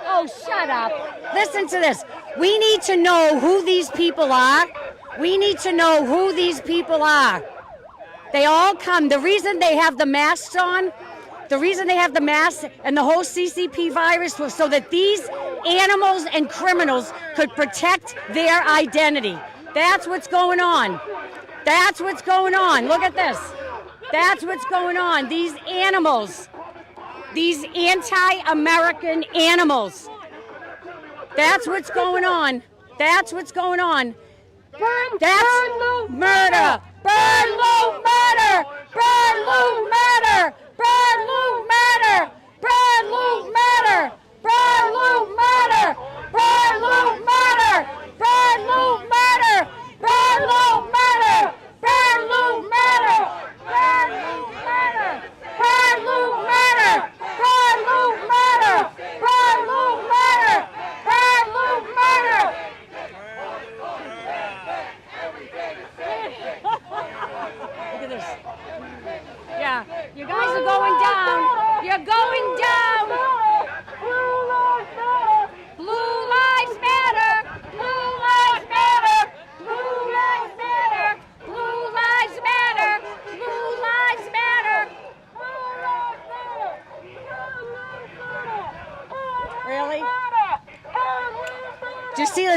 Oh, shut up. Listen to this. We need to know who these people are. We need to know who these people are. They all come. The reason they have the masks on, the reason they have the masks and the whole CCP virus was so that these animals and criminals could protect their identity. That's what's going on. That's what's going on. Look at this. That's what's going on. These animals. These anti-American animals. That's what's going on. That's what's going on. That's murder. Burn, loot, murder. Burn, loot, murder. Burn, loot, murder. Burn, loot, murder. Burn, loot, murder. Burn, loot, murder. Burn, loot, murder. Burn, loot, murder. Burn, loot, murder. Burn, loot, murder. Burn, loot, murder. Burn, loot, murder. Burn, loot, murder. Burn, loot, murder. Look at this. Yeah, you guys are going down. You're going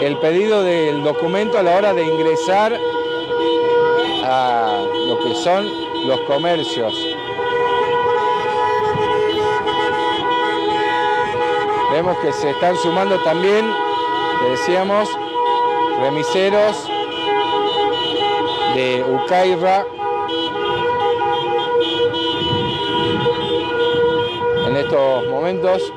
el pedido del documento a la hora de ingresar a lo que son los comercios. Vemos que se están sumando también, le decíamos, remiseros de Ucaira en estos momentos.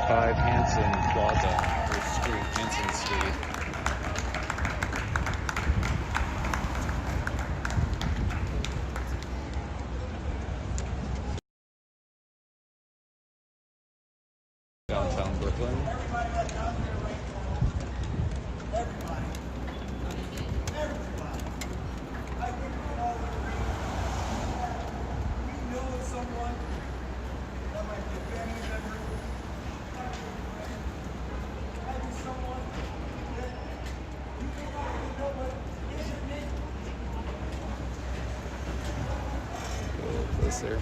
Hanson Plaza, or Street, Hanson Street. Downtown Brooklyn. Closer.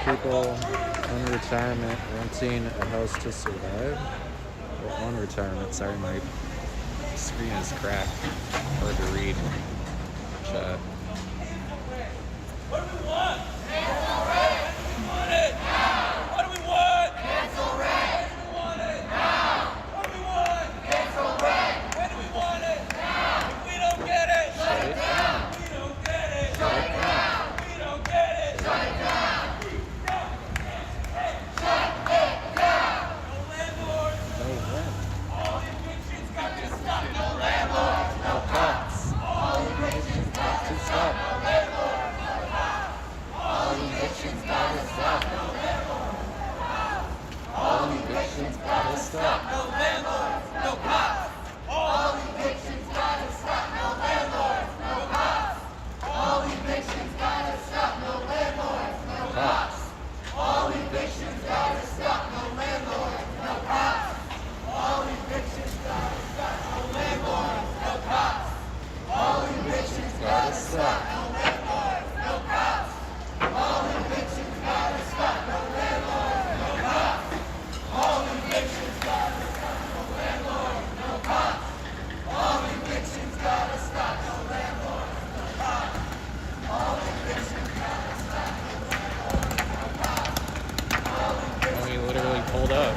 people on retirement renting a house to survive. Well, on retirement, sorry, my screen is cracked. Hard to read. Chat. What do we want? Cancel rent! We want it now! What do we want? Cancel rent! We want it now! What do we want? Cancel rent! When do we want it? Now! If we don't get it, shut it down! We don't get it, shut it down! We don't get it, shut it down! Shut it down! No landlords! No rent. All evictions got to stop! No landlords! No cops! All evictions got to stop! No landlords! No cops! All evictions got to stop! No landlords! All evictions got to stop! No landlords! No cops! All evictions got to stop! No landlords! No cops! All evictions got to stop! No landlords! No cops! All evictions got to stop! No landlords! No cops! All evictions got to stop! No landlords! No cops! All evictions got to stop! No landlords! No cops! All evictions got to stop! No landlords! No cops! All evictions got to stop! No landlords! No cops! All evictions got to stop! No landlords! No cops! All evictions got to stop! No landlords! No cops! All evictions. Oh, he literally pulled up.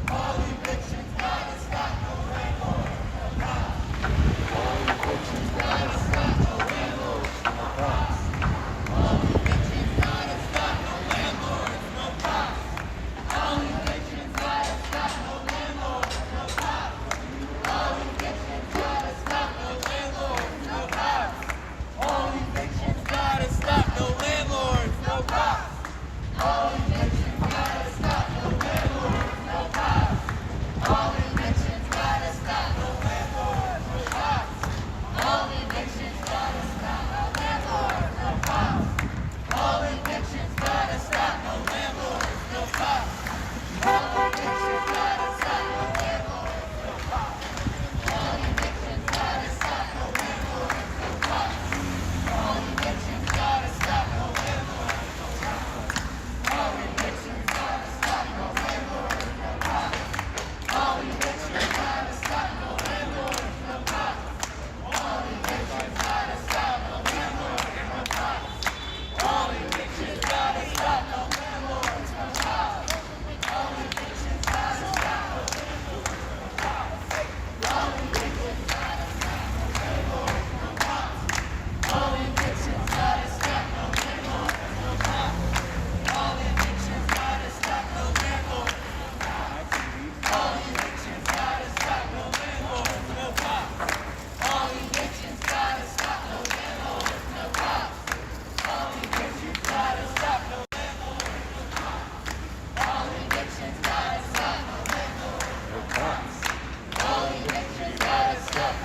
All evictions got to stop! No landlords! No cops! All evictions got to stop! No landlords! No cops! All evictions got to stop! No landlords! No cops! All evictions got to stop! No landlords! No cops! All evictions got to stop! No landlords! No cops! All evictions got to stop! No landlords! No cops! All evictions got to stop! No landlords! No cops! All evictions got to stop! No landlords! No cops! All evictions got to stop! No landlords! No cops! All evictions got to stop! No landlords! No cops! All evictions got to stop! No landlords! No cops! All evictions got to stop! No landlords! No cops! All evictions got to stop! No landlords! No cops! All evictions got to stop! No landlords! No cops! All evictions got to stop! No landlords! No cops! All evictions got to stop! No landlords! No cops! All evictions got to stop! No landlords! No cops! All evictions got to stop! No landlords! No cops! All evictions got to stop! No landlords! No cops! All evictions got to stop! No landlords! No cops! All evictions got to stop! No landlords! No cops! All evictions got to stop! No landlords! No cops! All evictions got to stop! No landlords! No cops! All evictions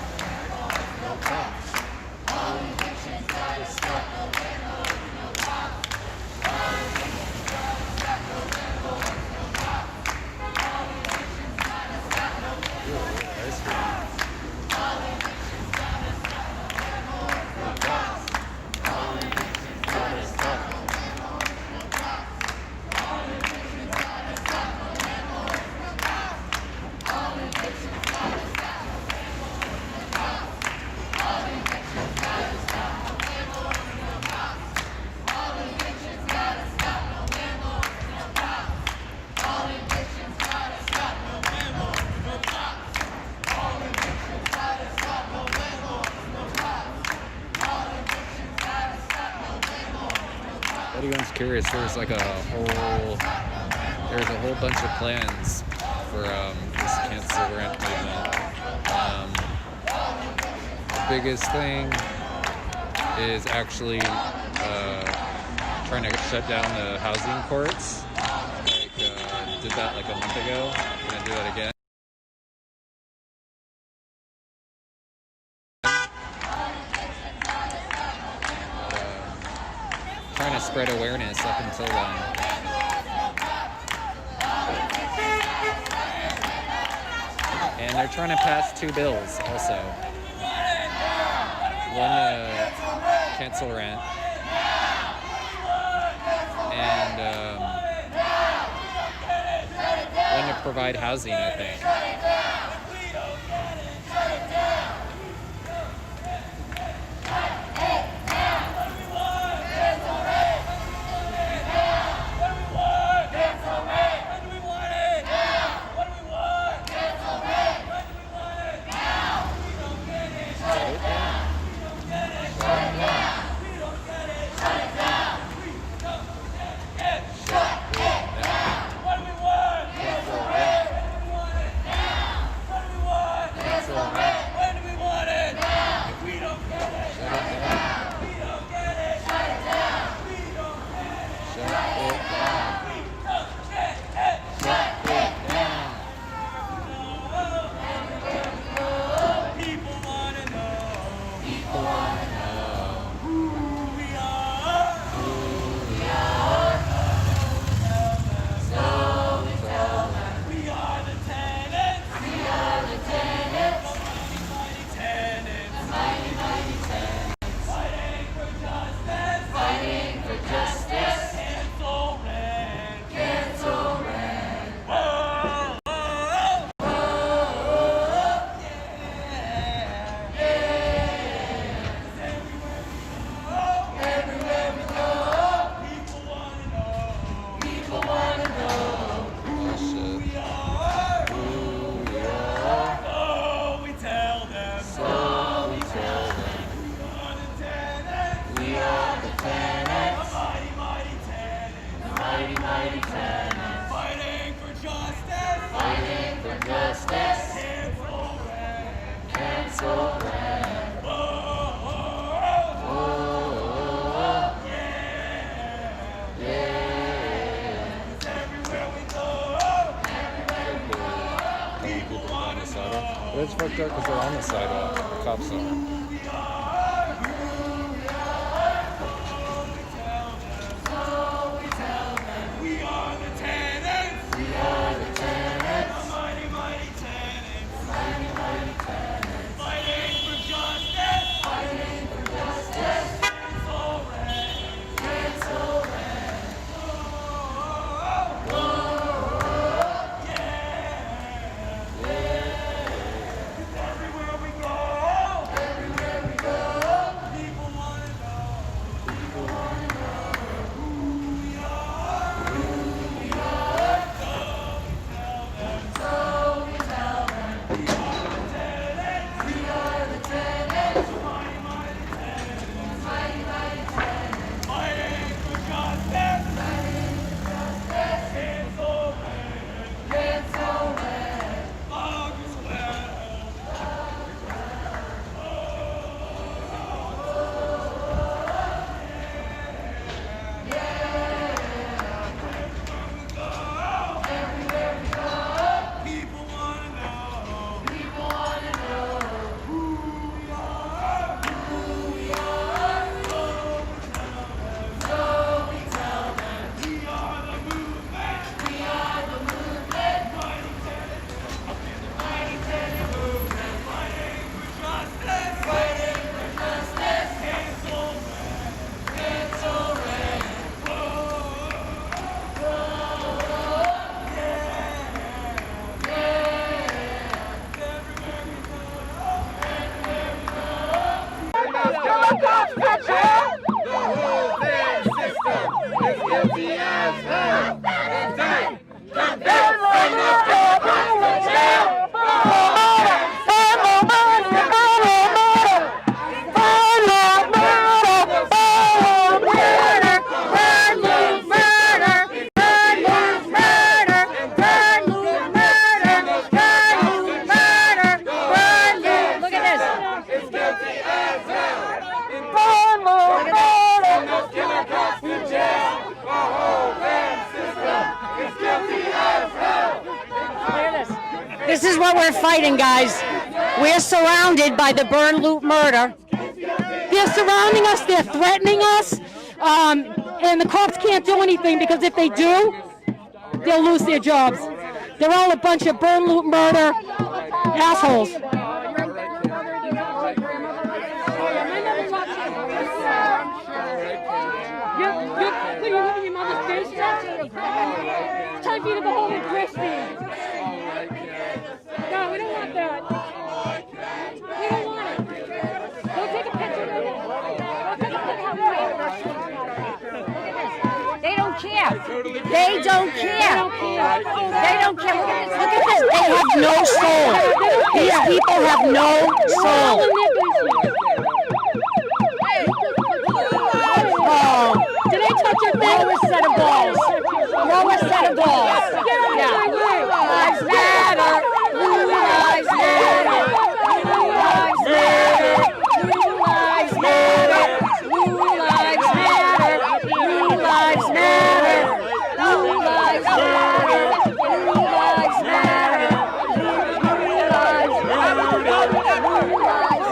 got to stop! No landlords! No cops! All evictions got to stop! No landlords! No cops! All evictions got to stop! No landlords! No cops! All evictions got to stop! No landlords! No cops! All evictions got to stop! No landlords! No cops! All evictions got to stop! No landlords! All evictions got to stop! No landlords! No cops! All evictions got to stop! No landlords! No cops! All evictions got to stop! No landlords! No cops! All evictions got to stop! No landlords! No cops! All evictions got to stop! No landlords! No cops! All evictions got to stop! No landlords! No cops! All evictions got to stop! No landlords! No cops! All evictions got to stop! No landlords! No cops! All evictions got to stop! No landlords! No cops! If anyone's curious, there's like a whole bunch of plans for this cancel rent movement. The biggest thing is actually trying to shut down the housing courts. Did that like a month ago. Gonna do that again. Trying to spread awareness up until then. And they're trying to pass 2 bills also. cancel rent, and wouldn't provide housing, I think. It's fucked up because they're on the sidewalk. The cops are. This is what we're fighting, guys. We're surrounded by the burn, loot, murder. They're surrounding us, they're threatening us, and the cops can't do anything because if they do, they'll lose their jobs. They're all a bunch of burn, loot, murder assholes. It's time for you to go home and breastfeed. No, we don't want that. We don't want it. Go take a picture of it. They don't care. They don't care. They don't care. Look at this. They have no soul. These people have no soul. Oh. Did I touch your thing? Lower set of balls. Lower set of balls. Yeah. Lives matter. Blue lives matter. Blue lives matter. Blue lives matter. Blue lives matter. Blue lives matter. Blue lives matter. Blue lives matter. Blue lives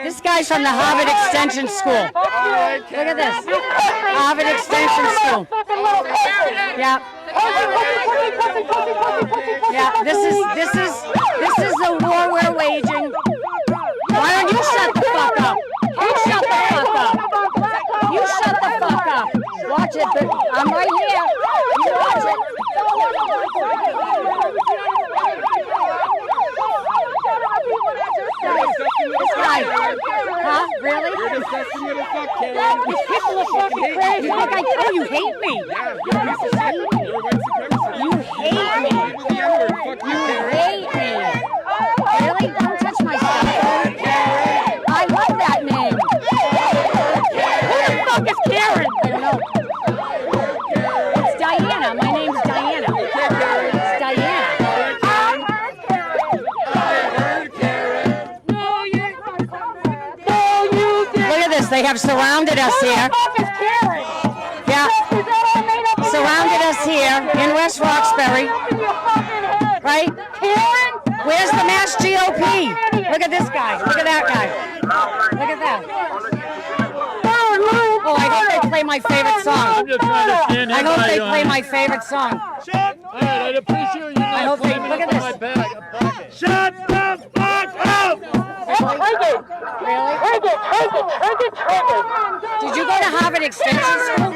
This guy's from the Harvard Extension School. Look at this. Harvard Extension School. Yeah. Yeah, this is the war we're waging. Why don't you shut the fuck up? You shut the fuck up. You shut the fuck up. Watch it. I'm right here. You watch it. This guy. Huh? Really? You're disgusting little fuck, Karen. These people are fucking crazy. Look, I tell you, hate me. Yeah, you're a piece of shit. You're a white supremacist. You hate me. With the N-word. Fuck you, You Karen. hate me. Really? Don't touch my stuff. I love that name. Who the fuck is Karen? I don't know. It's Diana. My name's Diana. It's Diana. Look at this. They have surrounded us here. Yeah. Surrounded us here in West Roxbury. Right? Where's the Mass GOP? Look at this guy. Look at that guy. Look at that. Oh, I hope they play my favorite song. I hope they play my favorite song. I'd appreciate you I hope they look at this. Shut the fuck up! Really? Did you go to Harvard Extension School?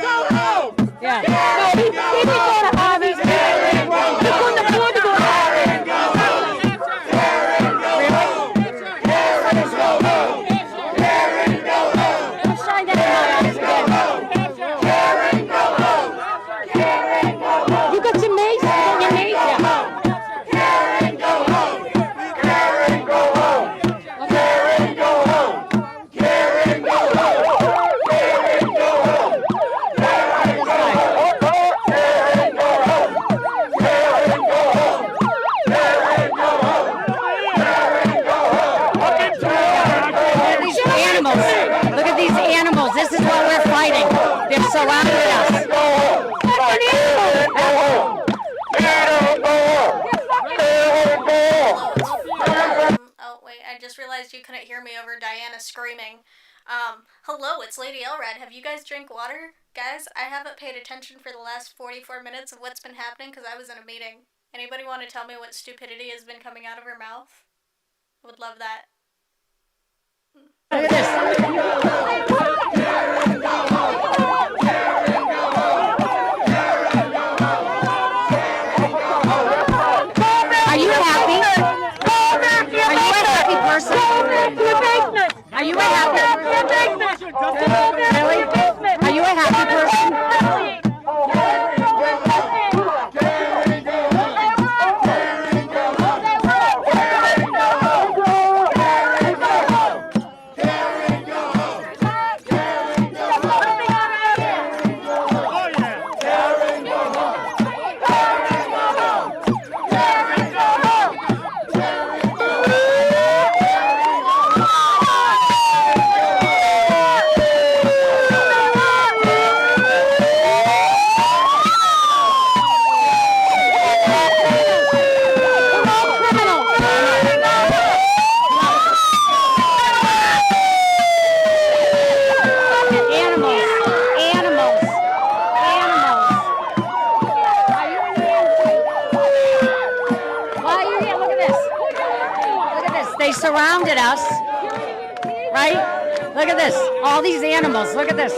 Yeah. No, he didn't go to Harvard. He couldn't afford to go to Harvard. Don't shine that in my eyes again. You got your mace? Your mace? Look at these animals. This is what we're fighting. They've surrounded us. Oh, wait, I just realized you couldn't hear me over Diana screaming. Hello, it's Lady Elred. Have you guys drank water? Guys, I haven't paid attention for the last 44 minutes of what's been happening because I was in a meeting. Anybody want to tell me what stupidity has been coming out of her mouth? I would love that. Look at this. Are you happy? Are you a happy person? Are you a happy person? Really? Are you a happy person? surrounded us, right? Look at this. All these animals. Look at this.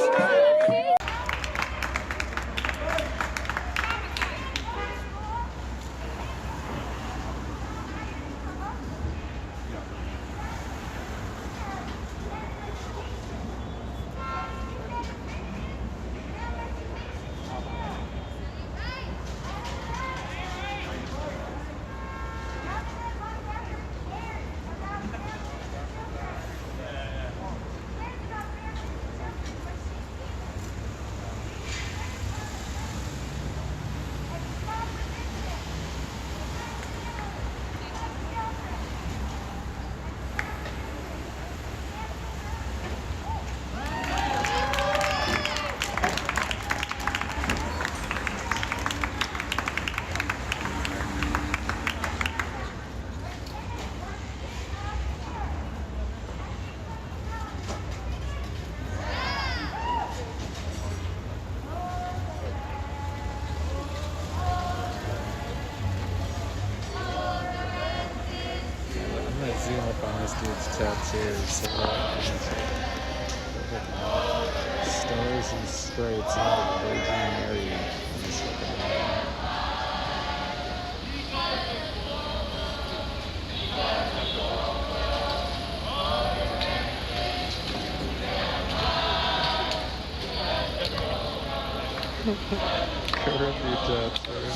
Zoom up on this dude's tattoos. Stars and stripes out of the Virgin Mary. He's looking at currently tattooed.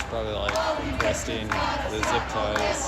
Probably like requesting the zip ties.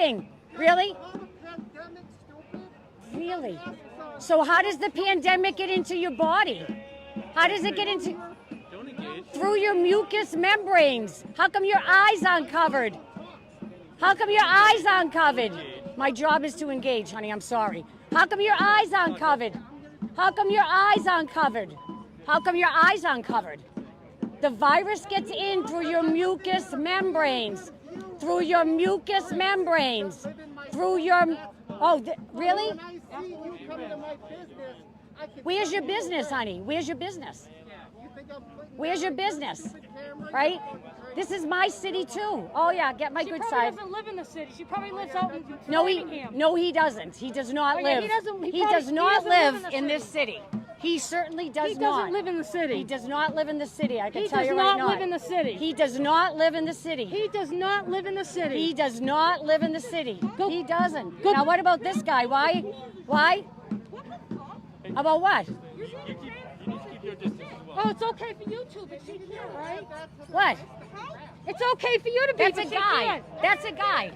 talking. Really? Really? So how does the pandemic get into your body? How does it get into... Through your mucous membranes. How come your eyes aren't covered? How come your eyes aren't covered? My job is to engage, honey, I'm sorry. How come your eyes aren't covered? How come your eyes aren't covered? How come your eyes aren't covered? The virus gets in through your mucous membranes. Through your mucous membranes. Through your... Oh, really? Where's your business, honey? Where's your business? Where's your business? Right? This is my city too. Oh yeah, get my good side. She probably doesn't live in the city. She probably lives out in Framingham. No, he doesn't. He does not live. He does not live in this city. He certainly does not. He doesn't live in the city. He does not live in the city. I can tell you He right does now. not live in the city. He does not live in the city. He does not live in the city. He does not live in the city. He doesn't. Now what about this guy? Why? Why? About what? Oh, it's okay for you two, but she can't, right? What? It's okay for you to be. That's but a she guy. can't. That's a guy.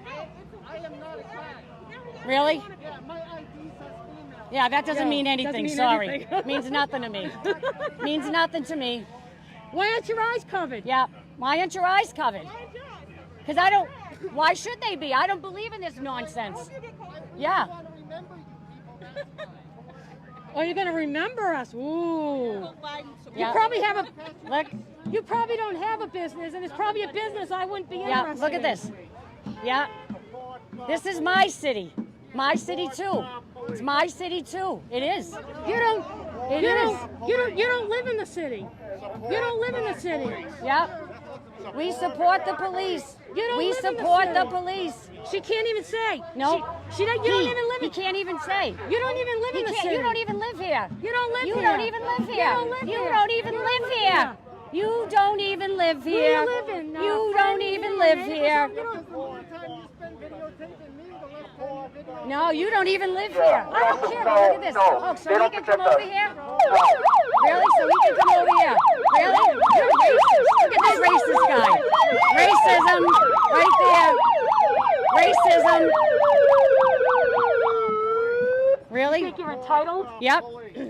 I am not a guy. Really? Yeah, my ID says female. Yeah, that doesn't mean anything. mean Sorry. anything. Means nothing to me. Means nothing to me. Why aren't your eyes covered? Yeah. Why aren't your eyes covered? Because I don't. Why should they be? I don't believe in this nonsense. Yeah. Oh, you're gonna remember us? Ooh. Yeah. You probably have a look. You probably don't have a business, and it's probably a business I wouldn't be interested in. Look at this. Yeah. This is my city. My city too. It's my city too. It is. You don't. It you is. You don't live in the city. You don't live in the city. Yep. We support the police. You don't We live in the support city. the police. She can't even say. No. She don't. You don't even live. He can't even say. You don't even live in the city. You don't even live here. You don't live You here. don't even live here. You don't live You here. don't even You live don't here. You don't even live Where here. you living? You don't even live here. No, you don't even live here. I don't care. Look at this. Oh, so he can come over here? Really? So he can come over here? Really? You're racist. Look at this racist guy. Racism right there. Racism. Really? You think you're entitled? Yep.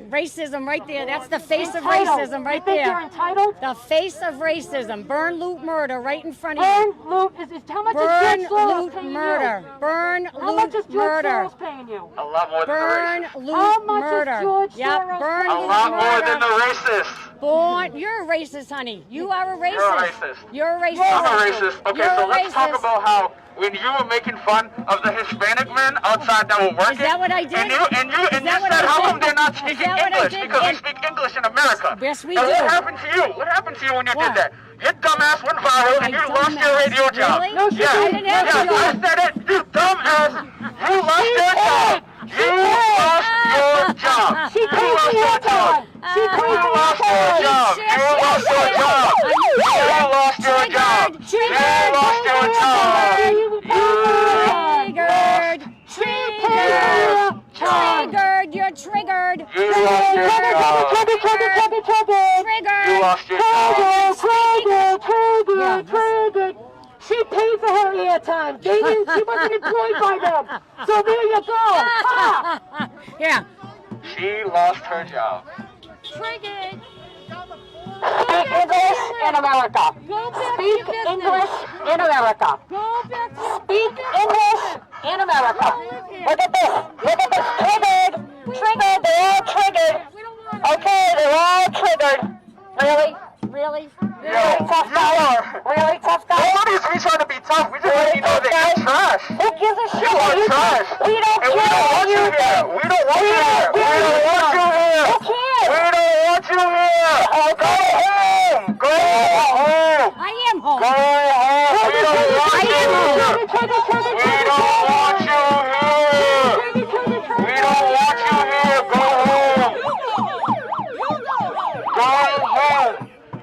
Racism right there. That's the face of Entitled. racism right You think there. you're entitled? The face of racism. Burn, loot, murder right in front of Burn, you. loot. How much Burn, is George Soros loot, paying murder. you? Burn, How much loot, is George murder. Soros paying you? A lot more than Burn, the loot, How much murder. is George Yep. Soros Burn, paying A loot, lot more murder. than the racist. Born, you're a racist, honey. You are a racist. You're a racist. You're a racist. I'm a racist. Okay, You're so a let's talk racist. about how when you were making fun of the Hispanic men outside that were working. Is that what I did? And you Is that what said I how did? come they're not Is speaking that what I English did? because we And- speak English in America. Yes, we and do. What happened to you? What happened to you when you What? did that? Your dumbass went viral and My you lost your dumbass. radio job. Really? No, she yeah, didn't have yeah, a job. I said it. You dumbass. You lost your job. You lost your job. She You paid lost for your your job. time. She paid You for your lost your time. job. You lost your job. You lost your job. You lost your job. Triggered. Triggered. You're triggered. You lost your job. Triggered. You lost your job. Triggered. She paid for her airtime. She wasn't employed by them. So there you go. Ha! Yeah. She lost her job. Triggered. Speak English in America. Go back to Speak your business. English in America. Go back to your Speak English in America. Look at this. Look at this. Triggered. Triggered. They're all triggered. Okay, they're all triggered. Really? Really? Really tough guy? Really tough guy? Nobody's we trying to be tough. We just want you to know that you're trash. Who gives a shit? You are trash. We don't And we care don't what want you you here. We don't want you here. We Who don't want you here. cares? We don't want you here. Go home. Go home. I am home. Go home. We don't want you here. We don't want you here. We don't want you here. Go home. Go home.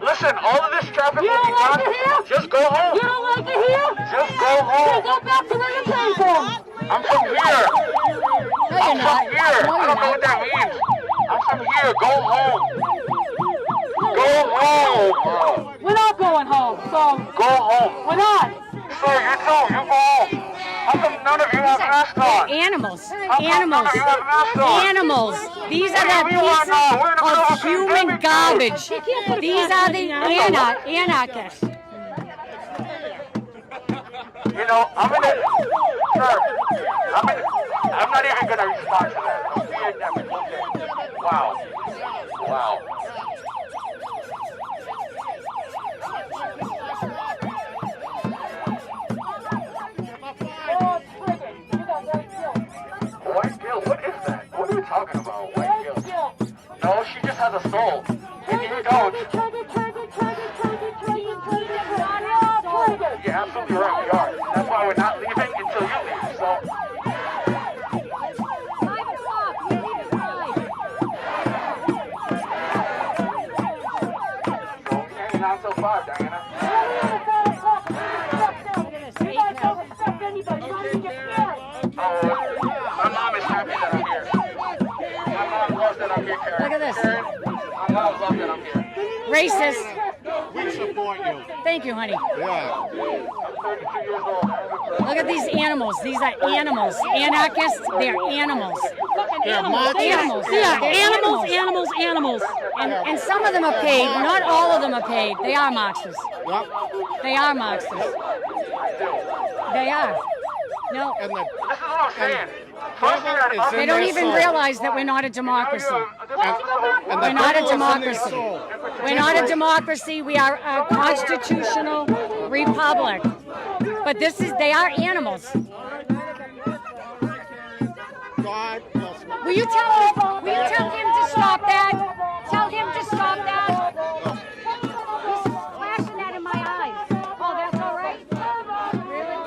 Listen, all of this traffic will be gone. Just go home. You don't like it here? Just go home. Go back to where you came from. I'm from here. No, I'm you're from not. here. No, I you're don't know what that means. I'm from here. Go home. Go home. We're not going home, so Go home. we're not. So you too. You go home. How come none of Animals. Animals. These are the pieces of human garbage. These are the anarchists. You know, I'm not even gonna respond to that. I'm being that. Wow. White guilt? What is that? What are you talking about? White guilt? No, she just has a soul. If you don't. You're absolutely right, we are. That's why we're not leaving until you leave, so. Hanging on till 5, Diana. My mom is happy that I'm here. My mom loves that I'm here, Karen. Look at this. Karen, my mom loves that I'm here. Racist. We support you. Thank you, honey. Yeah. Look at these animals. These are animals. Anarchists, they're animals. They're Animals. Yeah, They're animals. And some of them are paid. Not all of them are paid. They are Marxists. They are Marxists. They are. No. This is what I'm saying. They don't even realize that we're not a democracy. We're not a democracy. We're not a democracy. We are a constitutional republic. But they are animals. God bless me. Will you tell him to stop that? Tell him to stop that. He's flashing that in my eyes. Oh, that's all right? Really?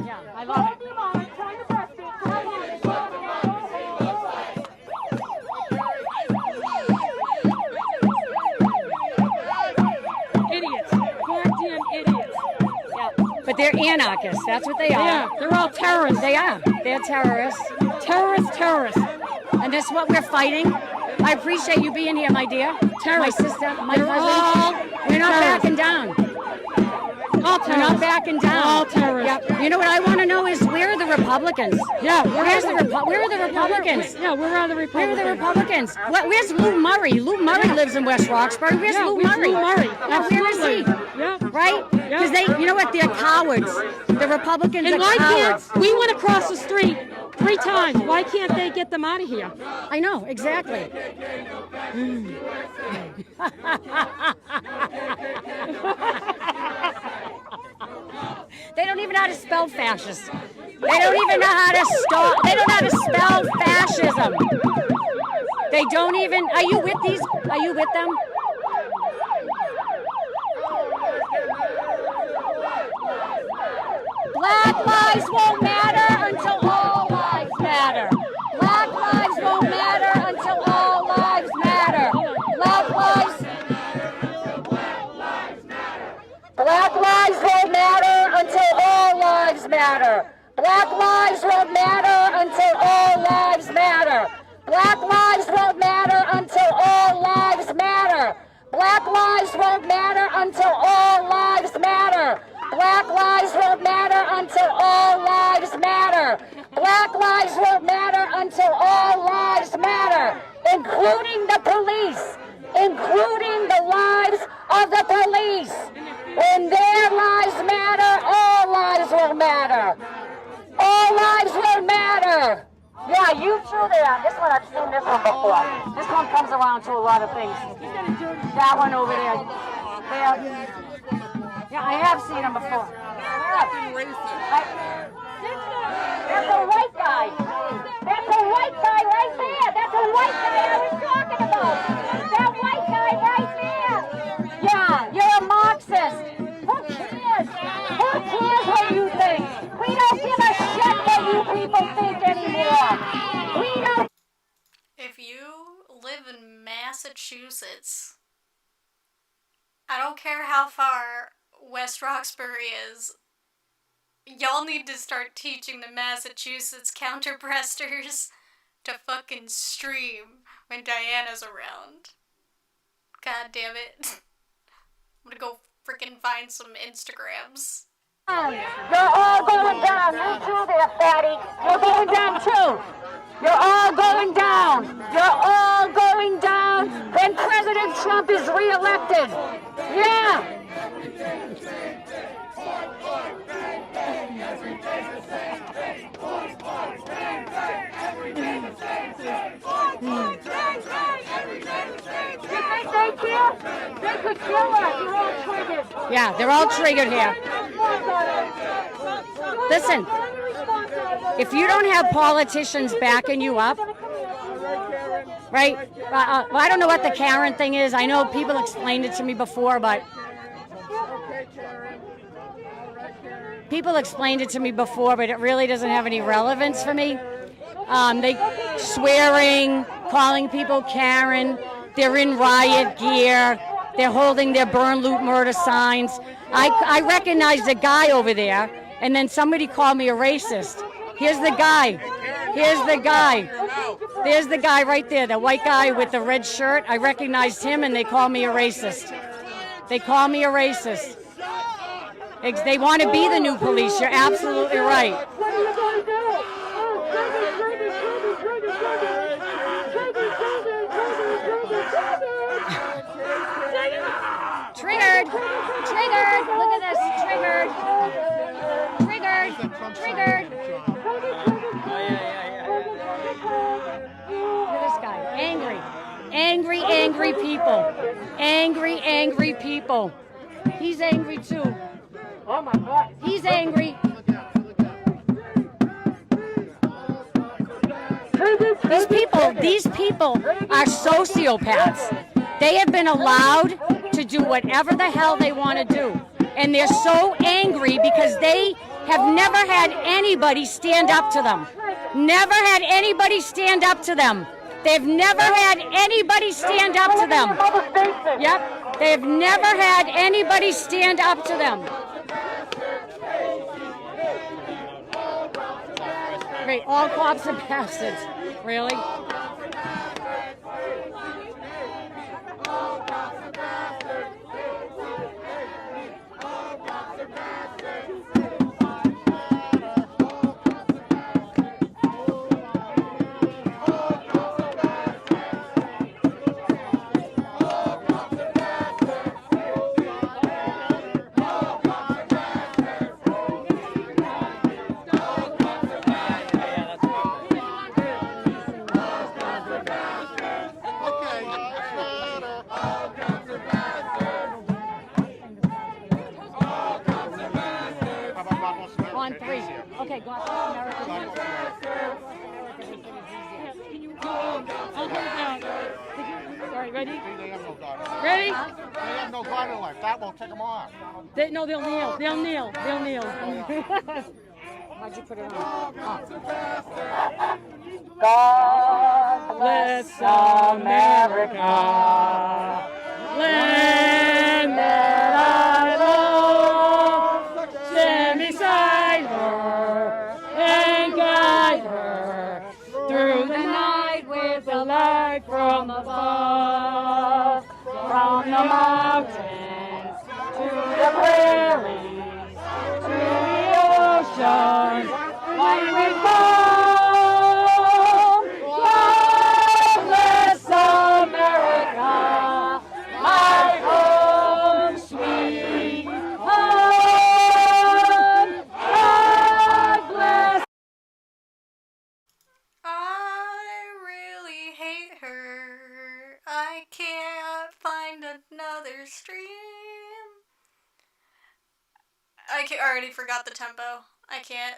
Yeah, I love it. Idiots. Goddamn idiots. But they're anarchists. That's what they are. Yeah, they're all terrorists. They are. They're terrorists. Terrorists. And this is what we're fighting. I appreciate you being here, my dear. My sister, my cousin. We're not backing down. We're not backing down. All terrorists. Yep. You know what I want to know is where are the Republicans? Yeah, where are the Republicans? Yeah, where are the Republicans? Where are the Republicans? Where's Lou Murray? Lou Murray lives in West Roxbury. Where's Lou Murray? Now, where is he? Yeah. Right? Because you know what? They're cowards. The Republicans And are why cowards. we went across the street 3 times. Why can't they get them out of here? I know, exactly. They don't even know how to spell fascist. They don't even know how to stop. They don't know how to spell fascism. They don't even. Are you with these? Are you with them? Black lives won't matter until all lives matter. Black lives won't matter until all lives matter. Black lives won't matter until all lives matter. Black lives won't matter until all lives matter. Black lives won't matter until all lives matter. Black lives won't matter until all lives matter. Black lives won't matter until all lives matter. Black lives won't matter until all lives matter, including the police, including the lives of the police. When their lives matter, all lives will matter. All lives will matter. Yeah, you too there. This one, I've seen this one before. This one comes around to a lot of things. That one over there. Yeah, I have seen him before. That's a white guy. That's a white guy right there. That's a white guy I was talking about. That white guy right there. Yeah, you're a Marxist. Who cares? Who cares what you think? We don't give a shit what you people think anymore. We don't. If you live in Massachusetts, I don't care how far West Roxbury is, y'all need to start teaching the Massachusetts counterpressers to fucking stream when Diana's around. God damn it. I'm gonna go freaking find some Instagrams. You're all going down. You too there, fatty. You're going down too. You're all going down. You're all going down. Then President Trump is reelected. Yeah. They could kill us. You're all triggered. Yeah, they're all triggered here. Listen, if you don't have politicians backing you up, right? I don't know what the Karen thing is. I know people explained it to me before, but it really doesn't have any relevance for me. They swearing, calling people Karen. They're in riot gear. They're holding their burn, loot, murder signs. I recognized a guy over there, and then somebody called me a racist. Here's the guy. Here's the guy. There's the guy right there, the white guy with the red shirt. I recognized him, and they called me a racist. They call me a racist. They want to be the new police. You're absolutely right. Triggered! Triggered! Look at this! Triggered! Triggered! Triggered! Look at this guy. Angry. Angry, angry people. Angry, angry people. He's angry too. Oh my God. He's angry. These people are sociopaths. They have been allowed to do whatever the hell they want to do. And they're so angry because they have never had anybody stand up to them. Never had anybody stand up to them. They've never had anybody stand up to them. Yep. They've never had anybody stand up to them. Great. All cops are bastards. Really? On three. Okay, go out. All right, ready? Ready? They have no God in life. That won't take them off. No, they'll kneel. They'll kneel. They'll kneel. Why'd you put it on? God bless America, land that I love. Stand beside her and guide her through the night with the light from above, from the mountains to the prairies to the ocean. When we fall, God bless America, my home, sweet home. God bless. I really hate her. I can't find another stream. I already forgot the tempo. I can't.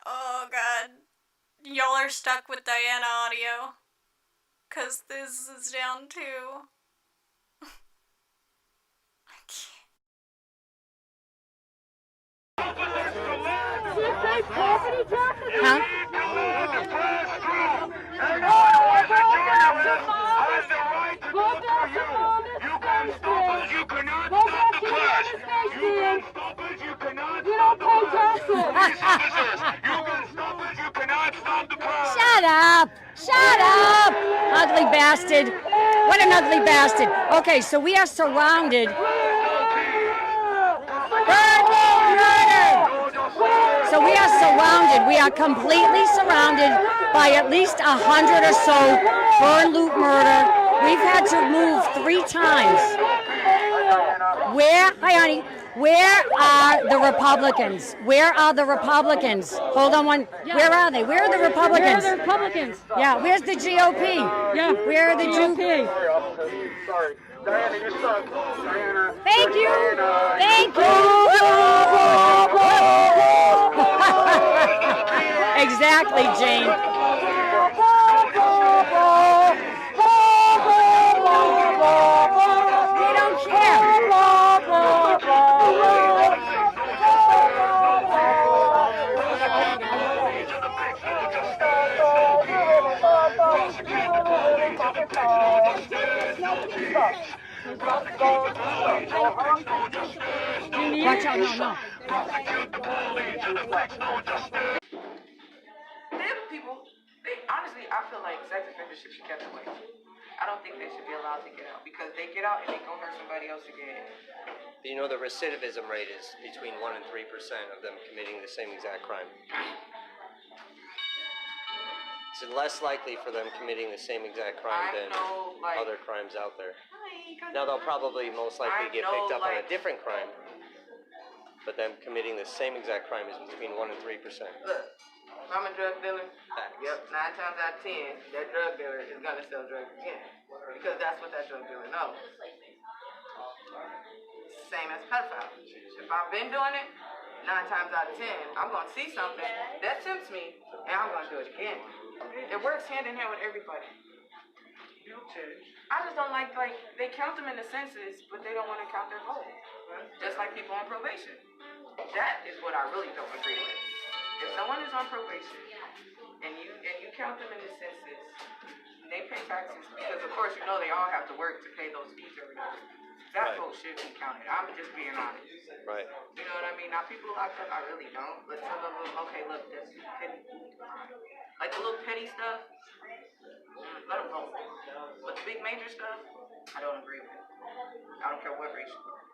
Oh God. Y'all are stuck with Diana audio. 'Cause this is down too. Huh? Shut up! Shut up! Ugly bastard! What an ugly bastard! Okay, so we are surrounded. we are surrounded. We are completely surrounded by at least 100 or so burn loot murder. We've had to move 3 times. Hi honey, where are the Republicans? Where are the Republicans? Hold on one, where are they? Where are the Republicans? Where are the Republicans? Yeah, where's the GOP? Yeah, where are the GOP? Sorry. Diana, your son. Diana. Thank you. Thank you. Exactly, Jane. We don't care. Watch out, no. They're the people, honestly, I feel like sex offenders should be kept away. I don't think they should be allowed to get out because they get out and they go hurt somebody else again. You know, the recidivism rate is between 1% and 3% of them committing the same exact crime. It's less likely for them committing the same exact crime than other crimes out there. Now, they'll probably most likely get picked up on a different crime, but them committing the same exact crime is between 1% and 3%. Look, if I'm a drug dealer, yep, 9 times out of 10, that drug dealer is going to sell drugs again because that's what that drug dealer knows. Same as pedophile. If I've been doing it, 9 times out of 10, I'm going to see something that tempts me, and I'm going to do it again. It works hand in hand with everybody. I just don't like they count them in the census, but they don't want to count their vote. Just like people on probation. That is what I really don't agree with. If someone is on probation and you count them in the census, and they pay taxes, because of course you know they all have to work to pay those fees every day. That vote should be counted. I'm just being honest. Right. You know what I mean? Now people locked up, I really don't. But some of them, okay, look, that's petty. Like the little petty stuff, let them vote. But the big major stuff, I don't agree with. I don't care what race you are.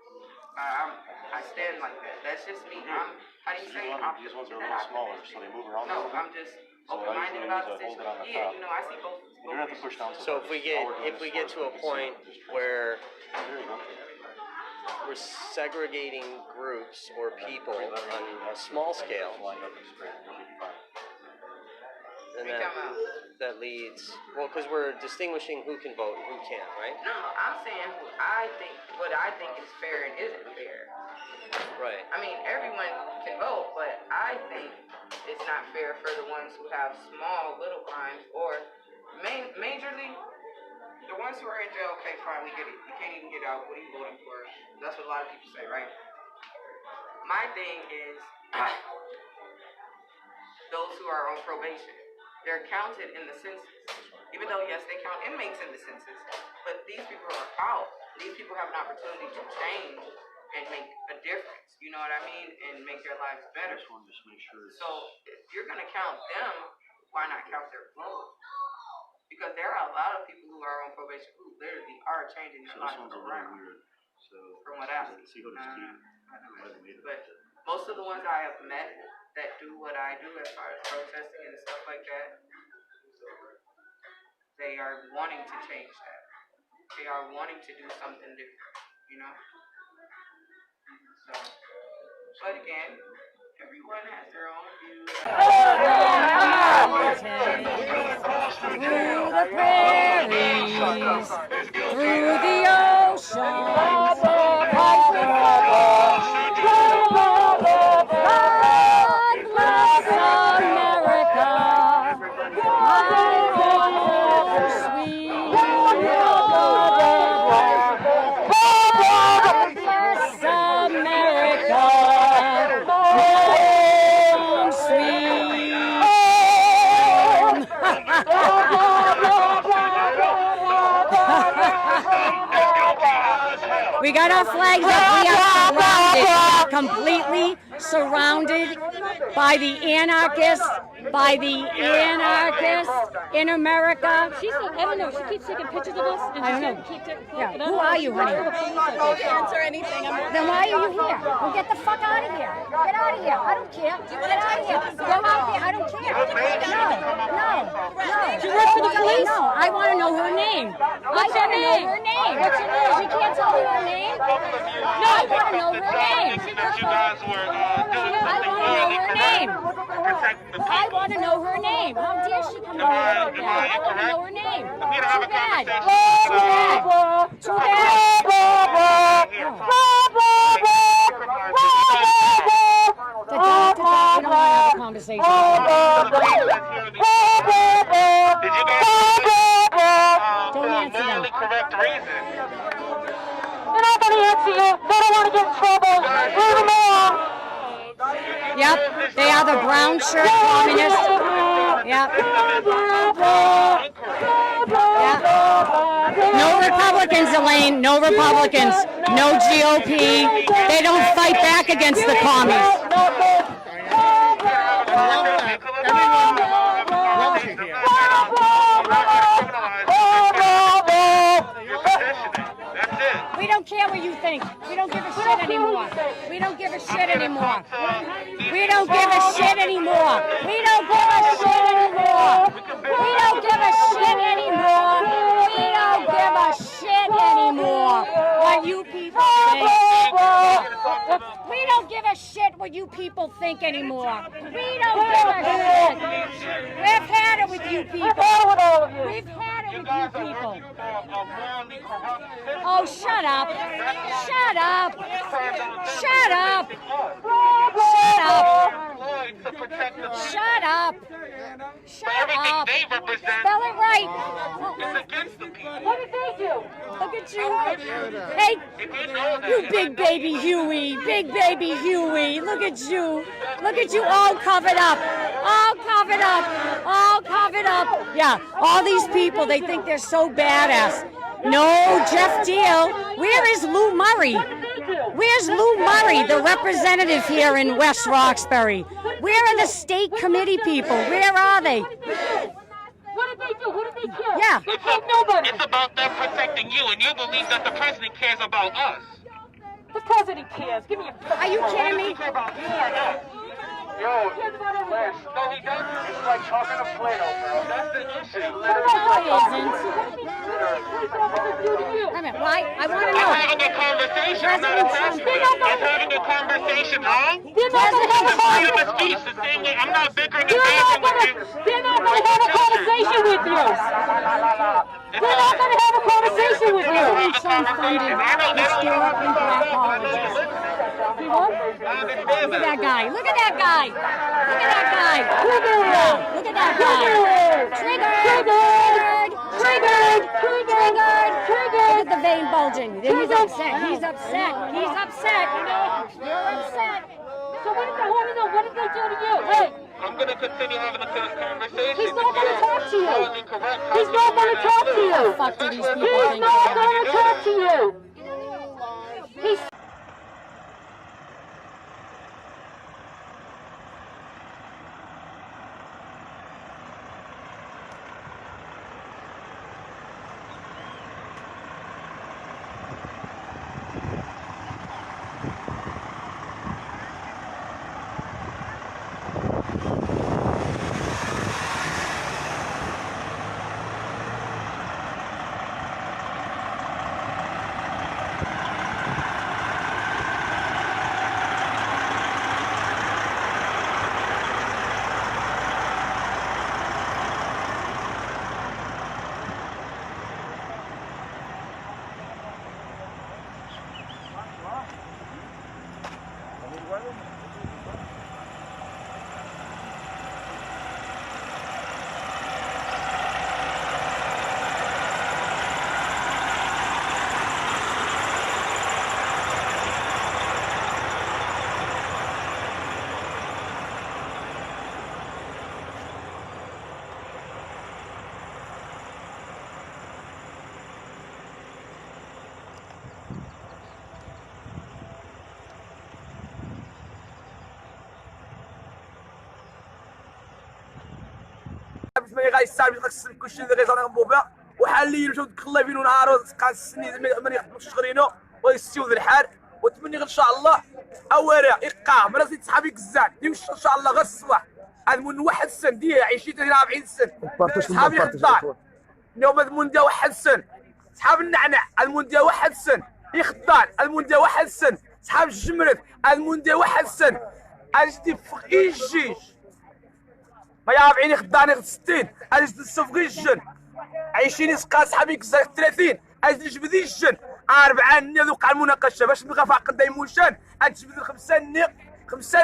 I stand like that. That's just me. How do you say? These ones are a little smaller, so they move around. No, I'm just open-minded about the situation. Yeah, you know, I see both. You're gonna have to push down. So if we get to a point where we're segregating groups or people on a small scale, then that leads, well, because we're distinguishing who can vote and who can't, right? No, I'm saying what I think is fair and isn't fair. Right. I mean, everyone can vote, but I think it's not fair for the ones who have small, little crimes, or majorly, the ones who are in jail, okay, fine, we get it. You can't even get out. What are you voting for? That's what a lot of people say, right? My thing is those who are on probation. They're counted in the census. Even though, yes, they count inmates in the census, but these people are out. These people have an opportunity to change and make a difference, you know what I mean? And make their lives better. So if you're going to count them, why not count their vote? Because there are a lot of people who are on probation who literally are changing their lives around. From what I've seen. But most of the ones I have met that do what I do as far as protesting and stuff like that, they are wanting to change that. They are wanting to do something different, you know? So, but again, everyone has their own views. Through the prairies, through the ocean, God bless America, my sweet God bless America, home sweet home. got our flags up. We are completely surrounded by the anarchists, in America. I don't know. She keeps taking pictures of us. And I don't know. Yeah. Who are you, honey? I won't answer anything. Then why are you here? Well, get the fuck out of here. Get out of here. I don't care. Get out of here. Go out there. I don't care. No. You work for the police? No. I want to know her name. What's your name? What's your name? She can't tell me her name? No. I want to know her name. I want to know her name. How dare she come over like that? I want to know her name. Too bad. Too bad. We don't want to have a conversation. Don't answer them. They're not going to answer you. They don't want to get in trouble. Leave them alone. Yep, they are the brown shirt communists. Yep. No Republicans, Elaine. No Republicans. No GOP. They don't fight back against the commies. We don't care what you think. We don't give a shit anymore. We don't give a shit anymore. We don't give a shit anymore. We don't give a shit anymore. We don't give a shit anymore. We don't give a shit anymore what you people think. We don't give a shit what you people think anymore. We don't give a shit. We've had it with you people. We've had it with you people. Oh, shut up. Shut up. Shut up. Shut up. Shut up. Shut up. Spell it right. What did they do? Look at you. Hey, you big baby Huey. Big baby Huey. Look at you. Look at you all covered up. All covered up. All covered up. Yeah, all these people, they think they're so badass. No, Jeff Deal. Where is Lou Murray? Where's Lou Murray, the representative here in West Roxbury? Where are the state committee people? Where are they? What did they do? Who did they kill? Yeah. Nobody. It's about them protecting you, and you believe that the president cares about us. The president cares. Give me a... Are you kidding me? Yo, Les, no, he doesn't. It's like talking to Plato, bro. That's the issue. I mean, why? I want to know. I'm having a conversation. I'm not attached to it. I'm having a conversation, huh? They're not going to have a Freedom of speech the same way. I'm not bickering and bashing with you. They're not going to have a conversation with you. They're not going to have a conversation with you. Look at that guy. Look at that guy. Look at that guy. Look at that guy. Triggered. Look at the vein bulging. He's upset. He's upset. He's upset. You're upset. So what did they do to you? Hey. I'm going to continue having a conversation. He's not going to talk to you. He's not going to talk to you. Fuck do these people He's think? not going to talk to you. He's... ما غايسال غتسن كلشي اللي غيزرق بوبا وحاليا مشاو متخلفين ونهار كان السنين ما يخدموش شغلينو ويستيو ذا الحال وتمني ان شاء الله اوارع ايقاع مراسي تسحابي كزان يمشي ان شاء الله غير الصباح هذا من واحد سن دي 20 40 سن صحابي خدام اليوم المونديا واحد سن صحاب النعناع المونديا واحد سن يخدان المونديا واحد سن صحاب الجمرد المونديا واحد سن اجدي فقي الجيش ما يعرفين خداني 60 اجدي الصفقي الجن 20 سقا صحابي كزاك 30 اجدي جبدي الجن 4 ني ذوق المناقشه باش نبغى فاقد دايموشان اجبد 5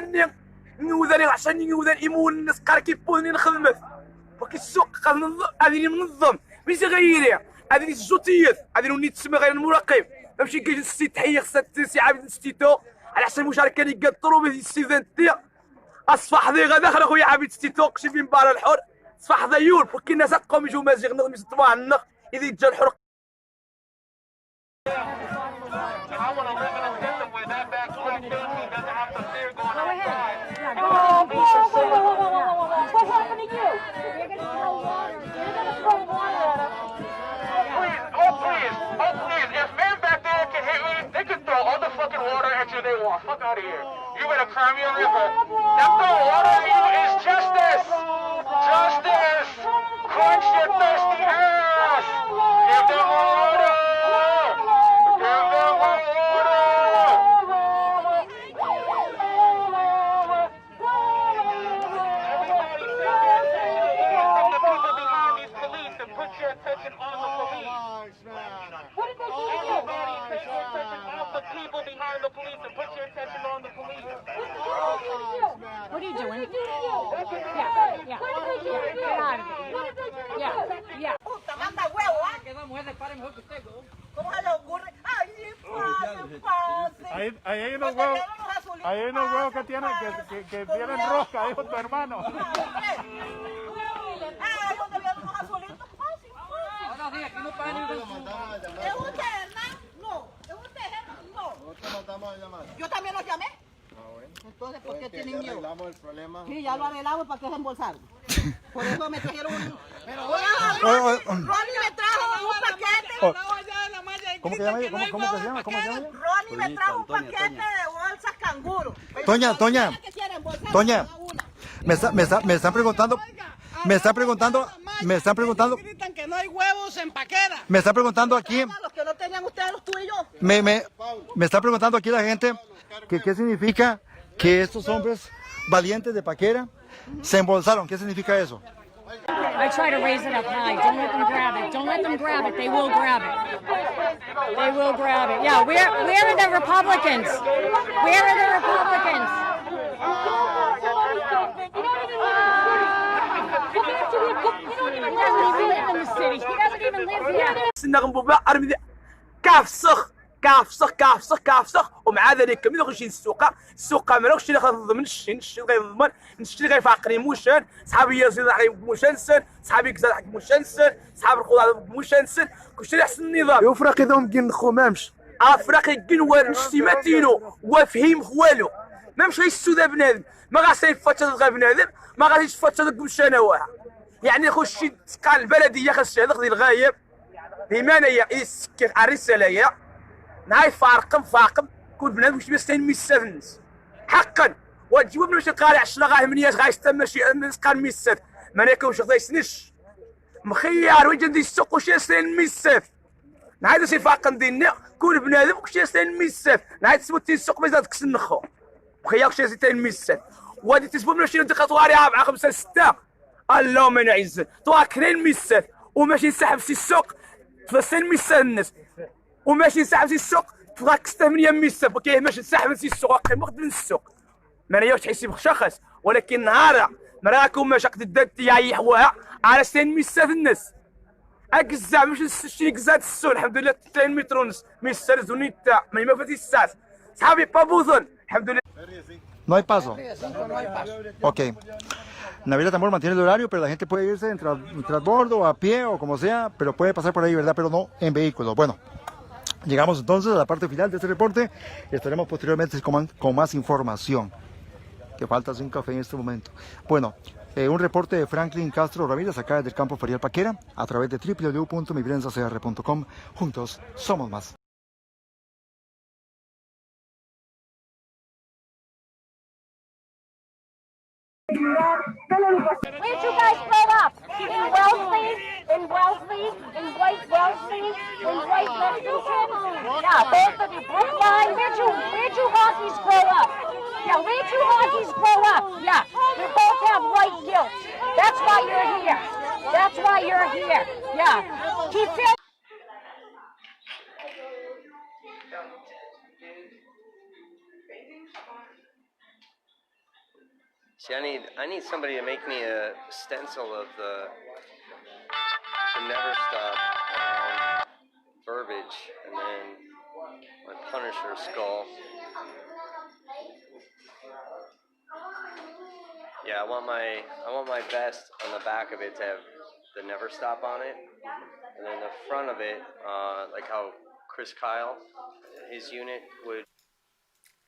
ني نوذاني عشان نوذان يمول الناس قال كيبوني نخدمت وكي السوق هذه منظم ماشي غيري هذه الجوتيات هذه اللي تسمى غير المراقب ماشي كيجي السي تحيه خصها تنسي عابد ستيتو على حسب المشاركه اللي قطروا به السيفان دي اصفح ذي غدا اخر خويا عابد ستيتو شي في مباراه الحر صفح ذيول وكي الناس تقوم يجوا مازيغ نظم يطبع النق اذا جا الحرق They want. Fuck out of here. You in a Crimea River. Them throwing water at you is justice. Justice. Quench your thirsty ass. Give them water. Give them water. Put your attention on the police. What did they do? Everybody take your attention off the people behind the police and put your attention on the police. What are you doing? Yeah. Get out of here. Yeah. Manda huevo, ¿ah? Que esa mujer se pare mejor que usted, ¿no? ¿Cómo se le ocurre? ¡Ay, Ahí hay unos huevos que tienen que tienen rosca, dijo tu hermano. ¡Ay, donde vienen unos azulitos! Ahora sí, aquí no pagan ni ¿Es usted, Hernán? No. ¿Es usted, Hernán? No. Nosotros mandamos a llamar. Yo también los llamé. Entonces, ¿por qué tienen miedo? Arreglamos el problema. Sí, ya lo arreglamos para que reembolsaron. Por eso me trajeron un... Ronnie me trajo un paquete. ¿Cómo que llama ella? ¿Cómo que se llama? Ronnie me trajo un paquete de bolsas canguro. Toña, me están preguntando. Me están preguntando. Gritan que no hay huevos en paquera. Me está preguntando aquí. Los que no tenían ustedes, los tuyos. Me está preguntando aquí la gente que qué significa que estos hombres valientes de Paquera se embolsaron. ¿Qué significa eso? I try to raise it up high. Don't let them grab it. Don't let them grab it. They will grab it. They will grab it. Yeah, where are the Republicans? Where are the Republicans? He doesn't even live in the city. He doesn't even live here. كافسخ ومع ذلك كم يدخل شي السوق ما ناخذش ناخذ من الشي غيضمن نشتري غيفاقني موشان صحابي يزيد علي موشانسن صحابي كزاد حق موشانسن صحاب الخضار موشانسن كلشي احسن النظام يفرق يدهم كين خمامش افرق كين والشتيماتينو وفهم خوالو ما مش غيسودا بنادم ما غاسي فاتشا غير بنادم ما غاديش فاتشا مشانا واها يعني خشي تقال البلديه خاص هذاك ديال الغايب بمانيا يسكر على الرساله نهاي فاقم كل بنادم مش بيستاهل ميسات الناس حقا وتجيب باش قارع الشلا غاه منيات غايستمر شي مسقان ميسات ما ناكلش غدا يسنش مخيار وين ندي السوق وش يستاهل ميسات نهاي سي فاقم ديالنا كل بنادم وش يستاهل ميسات نهاي تسوتي السوق ما يزادكش النخو مخيار وش يستاهل ميسات وهادي تسبب لنا شي دقه طواري 4 5 6 اللهم نعز تواكلين ميسات وماشي نسحب سي السوق تفسر ميسات الناس وماشي نسحب سي السوق تبغاك 8 ميسات وكاين ماشي نسحب سي السوق قيمه من السوق ما نياوش تحسي بشخص ولكن نهار مراكم ماشي قد تيعي حواها على 6 ميسات الناس اكزا مش نشري كزات السوق الحمد لله 3 متر ونص ميسات زونيتا ما فاتي الساعه صحابي بابوزون الحمد لله. No hay paso. Ok. Naviera Tambor mantiene el horario, pero la gente puede irse en transbordo, a pie o como sea, pero puede pasar por ahí, ¿verdad? Pero no en vehículos. Bueno, llegamos entonces a la parte final de este reporte. Estaremos posteriormente con más información. Que falta un café en este momento. Bueno, Un reporte de Franklin Castro Ramírez acá desde el campo ferial Paquera a través de www.miprensacr.com. Juntos somos más. Where'd you guys grow up? In Wellesley? In Wellesley? In White Wellesley? In White Lexington? Yeah, both of you. Brookline? Where'd you honkies grow up? Yeah, where'd you honkies grow up? Yeah, you both have white guilt. That's why you're here. That's why you're here. Yeah. Keep feeling. See, I need somebody to make me a stencil of the Never Stop verbiage, and then my Punisher skull. Yeah, I want my vest on the back of it to have the Never Stop on it, and then the front of it, like how Chris Kyle, his unit would.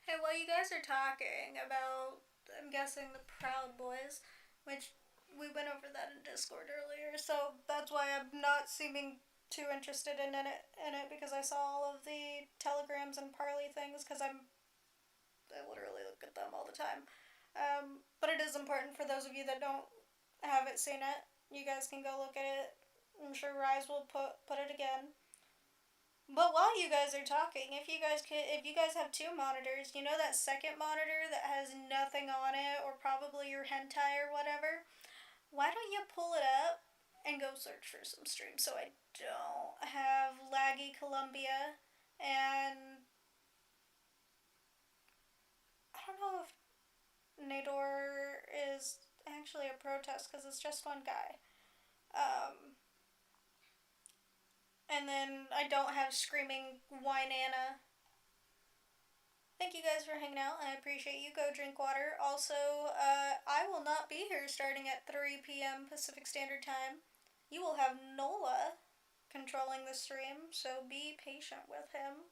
Hey, while you guys are talking about, I'm guessing, the Proud Boys, which we went over that in Discord earlier, so that's why I'm not seeming too interested in it because I saw all of the telegrams and Parley things, because I literally look at them all the time. But it is important for those of you that don't haven't seen it. You guys can go look at it. I'm sure Rise will put it again. But while you guys are talking, if you guys have two monitors, you know that second monitor that has nothing on it, or probably your hentai or whatever, why don't you pull it up and go search for some streams so I don't have laggy Columbia, and I don't know if Nador is actually a protest because it's just one guy. And then I don't have screaming Wynana. Thank you guys for hanging out. I appreciate you. Go drink water. Also, I will not be here starting at 3 p.m. Pacific Standard Time. You will have Nola controlling the stream, so be patient with him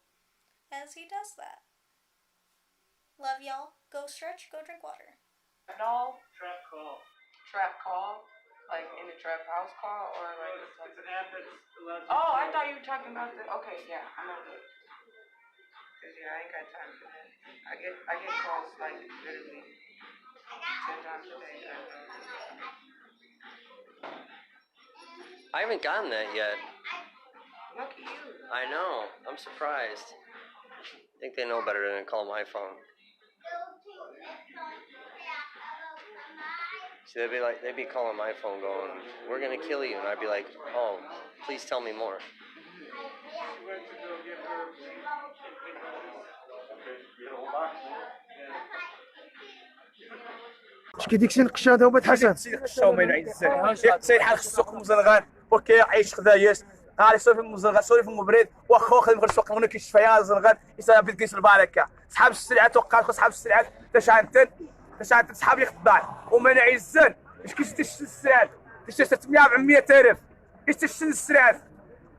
as he does that. Love y'all. Go stretch. Go drink water. No. Trap call. Trap call? Like in the trap house call, or like it's an app that's allowed. Oh, I thought you were talking about the. Okay, yeah, I know that. Cause yeah, I ain't got time for that. I get calls like literally 10 times a day. I haven't gotten that yet. Lucky you. I know. I'm surprised. I think they know better than to call my phone. See, they'd be calling my phone going, "We're gonna kill you," and I'd be like, "Oh, please tell me more." اش كيديك شي نقشه هذا هو حسن سي نقشه وما ينعزل سير حال السوق المزرغان وكيعيش خداياس قال يسولف المزرغان سولف المبرد واخا خدم غير السوق هنا كيشفى يا الزرغان يسال بيت كيس البركه صحاب السلعه توقع صحاب السلعه تشانتن صحاب يخضع وما ينعزل اش كيشتي السلعه تشتي 600 400 الف كيشتي السلعه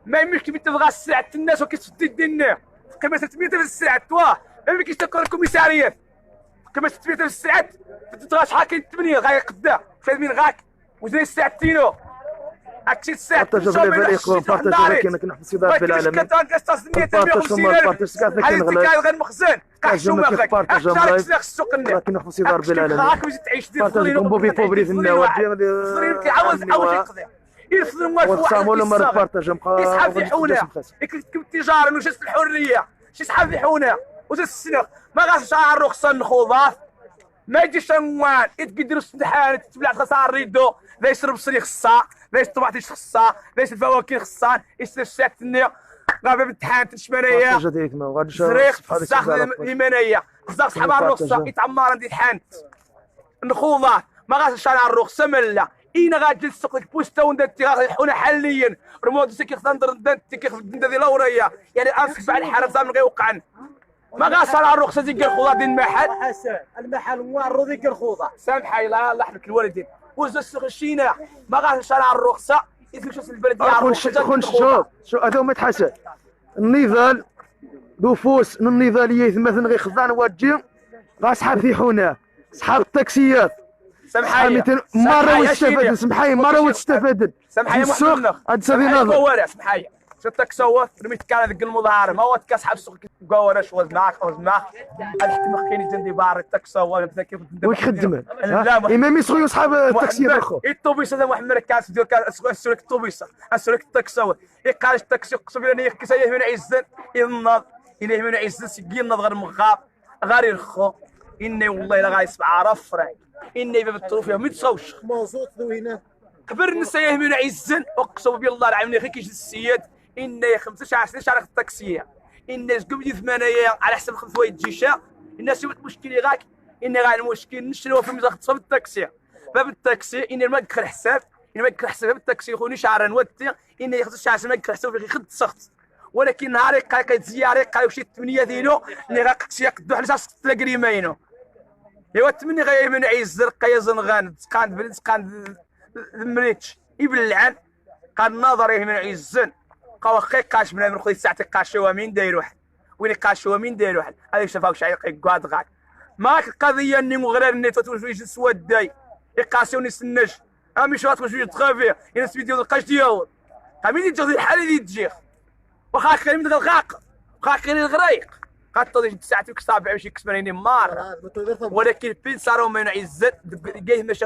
ما يمكنش تبغى السلعه الناس وكتفدي الدنيا قيمه 300 الف السلعه توا ما يمكنش تكون الكوميساريات كما 600 الف السلعه تتغاش حاكين 8 غاي قدا فاهم من غاك وزي الساعه تينو اكشي الساعه بارطاج باليكم بارطاج كاين نحن في صداع بالعالم بارطاج غير المخزن كحشومه غاك بارطاج لكن في صداع بالعالم راك باش تعيش دير بارطاج بوبي بوبري في النوا كيعاود يقضي يفضل موالف واحد يسحب في حونه يكتب التجاره وجلسه الحريه شي يسحب في حونه وجلسه السنخ ما غاش شعر رخصه النخوضات ما يجيش شنوان يتقدروا السدحان تبلع خسار ريدو لا يشرب صريخ خصا لا يشرب طبعتيش خصا لا يشرب فواكه خصان يشرب الشات النية غابة بالتحان تشمانية صريخ فساخ اليمانية خصاق صحابها الرخصة يتعمر عندي الحانت النخوضات ما غاش شعر الرخصة ملا إينا غادي السوق لك بوستاون دانتي غايحونا حاليا رمود سيكي خضندر دانتي كيخ الدندا ديال الأورية يعني أنصف على الحرام زعما غيوقعن ما غاش على الرخصه ديك الخوضه ديال المحل حسن المحل وارو ديك الخوضه سامحي الله يحفظك الوالدين وزا الشينا ما غاش على الرخصه يتمشى البلديه على الرخصه شوف هذا هما تحسن النضال دفوس من النضاليه مثلا غير خضان واجي غاسحاب في حونه صحاب التاكسيات سمحي 200 مرة واستفدت سمحي مرة واستفدت سمحي يا محمد هاد سبي نظر سمحي شفتك سوت رميت كان ذيك المظاهرة ما هو تكسحب السوق قوة شوز معك الحكم خيني جندي بار التكسو كيف وش خدمة؟ إمامي صغير أصحاب التاكسي الأخو الطوبيس هذا محمد كاس ديال السلك الطوبيس السلك التكسو يقال التاكسي قصب لنا يكسيه من عزن ينض إليه من عزن سكين غير مغاب غير يرخو إني والله لا غايسمع عرف راي إني بالطروفية ما تصوش موزوط ذو هنا كبر نسيه من عزن اقسم بالله العظيم خيك السيد إني 15 شهر التاكسية الناس قبل 8 على حسب 5 وايد جيشة الناس يوت مشكل غاك إني غا المشكل نشرو في مزاق تصب التاكسي باب التاكسي إني ما دخل حساب إني ما دخل حساب التاكسي خوني شعر نودي إني 15 سنة ما دخل حساب في خد سخط ولكن نهار قال زيارة قالوا شي 8 دينو إني غا قصي قدو على جاس تلاقي ماينو ايوا 8 غا من عيز رقيا زنغان تقاند بلد تقاند مريتش يبلعن قال نظري من عيزن قاو خي قاش من من خويا ساعتي قاشوا مين داير واحد وين قاشوا مين داير واحد هذا شافاو شي قاد غاد ماك القضيه اني مغرر النيت وتوجه سواداي يقاسوني سنج امي شو غتمشي تخافي الى فيديو القاش ديالو قامين تجي الحاله اللي تجي واخا كريم دغ الغاق واخا كريم الغريق قاطو ساعتي كصابع باش يكسبني مار ولكن فين صاروا من عزت جاي ماشي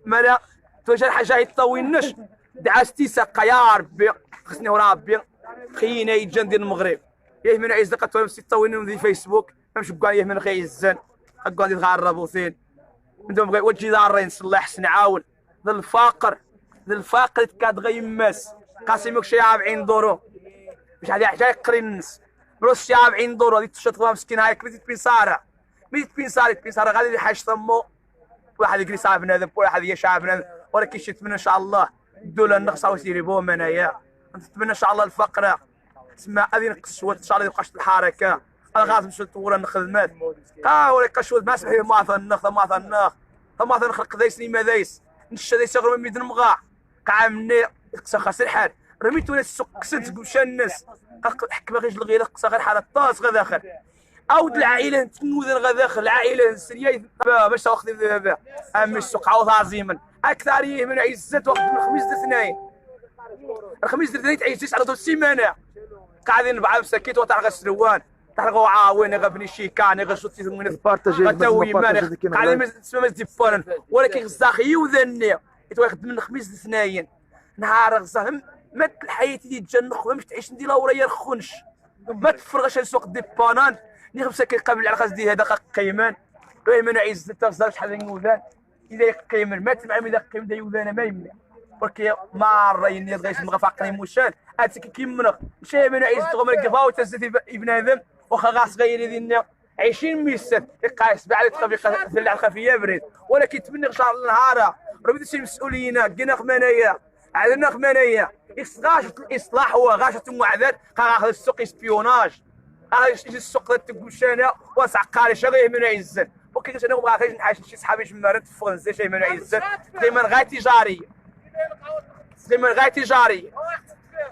مالا توجه الحاجه يطوينش دعاستي ساقا يا ربي خصني ورابي خينا يجان ديال المغرب ياه من عز لقيت نمشي طوينهم في فيسبوك نمشي كاع ياه من خي الزان كاع ندير غير الرابوسين من دون بغي وجهي دارين صلح حسن عاون ذا الفقر كاد غيماس قاسم شي 40 دورو مش على حاجه يقري الناس بروس شي 40 دورو هذيك تشطوا مسكين هاك بديت بنصاره غادي حاج ثمو واحد يجري صاحب بنادم واحد يشعب بنادم ولكن شي نتمنى ان شاء الله الدوله النقصه ويسيري بهم انايا نتمنى ان شاء الله الفقره تسمى غادي نقص شويه ان شاء الله يبقاش الحركه انا غادي نمشي نطور الخدمات ولكن شويه ما سمح لي ما نخلق دايس لي ما دايس نشا دايس غير ميدن مغا كعامني قصا خاص الحال رميتو ناس السوق كسنت مشى الناس حكم غير الغيره قصا غير حاله طاس غا داخل عاود العائله تنوذن غا داخل العائله السريه باش تاخذ بها امي السوق عاود عظيما اكثريه من عزت وقت من الخميس الاثنين تعيش على طول السيمانه قاعدين بعض سكيت وتاع السروان تاع عاون غبني شيكان غشوتي من بارطاجي قاعدين تسمى ديفورن ولكن غزاخي وذني يتواخد من الخميس الاثنين نهار غزاهم ما الحياه اللي تجنخ باش تعيش ندير ورايا الخنش ما تفرغش السوق دي بانان ني خمسه كيقابل على خاص دي هذا قيمان من عز تغزر شحال من وذان اذا يقيم مات مع اذا قيم دا يوذان ما يملي بركي ما رايني غيش مغفقني موشان هاتك كيمنق شي من عيز تغمر كفاو تزتي ابن ادم واخا غاس غير ديالنا 20 ميسات يقايس بعد تخفي في الخفيه بريد ولكن تمني ان شاء الله نهار ربي شي مسؤولين قنا خمانيه عندنا خمانيه اصلاح الاصلاح هو غاشه معذات غاخذ السوق سبيوناج غاخذ السوق تقوشانه واسع قارش غير من عزن وكيفاش انا بغا غير نعيش شي صحابي جمارات في فرنسا شي من عزت دائما غايه تجاريه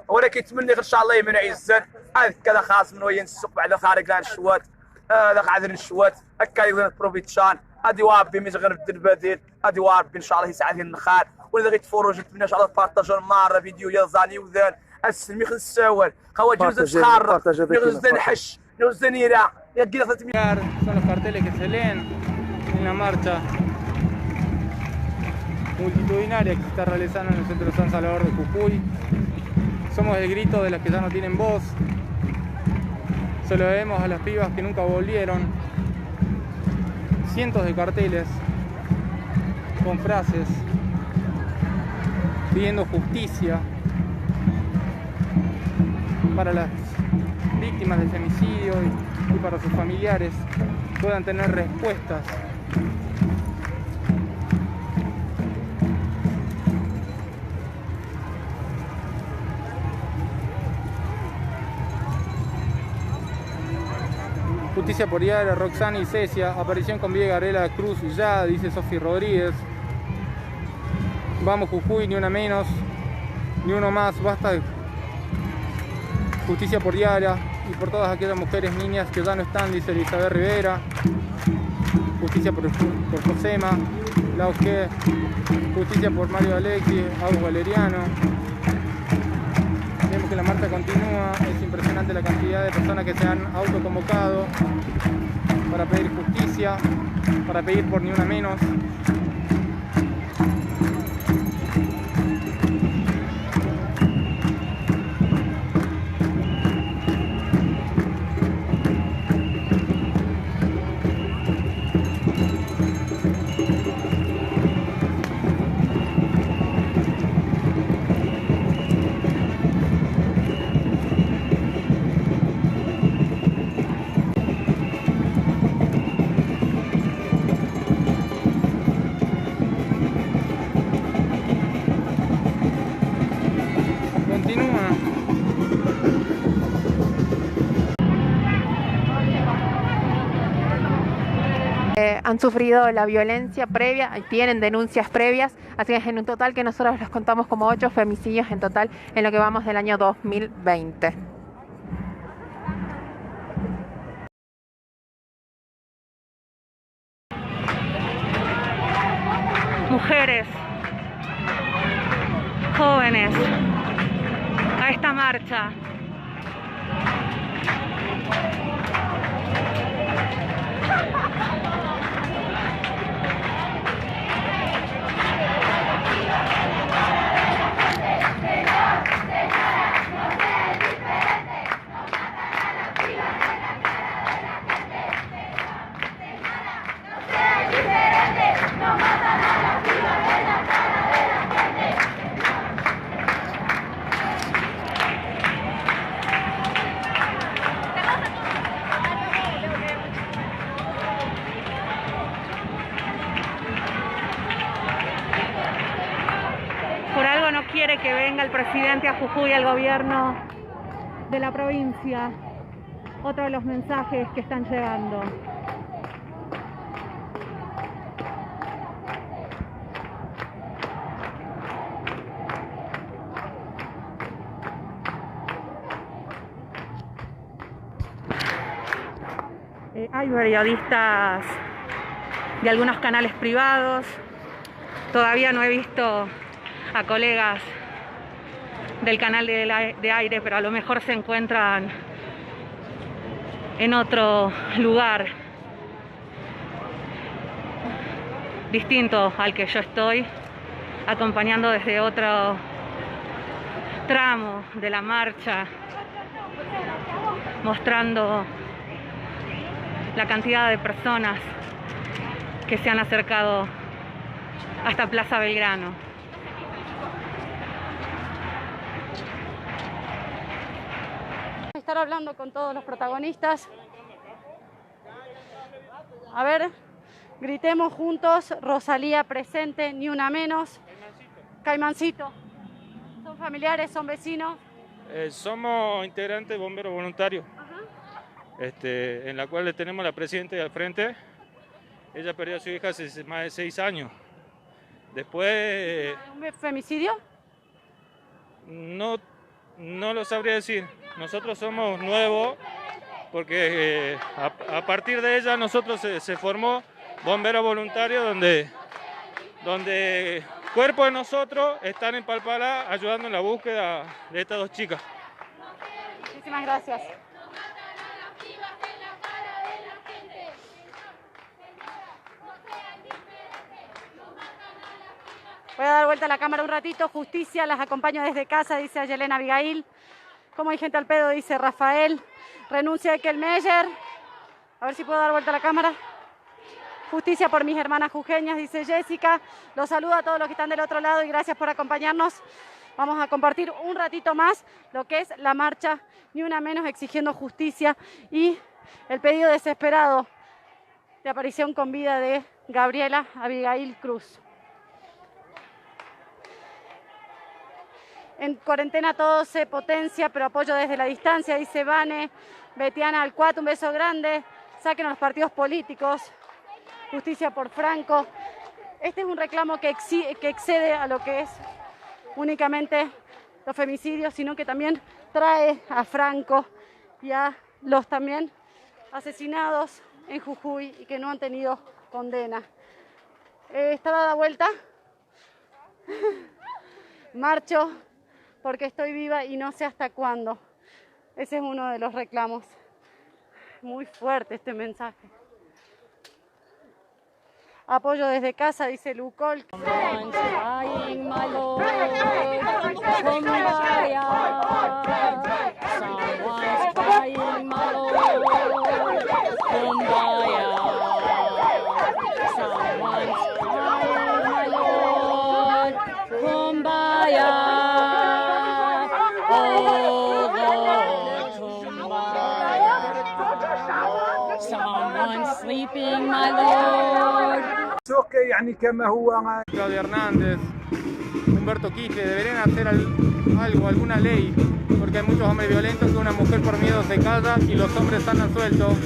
ولكن نتمنى ان شاء الله من عزت هذا كذا خاص من وين السوق بعد خارج لان الشوات هذا قاعد الشوات هكا يقدر بروفيتشان هذه واربي مش غنبدل البديل هذه واربي ان شاء الله يساعد النخال ولا غير تفرج نتمنى ان شاء الله بارطاجوا مره فيديو يا زاني وذان السمي خص السوال خواجز تخرب نغز نحش نغز نيرا يا كده son los carteles que se leen en la marcha multitudinaria que se está realizando en el centro de San Salvador de Jujuy. Somos el grito de las que ya no tienen voz. Se lo debemos a las pibas que nunca volvieron. Cientos de carteles con frases pidiendo justicia para las víctimas del femicidio y para sus familiares puedan tener respuestas. Justicia por Yara, Roxana y Cecia, aparición con Villa Gabriela Cruz y ya, dice Sofi Rodríguez. Vamos Jujuy, ni una menos, ni uno más, basta de justicia por Yara y por todas aquellas mujeres, niñas que ya no están, dice Elizabeth Rivera. justicia por Josema, Lauge, justicia por Mario Alexis, Agus Valeriano. Vemos que la marcha continúa, es impresionante la cantidad de personas que se han autoconvocado para pedir justicia, para pedir por Ni Una Menos. Han sufrido la violencia previa, tienen denuncias previas, así que en un total que nosotros los contamos como 8 femicidios en total en lo que vamos del año 2020. Mujeres, jóvenes, a esta marcha. Quiere que venga el presidente a Jujuy, al gobierno de la provincia. Otro de los mensajes que están llegando. Hay periodistas de algunos canales privados. Todavía no he visto a colegas del canal de aire, pero a lo mejor se encuentran en otro lugar distinto al que yo estoy, acompañando desde otro tramo de la marcha, mostrando la cantidad de personas que se han acercado hasta Plaza Belgrano. Estar hablando con todos los protagonistas. A ver, gritemos juntos: Rosalía presente, Ni Una Menos. Caimancito. ¿Son familiares, son vecinos? Somos integrantes de Bomberos Voluntarios, en la cual tenemos la presidenta al frente. Ella perdió a su hija hace más de 6 años. Después... ¿Un femicidio? No lo sabría decir. Nosotros somos nuevos porque a partir de ella nosotros se formó Bomberos Voluntarios, donde cuerpos de nosotros están en Palpalá ayudando en la búsqueda de estas 2 chicas. Muchísimas gracias. Voy a dar vuelta a la cámara un ratito. Justicia, las acompaño desde casa, dice Ayelena Abigail. Como hay gente al pedo, dice Rafael. Renuncia de Kelmeyer. A ver si puedo dar vuelta a la cámara. Justicia por mis hermanas jujeñas, dice Jessica. Los saludo a todos los que están del otro lado y gracias por acompañarnos. Vamos a compartir un ratito más lo que es la marcha Ni Una Menos, exigiendo justicia y el pedido desesperado de aparición con vida de Gabriela Abigail Cruz. En cuarentena todo se potencia, pero apoyo desde la distancia, dice Vane. Betiana Alcuat, un beso grande. Saquen a los partidos políticos. Justicia por Franco. Este es un reclamo que excede a lo que es únicamente los femicidios, sino que también trae a Franco y a los también asesinados en Jujuy y que no han tenido condena. Está dada vuelta. Marcho porque estoy viva y no sé hasta cuándo. Ese es uno de los reclamos. Muy fuerte este mensaje. Apoyo desde casa, dice Lucol. Sleeping, my lord. Claudia Hernández, Humberto Quispe, deberían hacer algo, alguna ley, porque hay muchos hombres violentos que una mujer por miedo se calla y los hombres andan sueltos,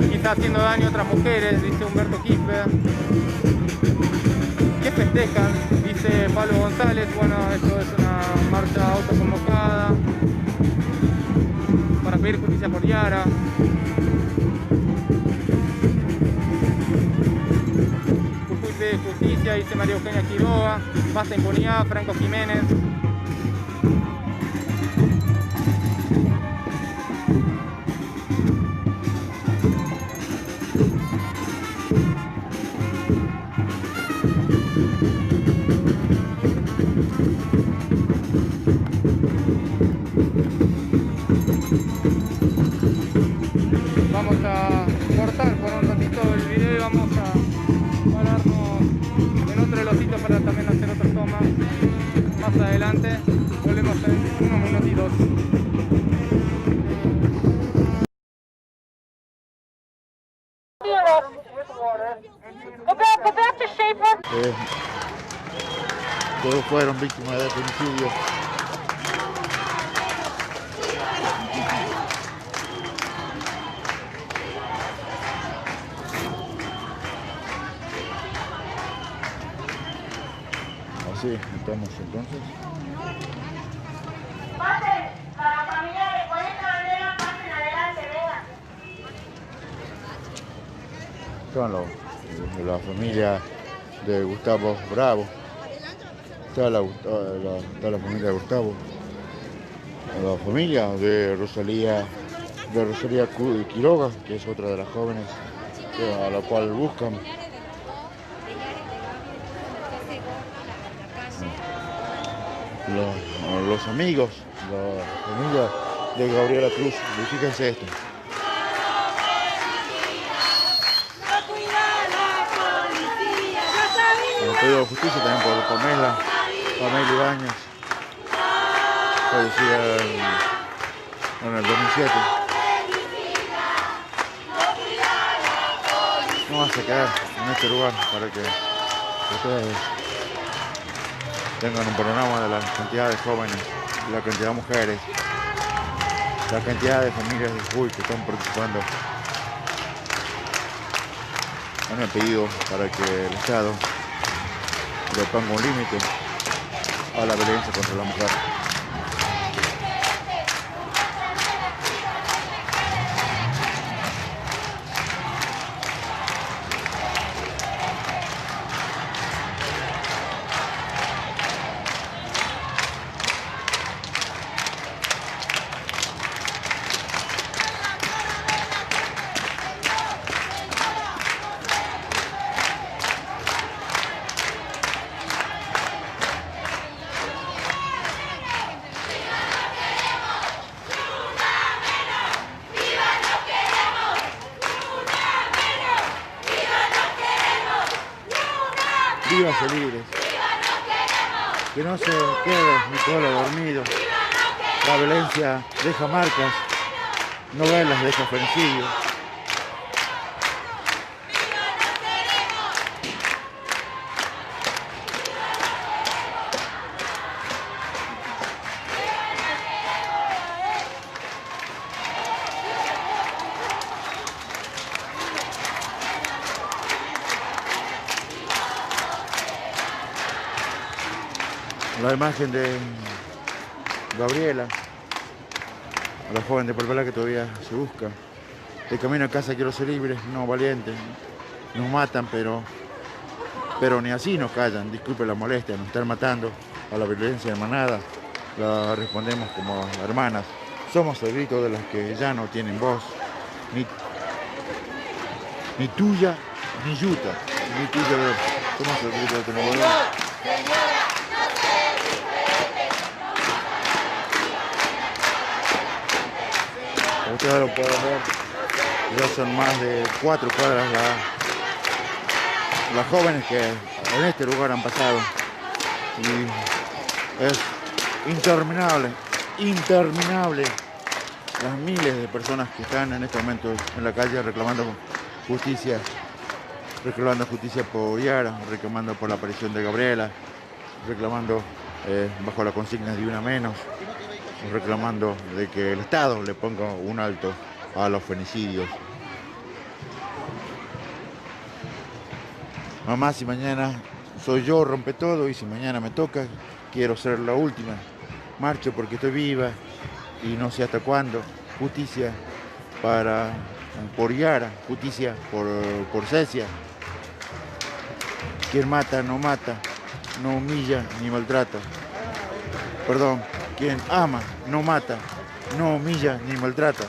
quizás haciendo daño a otras mujeres, dice Humberto Quispe. ¿Qué festejan? Dice Pablo González. Bueno, esto es una marcha autoconvocada para pedir justicia por Yara. De justicia, dice María Eugenia Quiroga. Basta impunidad, Franco Jiménez. Vamos a cortar por un ratito el video y vamos a pararnos en otro de los sitios para también hacer otra toma más adelante. Volvemos en unos minutitos. Todos fueron víctimas de femicidio. Así estamos entonces. Para familiares, con esta bandera pasen adelante, vengan. Son la familia de Gustavo Bravo. Está la familia de Gustavo. La familia de Rosalía Quiroga, que es otra de las jóvenes a la cual buscan. Los amigos, la familia de Gabriela Cruz. Y fíjense esto. El pedido de justicia también por Pamela Ibáñez, fallecida en el 2007. Vamos a quedar en este lugar para que ustedes tengan un panorama de la cantidad de jóvenes, la cantidad de mujeres, la cantidad de familias de Jujuy que están participando en el pedido para que el Estado le ponga un límite a la violencia contra la mujer. Vívanse libres, que no se quede mi pueblo dormido. La violencia deja marcas, novelas deja femicidio. La imagen de Gabriela, la joven de Polvala que todavía se busca. De camino a casa quiero ser libre, no valiente. nos matan, pero ni así nos callan. Disculpe la molestia, nos están matando. A la violencia de manada la respondemos como hermanas. Somos el grito de las que ya no tienen voz, ni tuya, ni yuta, ni tuya. Somos el grito de que no volvemos. Como ustedes lo pueden ver, ya son más de 4 cuadras las jóvenes que en este lugar han pasado. Y es interminable las miles de personas que están en este momento en la calle reclamando justicia por Yara, reclamando por la aparición de Gabriela, reclamando bajo la consigna de una menos, reclamando de que el Estado le ponga un alto a los femicidios. Mamá, si mañana soy yo, rompe todo, y si mañana me toca, quiero ser la última. Marcho porque estoy viva y no sé hasta cuándo. Justicia por Yara, justicia por Cecia. Quien mata, no humilla ni maltrata. Perdón, quien ama, no mata, no humilla ni maltrata.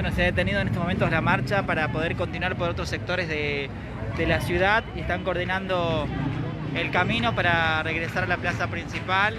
Bueno, se ha detenido en estos momentos la marcha para poder continuar por otros sectores de la ciudad y están coordinando el camino para regresar a la plaza principal.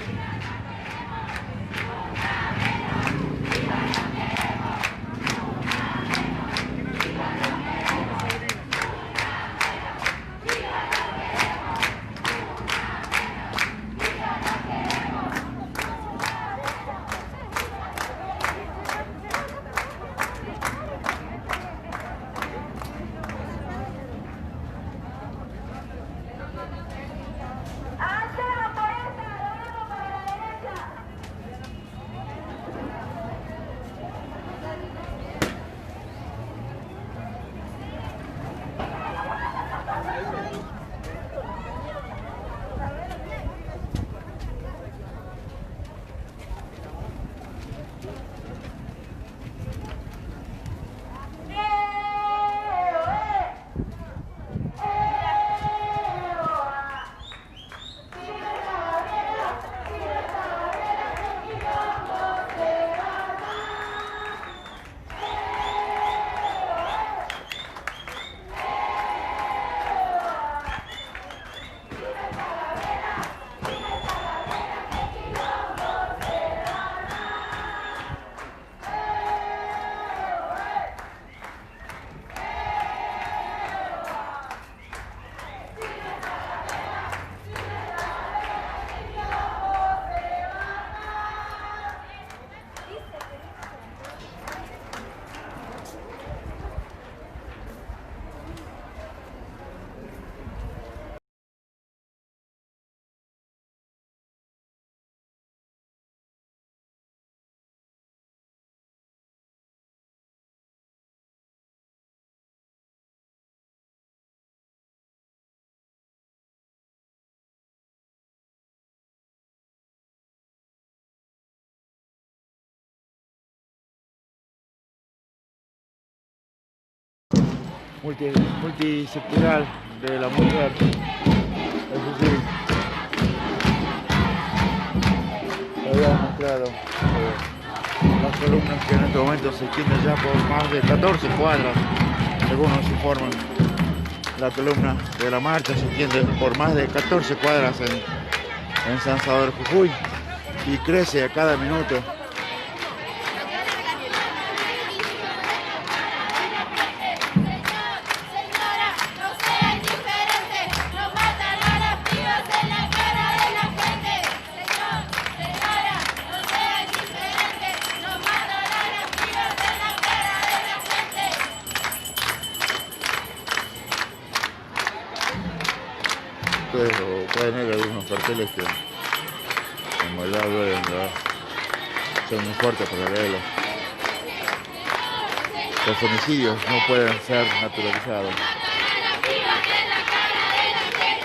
Multisectorial de la mujer. Eso sí, había mostrado las columnas que en este momento se extienden ya por más de 14 cuadras, según nos informan. La columna de la marcha se extiende por más de 14 cuadras en San Salvador, Jujuy, y crece a cada minuto. Ustedes pueden ver algunos carteles que en verdad duelen, ¿verdad? Son muy fuertes para leerlos. Los femicidios no pueden ser naturalizados.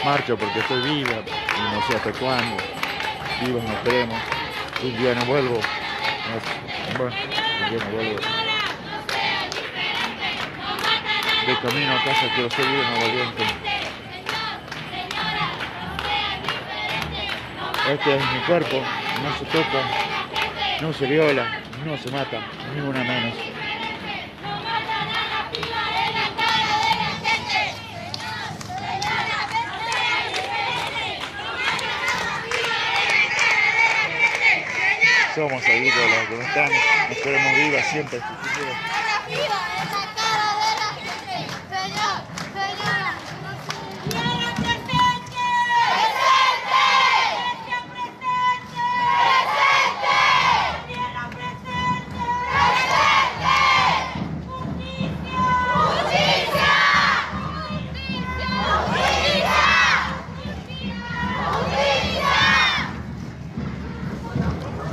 Marcho porque estoy viva y no sé hasta cuándo. Vivos no queremos. Un día no vuelvo. Bueno, un día no vuelvo. De camino a casa quiero ser vivo y no valiente. Este es mi cuerpo, no se toca, no se viola, no se mata, ni una menos. Somos agrícolas, donde están, nos queremos vivas siempre.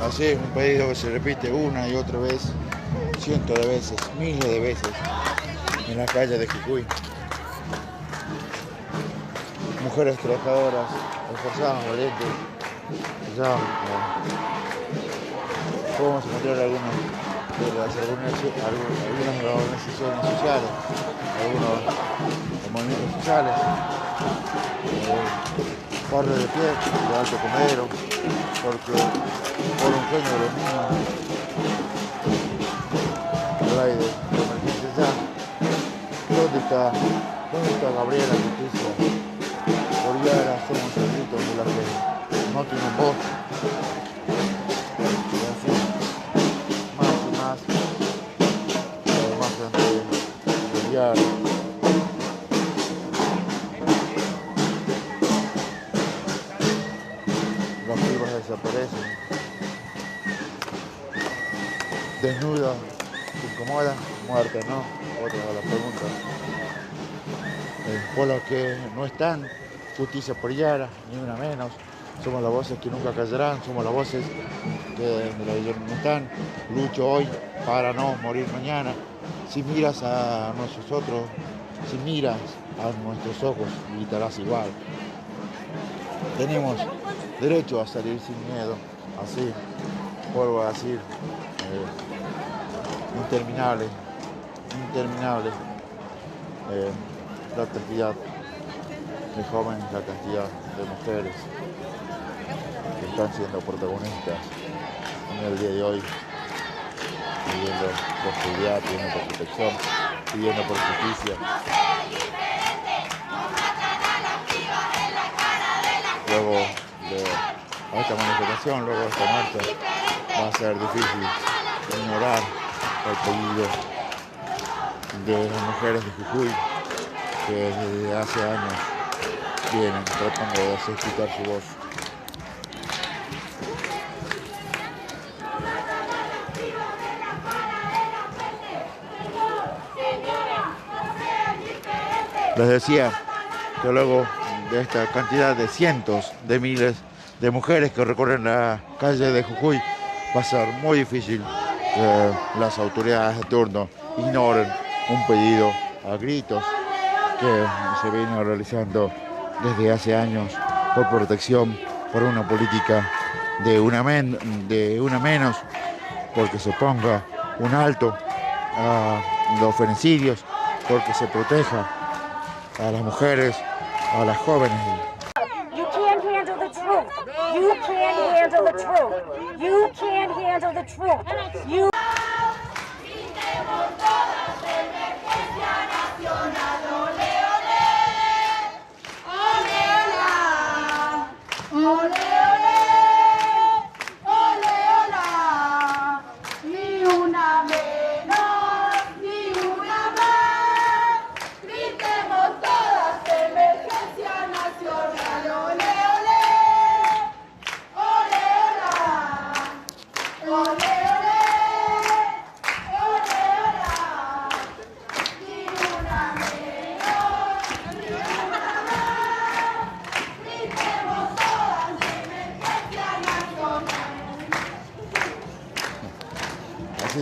Así es un pedido que se repite una y otra vez, cientos de veces, miles de veces, en la calle de Jujuy. Mujeres trabajadoras, esforzadas, valientes, ya podemos encontrar algunas de las organizaciones sociales, algunos movimientos sociales, Barrio de Pie, de Alto Comedero, porque por un sueño de los niños, está Gabriela Justicia? Por Yara somos el grito de la que no tienen voz. Y así, más y más gente de Yara. Las pibas desaparecen. Desnuda, se incomoda, muerta, ¿no? Otra de las preguntas. Por los que no están, justicia por Yara, ni una menos. Somos las voces que nunca callarán, somos las voces que no están. Lucho hoy para no morir mañana. Si miras a nosotros, si miras a nuestros ojos, gritarás igual. Tenemos derecho a salir sin miedo, así, vuelvo a decir, interminable, la cantidad de jóvenes, la cantidad de mujeres que están siendo protagonistas en el día de hoy, pidiendo por seguridad, pidiendo por protección, pidiendo por justicia. Luego de esta manifestación, luego de esta marcha, va a ser difícil ignorar el pedido de las mujeres de Jujuy que desde hace años vienen tratando de hacer escuchar su voz. Les decía que luego de esta cantidad de cientos de miles de mujeres que recorren la calle de Jujuy, va a ser muy difícil que las autoridades de turno ignoren un pedido a gritos que se viene realizando desde hace años por protección, por una política de una menos, porque se ponga un alto a los feminicidios, porque se proteja a las mujeres, a las jóvenes. You can't handle the truth. You can't handle the truth. You can't handle the truth. You.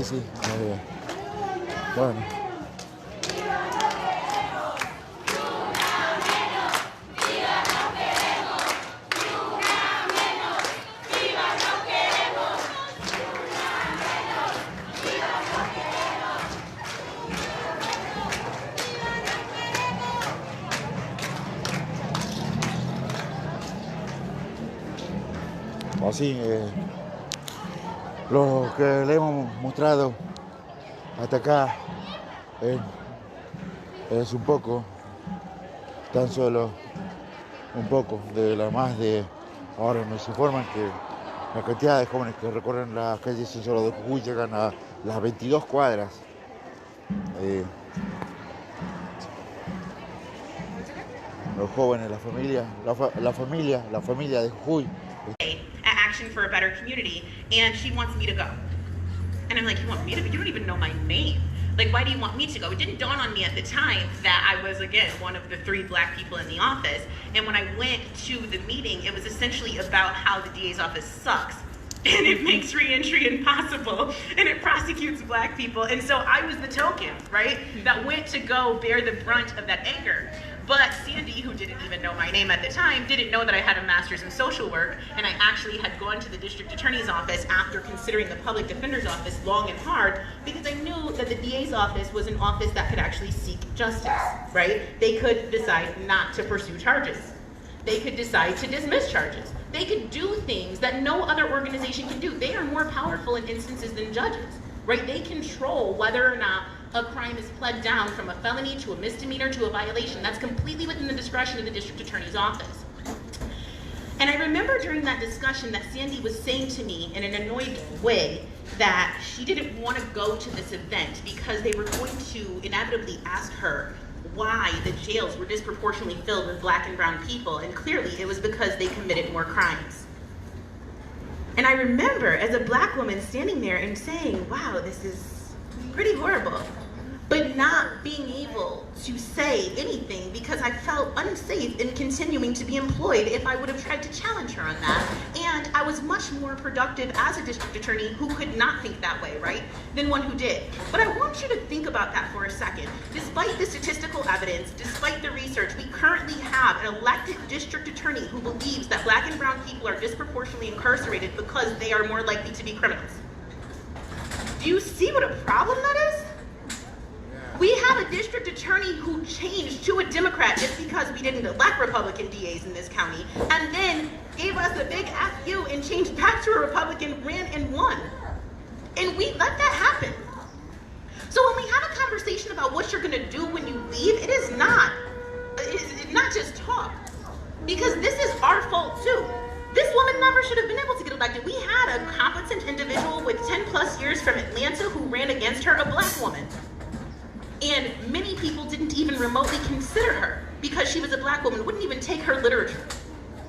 Sí, bueno. Así, lo que le hemos mostrado hasta acá es un poco, tan solo un poco de la más de, ahora nos informan que la cantidad de jóvenes que recorren las calles solo de Jujuy llegan a las 22 cuadras. Los jóvenes, la familia de Jujuy. At Action for a Better Community, and she wants me to go. And I'm like, you want me to go? You don't even know my name. Like, why do you want me to go? It didn't dawn on me at the time that I was, again, one of the 3 black people in the office. And when I went to the meeting, it was essentially about how the DA's office sucks. And it makes re-entry impossible, and it prosecutes black people. And so I was the token, right, that went to go bear the brunt of that anger. But Sandy, who didn't even know my name at the time, didn't know that I had a master's in social work, and I actually had gone to the district attorney's office after considering the public defender's office long and hard, because I knew that the DA's office was an office that could actually seek justice, right? They could decide not to pursue charges. They could decide to dismiss charges. They could do things that no other organization can do. They are more powerful in instances than judges, right? They control whether or not a crime is pled down from a felony to a misdemeanor to a violation. That's completely within the discretion of the district attorney's office. And I remember during that discussion that Sandy was saying to me in an annoyed way that she didn't want to go to this event because they were going to inevitably ask her why the jails were disproportionately filled with Black and brown people, and clearly it was because they committed more crimes. And I remember as a Black woman standing there and saying, wow, this is pretty horrible, but not being able to say anything because I felt unsafe in continuing to be employed if I would have tried to challenge her on that. And I was much more productive as a district attorney who could not think that way, right, than one who did. But I want you to think about that for a second. Despite the statistical evidence, despite the research, we currently have an elected district attorney who believes that Black and brown people are disproportionately incarcerated because they are more likely to be criminals. Do you see what a problem that is? We have a district attorney who changed to a Democrat just because we didn't elect Republican DAs in this county, and then gave us a big F you and changed back to a Republican, ran and won. And we let that happen. So when we have a conversation about what you're gonna do when you leave, it's not just talk, because this is our fault too. This woman never should have been able to get elected. We had a competent individual with 10 plus years from Atlanta who ran against her, a Black woman. And many people didn't even remotely consider her because she was a Black woman, wouldn't even take her literature,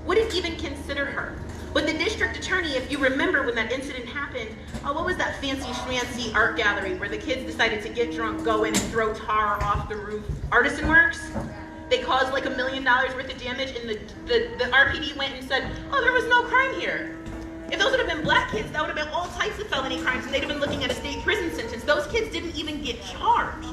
wouldn't even consider her. But the district attorney, if you remember when that incident happened, what was that fancy schmancy art gallery where the kids decided to get drunk, go in and throw tar off the roof? Artisan Works? They caused like $1 million worth of damage, and the RPD went and said, oh, there was no crime here. If those would have been Black kids, that would have been all types of felony crimes, and they'd have been looking at a state prison sentence. Those kids didn't even get charged.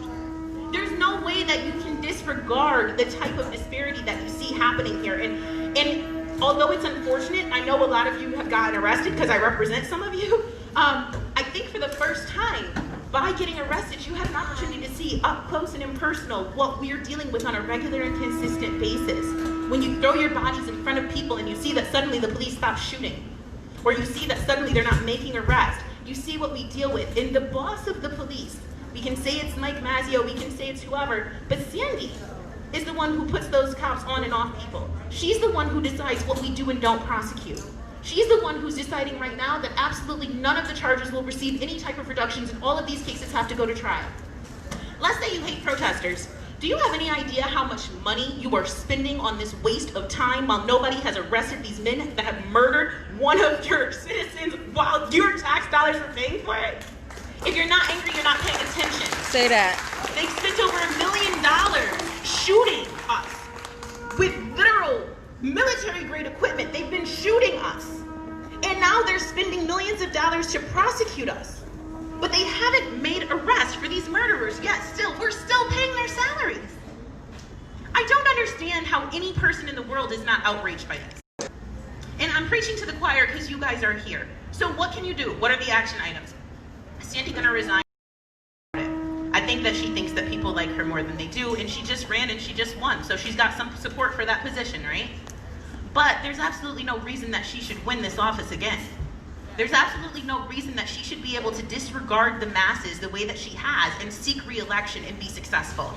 There's no way that you can disregard the type of disparity that you see happening here. And although it's unfortunate, I know a lot of you have gotten arrested because I represent some of you. I think for the first time, by getting arrested, you had an opportunity to see up close and impersonal what we're dealing with on a regular and consistent basis. When you throw your bodies in front of people and you see that suddenly the police stop shooting, or you see that suddenly they're not making arrests, you see what we deal with. And the boss of the police, we can say it's Mike Mazzeo, we can say it's whoever, but Sandy is the one who puts those cops on and off people. She's the one who decides what we do and don't prosecute. She's the one who's deciding right now that absolutely none of the charges will receive any type of reductions, and all of these cases have to go to trial. Let's say you hate protesters. Do you have any idea how much money you are spending on this waste of time while nobody has arrested these men that have murdered one of your citizens while your tax dollars are paying for it? If you're not angry, you're not paying attention. Say that. They spent over $1 million shooting us with literal military-grade equipment. They've been shooting us. And now they're spending millions of dollars to prosecute us. But they haven't made arrests for these murderers yet. Still, we're still paying their salaries. I don't understand how any person in the world is not outraged by this. And I'm preaching to the choir because you guys are here. So what can you do? What are the action items? Is Sandy gonna resign? I think that she thinks that people like her more than they do, and she just ran and she just won. So she's got some support for that position, right? But there's absolutely no reason that she should win this office again. There's absolutely no reason that she should be able to disregard the masses the way that she has and seek re-election and be successful.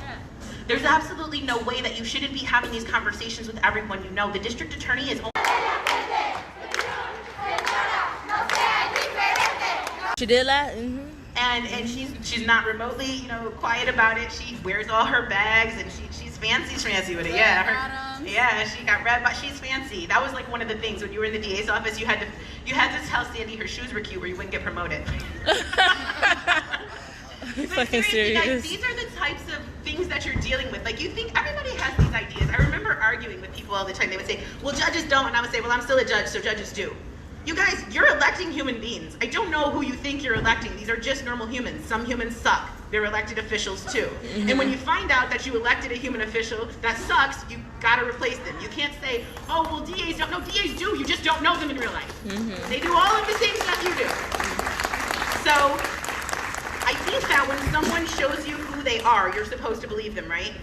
There's absolutely no way that you shouldn't be having these conversations with everyone you know. The district attorney is She did that? Mm-hmm. And she's not remotely, quiet about it. She wears all her bags and she's fancy with it. Yeah, she got red, but she's fancy. That was like one of the things when you were in the DA's office, you had to tell Sandy her shoes were cute or you wouldn't get promoted. Fucking serious. Like, these are the types of things that you're dealing with. Like, you think everybody has these ideas. I remember arguing with people all the time. They would say, well, judges don't. And I would say, well, I'm still a judge, so judges do. You guys, you're electing human beings. I don't know who you think you're electing. These are just normal humans. Some humans suck. They're elected officials too. Mm-hmm. And when you find out that you elected a human official that sucks, you gotta replace them. You can't say, oh, well, DAs don't. No, DAs do. You just don't know them in real life. Mm-hmm. They do all of the same stuff you do. So I think that when someone shows you who they are, you're supposed to believe them, right?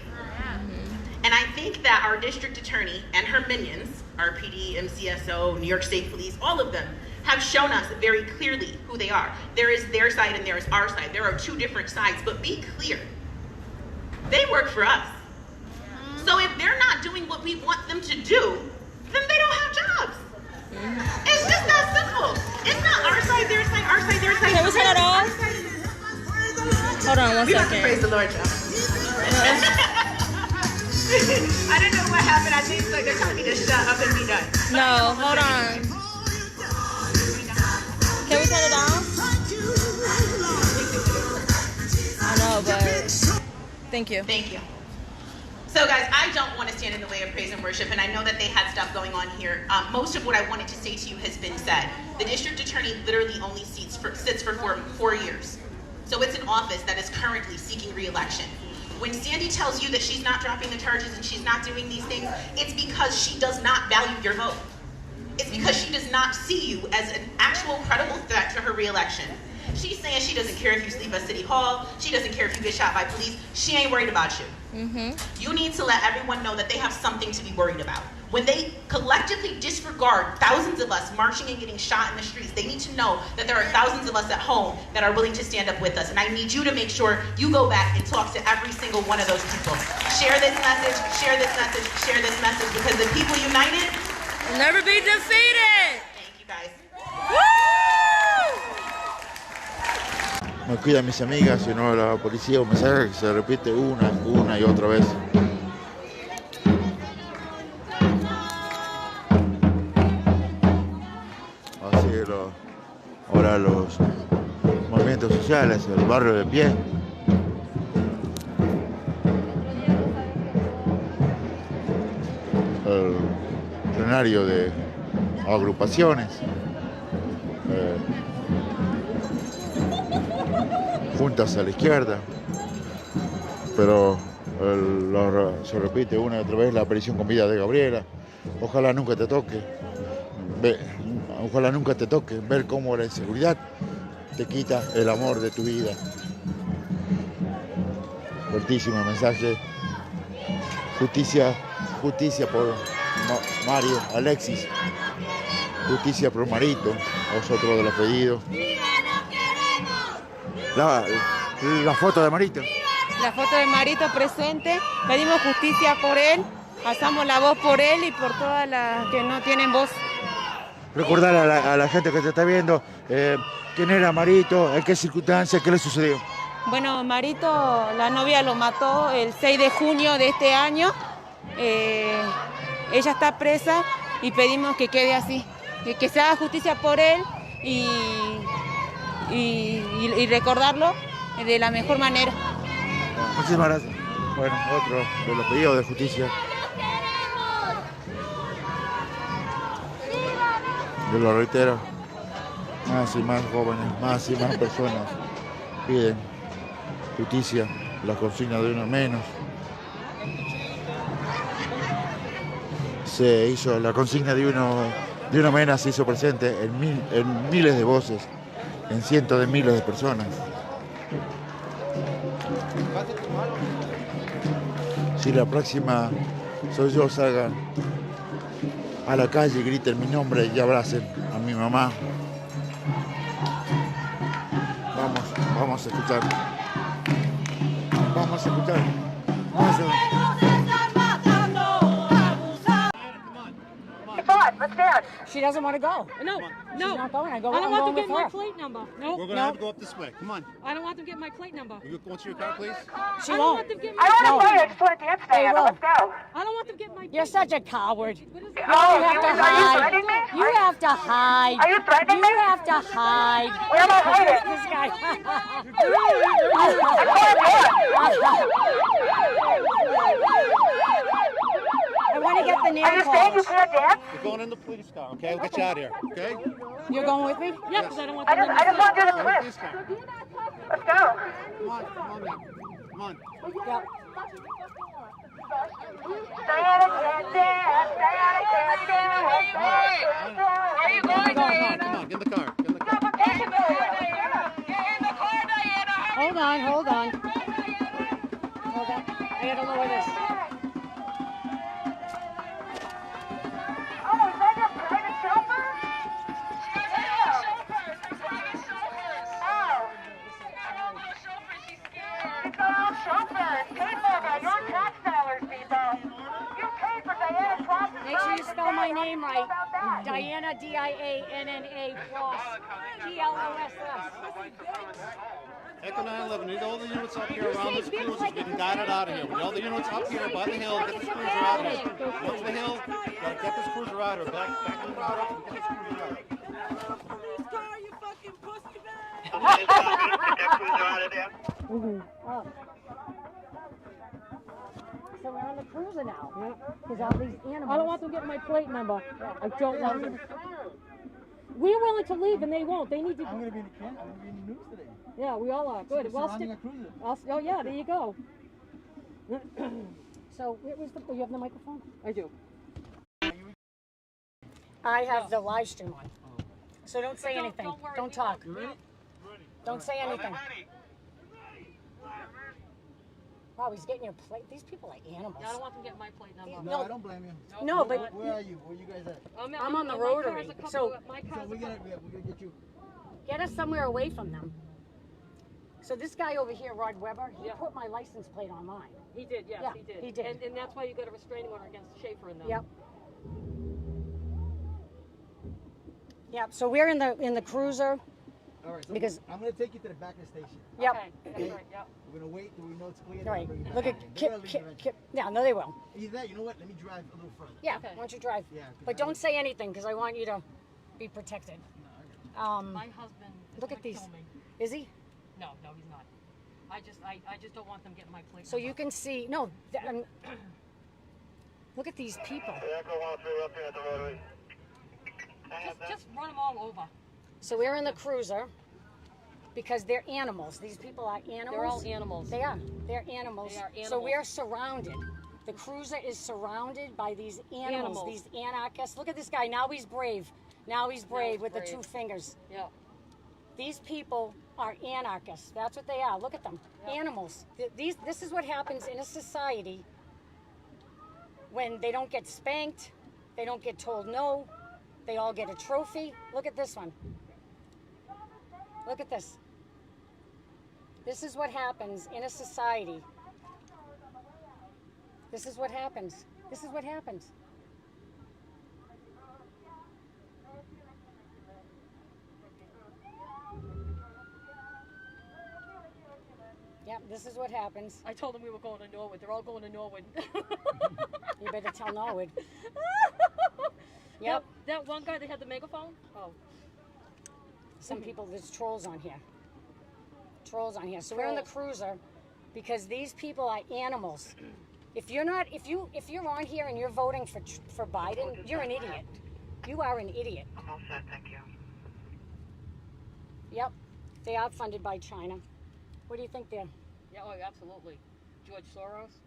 And I think that our district attorney and her minions, RPD, MCSO, New York State Police, all of them, have shown us very clearly who they are. There is their side and there is our side. There are two different sides, but be clear. They work for us. So if they're not doing what we want them to do, then they don't have jobs. It's just that simple. It's not our side, their side, our side, their side. Can we turn it off? Hold on one We have to second. praise the Lord, y'all. I don't know what happened. I think like they're telling me to shut up and be done. No, hold on. Can we turn it off? I know, but thank you. Thank you. So guys, I don't want to stand in the way of praise and worship, and I know that they had stuff going on here. Most of what I wanted to say to you has been said. The district attorney literally only sits for 4 years. So it's an office that is currently seeking re-election. When Sandy tells you that she's not dropping the charges and she's not doing these things, it's because she does not value your vote. It's because she does not see you as an actual credible threat to her re-election. She's saying she doesn't care if you sleep at City Hall. She doesn't care if you get shot by police. She ain't worried about you. You need to let everyone know that they have something to be worried about. When they collectively disregard thousands of us marching and getting shot in the streets, they need to know that there are thousands of us at home that are willing to stand up with us. And I need you to make sure you go back and talk to every single one of those people. Share this message, share this message, share this message, because the people united will never be defeated. Thank you guys. Me cuidan mis amigas, si no la policía, un mensaje que se repite una y otra vez. Así ahora los movimientos sociales, el barrio de pie. El escenario de agrupaciones. Juntas a la izquierda, pero se repite una y otra vez la aparición con vida de Gabriela. Ojalá nunca te toque, ver cómo la inseguridad te quita el amor de tu vida. Fuertísimo mensaje. Justicia por Mario, Alexis. Justicia por Marito, es otro de los pedidos. La foto de Marito. La foto de Marito presente. Pedimos justicia por él. Alzamos la voz por él y por todas las que no tienen voz. Recordar a la gente que te está viendo quién era Marito, en qué circunstancias, qué le sucedió. Bueno, Marito, la novia lo mató el 6 de junio de este año. Ella está presa y pedimos que quede así. Que se haga justicia por él y recordarlo de la mejor manera. Muchísimas gracias. Bueno, otro de los pedidos de justicia. Yo lo reitero, más y más jóvenes, más y más personas piden justicia, la consigna de uno menos. Se hizo la consigna de uno menos, se hizo presente en miles de voces, en cientos de miles de personas. Si la próxima soy yo, salgan a la calle y griten mi nombre y abracen a mi mamá. Vamos a escuchar. Vamos a escuchar. Let's dance. She doesn't want to go. No, She's not going. I don't want I'm them going getting with my her. plate number. No, We're going to have to go up this way. Come on. I don't want them getting my plate number. You go to your car, please. She I don't won't. want them getting I my don't want to plate fight. I just want to dance, They Diana. will. Let's go. I don't want them getting my You're such a coward. Oh, You are have to you hide. threatening me? You have to hide. Are you threatening me? You have to hide. Where am I hiding? This guy. I want to get the nail Are you saying you polish. can't dance? You're going in the police car, okay? We'll get you out of here, okay? You're going with me? Yeah, because I don't want I them just want to do the twist. car. Let's go. Come on, man. Come on. Yeah. Diana can't dance. Diana can't dance. Where are you going, Diana? Come on, get in the car. Get in the car. Get in the car, Diana. Hold on. Hold on. I gotta lower this. Oh, is that your private chauffeur? my name right. Diana, Dianna Ploss. Ploss. Echo 911, need all the units up here around this cruiser getting guided out of here. We need all the units up here by the hill, get this cruiser out of here. What's the hill? Gotta get this cruiser out of here. Back in the route up and get this cruiser out. Police car, you fucking pussy bag! So we're on the cruiser now. Because all these animals. I don't want them getting my plate number. I don't want them. We're willing to leave and they won't. They need to. I'm going to be in the camp. I'm going to be in the news today. Yeah, we all are. Good. Well, surrounding a cruiser. Oh, yeah, there you go. So, where was you have the microphone? I do. I have the live stream on. So don't say anything. Don't talk. Don't say anything. Wow, he's getting your plate. These people are animals. Yeah, I don't want them getting my plate number. No, I don't blame you. No, but where are you? Where you guys at? I'm on the rotary. So we're gonna get you. Get us somewhere away from them. So this guy over here, Rod Weber, he put my license plate online. He did, yes, Yeah, he did. he did. And that's why you got a restraining order against Schaefer and them. Yep. Yep. So we're in the cruiser. All right. So because I'm gonna take you to the back of the station. Yep. Okay, that's right, yep. We're gonna wait till we know it's clear. Right. Then we're Look gonna at They're gonna leave Kip. eventually. Yeah, no, they will. Either that, you know what? Let me drive a little further. Yeah. Why don't you drive? Yeah. But don't say anything because I want you to be protected. My husband is Look gonna at these. kill me. Is he? No, he's not. I just don't want them getting my plate So number. you can see. No. Look at these people. Just run them all over. So we're in the cruiser because they're animals. These people are animals. They're all animals. They are. They're animals. They are animals. So we're surrounded. The cruiser is surrounded by these animals. These anarchists. Look at this guy. Now he's brave. Now he's brave with the 2 fingers. Yeah. These people are anarchists. That's what they are. Look at them. Animals. This is what happens in a society when they don't get spanked, they don't get told no, they all get a trophy. Look at this one. Look at this. This is what happens in a society. This is what happens. This is what happens. Yep, this is what happens. I told them we were going to Norwood. They're all going to Norwood. You better tell Norwood. Yep. That one guy that had the megaphone? Oh. Some people, there's trolls on here. Trolls on here. So we're in the cruiser because these people are animals. If you're on here and you're voting for Biden, you're an idiot. You are an idiot. I'm all set, thank you. Yep. They are funded by China. What do you think there? Yeah, oh, absolutely. George Soros?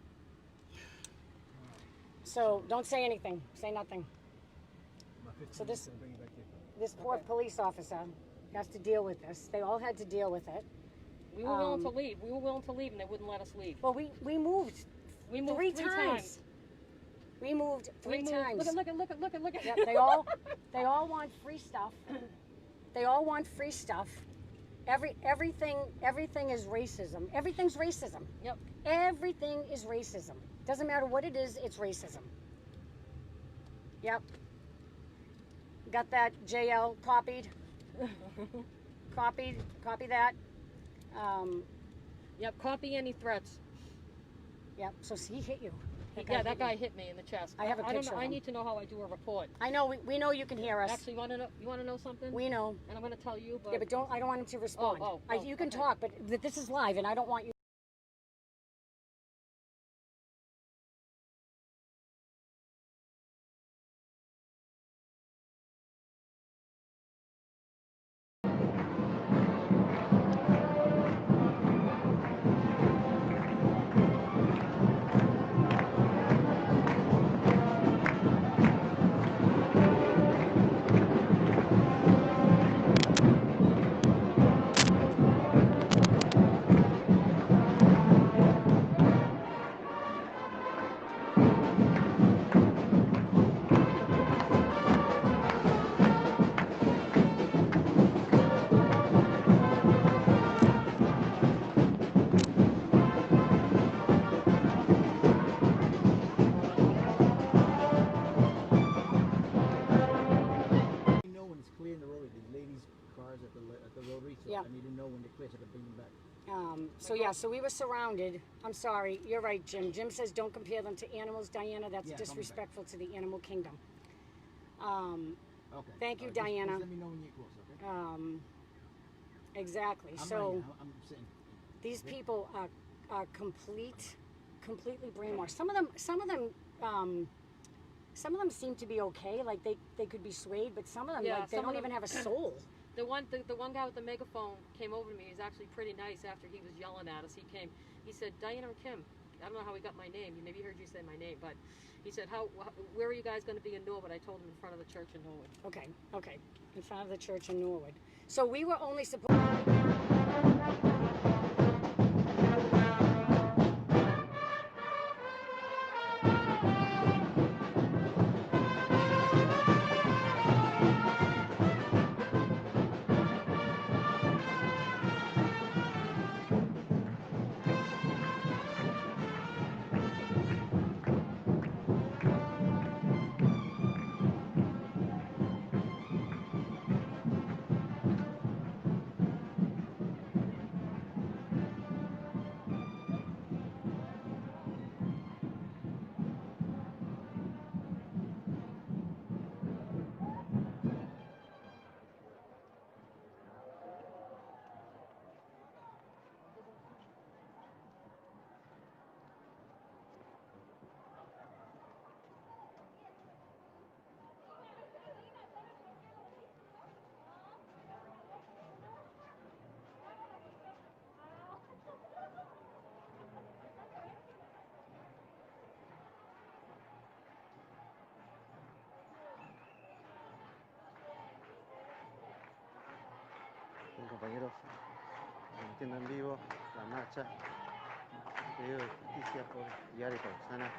So don't say anything. Say nothing. So this poor police officer has to deal with this. They all had to deal with it. We were willing to leave. We were willing to leave, and they wouldn't let us leave. Well, we moved. We moved three times. We moved three times. Look at. Yep, they all want free stuff. They all want free stuff. Everything is racism. Everything's racism. Yep. Everything is racism. Doesn't matter what it is, it's racism. Yep. Got that, JL, copied. Copy that. Yep, copy any threats. Yep, so he hit you. That guy hit me in the chest. I have a picture of I him. need to know how I do a report. I know, we know you can hear us. Actually, you want to know something? We know. And I'm going to tell you, but... Yeah, but I don't want him to respond. You can okay. talk, but this is live, and I don't want you... ladies' cars at the Rotary, so Yeah. I need to know when they quit so I can bring them back. So we were surrounded. I'm sorry, you're right, Jim. Jim says don't compare them to animals, Diana. That's Yeah, disrespectful to the animal kingdom. Okay. Thank you, Just Diana. let me know when you get close, okay? Exactly. I'm So ready. I'm sitting. these people are completely brainwashed. Some of them seem to be okay, like they could be swayed, but some of them like they some don't of even them- have a soul. The one guy with the megaphone came over to me. He's actually pretty nice after he was yelling at us. He said, Diana and Kim, I don't know how he got my name. He maybe heard you say my name, but he said, where are you guys going to be in Norwood? I told him in front of the church in Norwood. Okay, in front of the church in Norwood. So we were only supposed. Bien, compañeros, transmitiendo en vivo la marcha, pedido de justicia por Yara y por Roxana.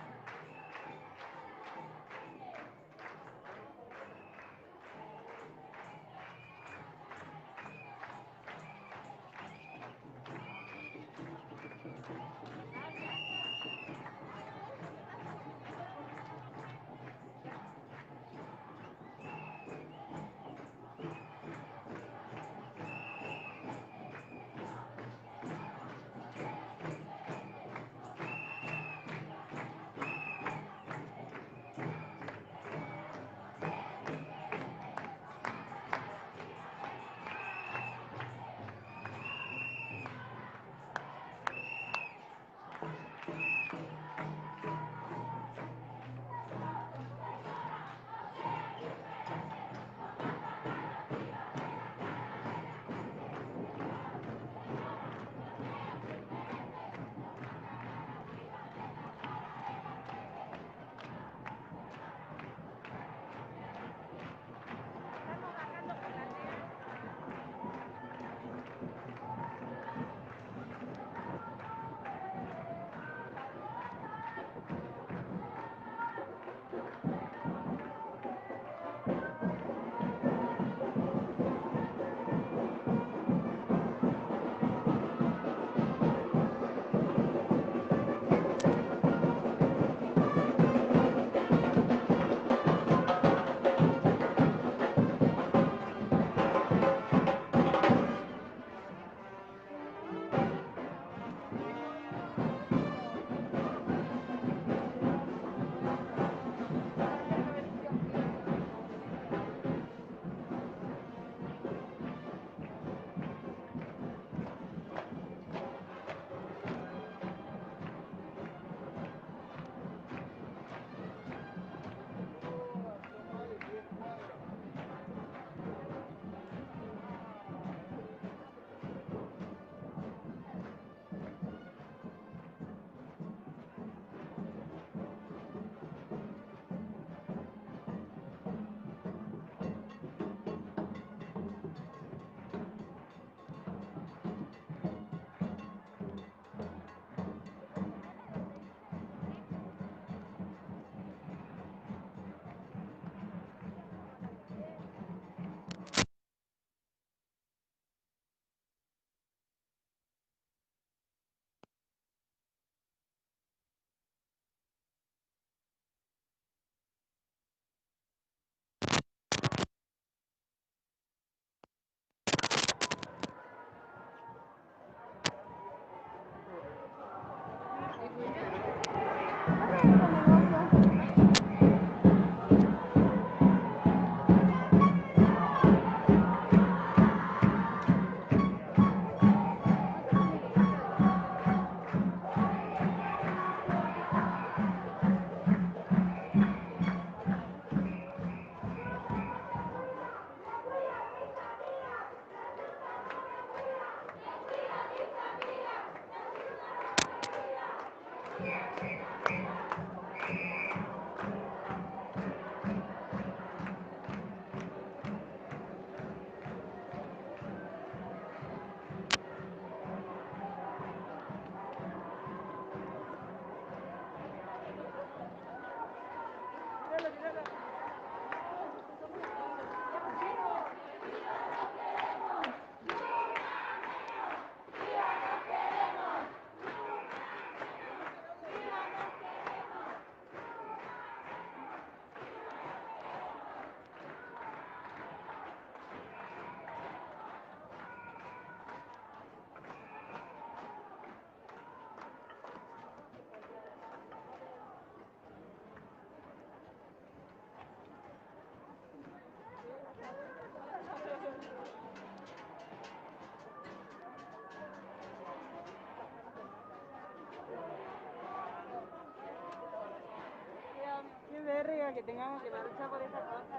Qué verga que tengamos que marchar por esa cosa.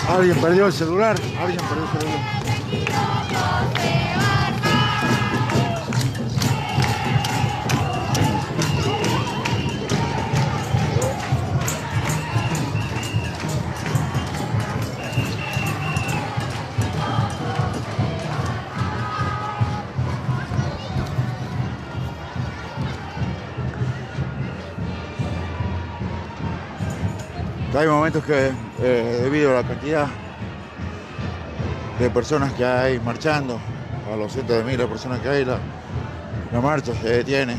Alguien perdió el celular. Alguien perdió el celular. Hay momentos que debido a la cantidad de personas que hay marchando, a los cientos de miles de personas que hay, la marcha se detiene.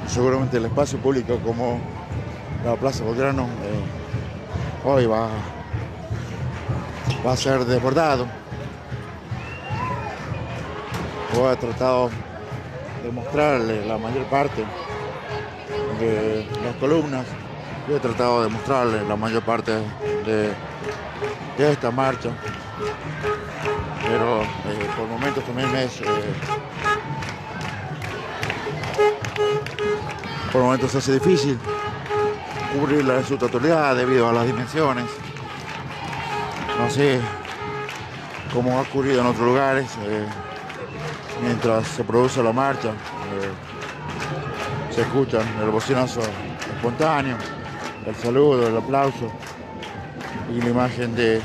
Seguramente el espacio público como la Plaza Belgrano hoy va a ser desbordado. Hoy he tratado de mostrarle la mayor parte de las columnas. Yo he tratado de mostrarles la mayor parte de esta marcha, pero por momentos también por momentos se hace difícil cubrirla en su totalidad debido a las dimensiones. No sé cómo ha ocurrido en otros lugares mientras se produce la marcha. Se escuchan el bocinazo espontáneo, el saludo, el aplauso y la imagen de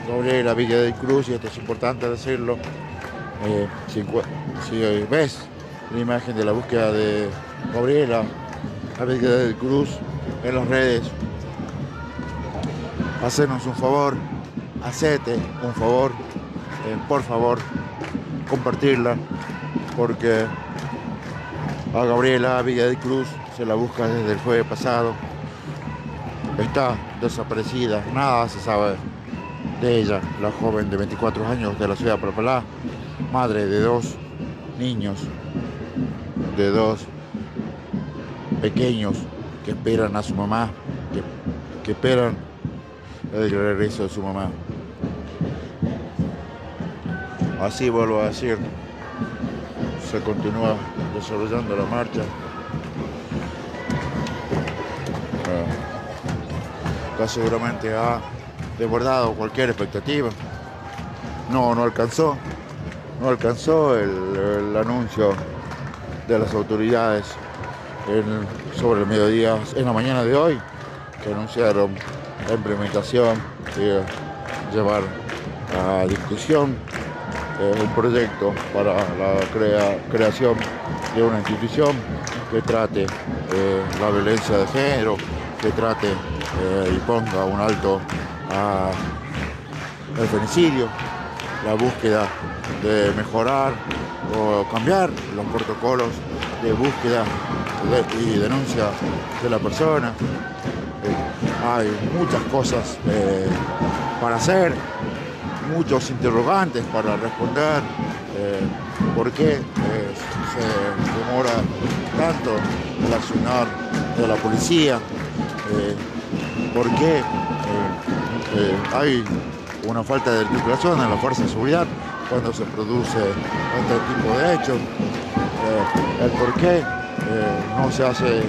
Gabriela Villa del Cruz, y esto es importante decirlo, si ves la imagen de la búsqueda de Gabriela Villa del Cruz en las redes, hacenos un favor, hacete un favor, por favor, compartirla, porque a Gabriela Villa del Cruz se la busca desde el jueves pasado. Está desaparecida, nada se sabe de ella, la joven de 24 años de la ciudad de Palpalá, madre de 2 niños, de 2 pequeños que esperan a su mamá, que esperan el regreso de su mamá. Así vuelvo a decir, se continúa desarrollando la marcha. Que seguramente ha desbordado cualquier expectativa. No alcanzó el anuncio de las autoridades sobre el mediodía, en la mañana de hoy, que anunciaron la implementación y llevar a discusión un proyecto para la creación de una institución que trate la violencia de género, que trate y ponga un alto al femicidio, la búsqueda de mejorar o cambiar los protocolos de búsqueda y denuncia de la persona. Hay muchas cosas para hacer, muchos interrogantes para responder. ¿Por qué se demora tanto el accionar de la policía? ¿Por qué hay una falta de articulación en la fuerza de seguridad cuando se produce este tipo de hechos? El por qué no se hace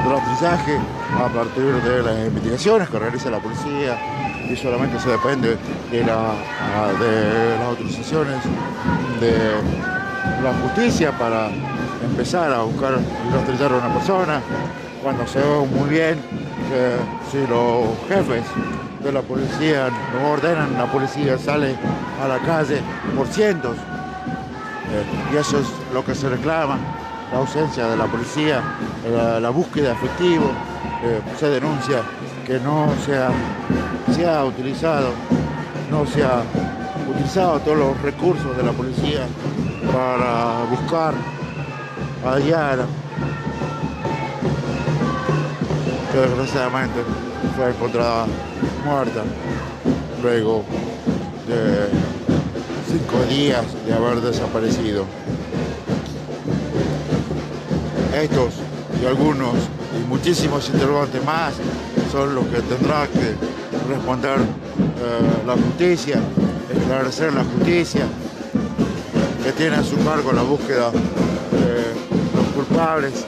dropizaje a partir de las investigaciones que realiza la policía y solamente se depende de las autorizaciones de la justicia para empezar a buscar y rastrillar a una persona, cuando se ve muy bien que si los jefes de la policía no ordenan, la policía sale a la calle por cientos, y eso es lo que se reclama, la ausencia de la policía, la búsqueda efectiva. Se denuncia que no se ha utilizado todos los recursos de la policía para buscar, hallar, que desgraciadamente fue encontrada muerta luego de 5 días de haber desaparecido. Estos y algunos y muchísimos interrogantes más son los que tendrá que responder la justicia, esclarecer la justicia, que tiene a su cargo la búsqueda de los culpables.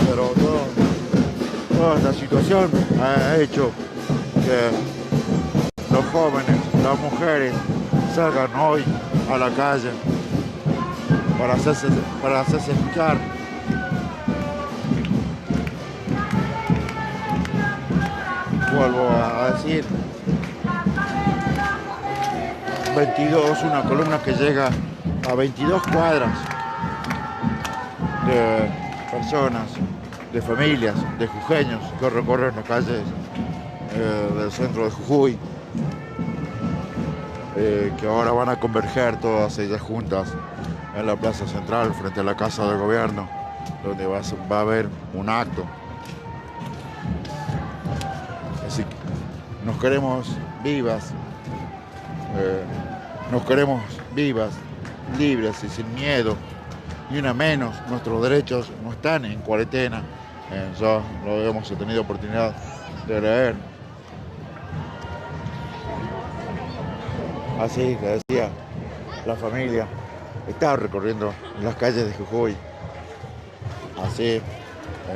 Pero toda esta situación ha hecho que los jóvenes, las mujeres salgan hoy a la calle para hacerse escuchar. Vuelvo a decir, 22, una columna que llega a 22 cuadras de personas, de familias, de jujeños que recorren las calles del centro de Jujuy, que ahora van a converger todas ellas juntas en la plaza central frente a la Casa de Gobierno, donde va a haber un acto. Así que nos queremos vivas, libres y sin miedo, ni una menos. Nuestros derechos no están en cuarentena, ya lo hemos tenido oportunidad de leer. Así que decía, la familia está recorriendo las calles de Jujuy. Así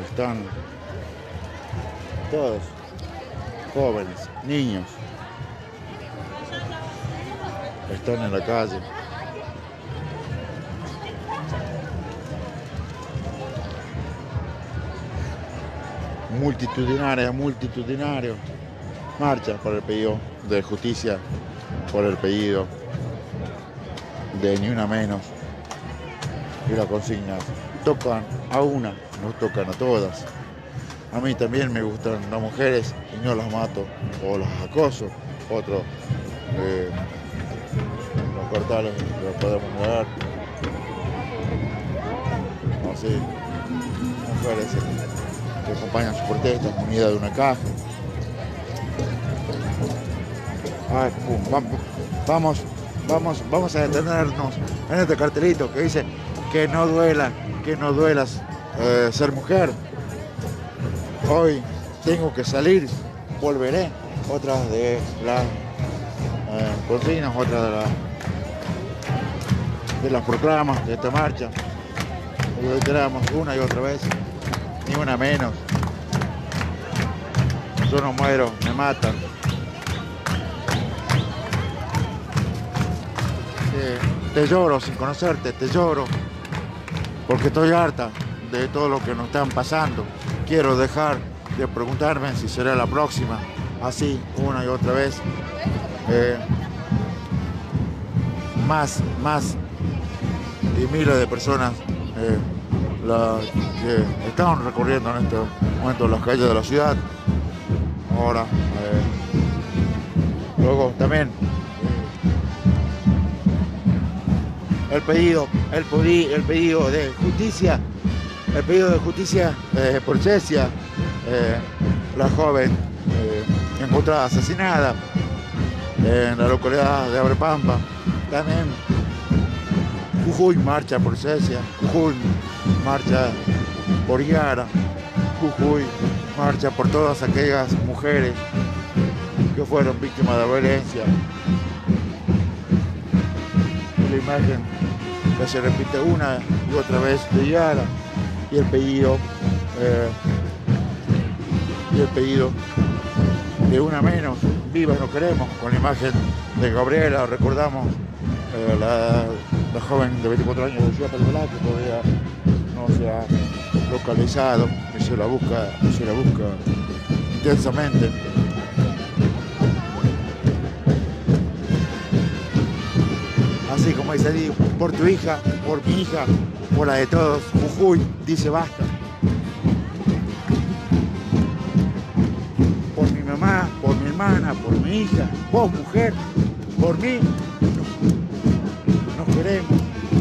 están todos, jóvenes, niños, están en la calle. multitudinario. Marcha por el pedido de justicia, por el pedido de ni una menos. Y las consignas tocan a una, no tocan a todas. A mí también me gustan las mujeres y no las mato o las acoso. Otros los cortales los podemos negar. Así, mujeres que acompañan sus protestas unidas de una caja. Ay, vamos a detenernos en este cartelito que dice que no duelas ser mujer. Hoy tengo que salir, volveré. Otra de las consignas, otra de las proclamas de esta marcha. Lo reiteramos una y otra vez, ni una menos. Yo no muero, me matan. Te lloro sin conocerte, te lloro porque estoy harta de todo lo que nos están pasando. Quiero dejar de preguntarme si será la próxima, así una y otra vez. Más y miles de personas que estaban recorriendo en este momento las calles de la ciudad. Ahora, luego también el pedido de justicia por Cecia, la joven encontrada asesinada en la localidad de Abrepampa. También Jujuy marcha por Cecia, Jujuy marcha por Yara, Jujuy marcha por todas aquellas mujeres que fueron víctimas de violencia. La imagen que se repite una y otra vez de Yara y el pedido de una menos, viva no queremos, con la imagen de Gabriela. Recordamos la joven de 24 años de Ciudad Palmela, que todavía no se ha localizado y se la busca intensamente. Así como dice allí, por tu hija, por mi hija, por la de todos, Jujuy dice basta. Por mi mamá, por mi hermana, por mi hija, vos mujer, por mí. Nos queremos,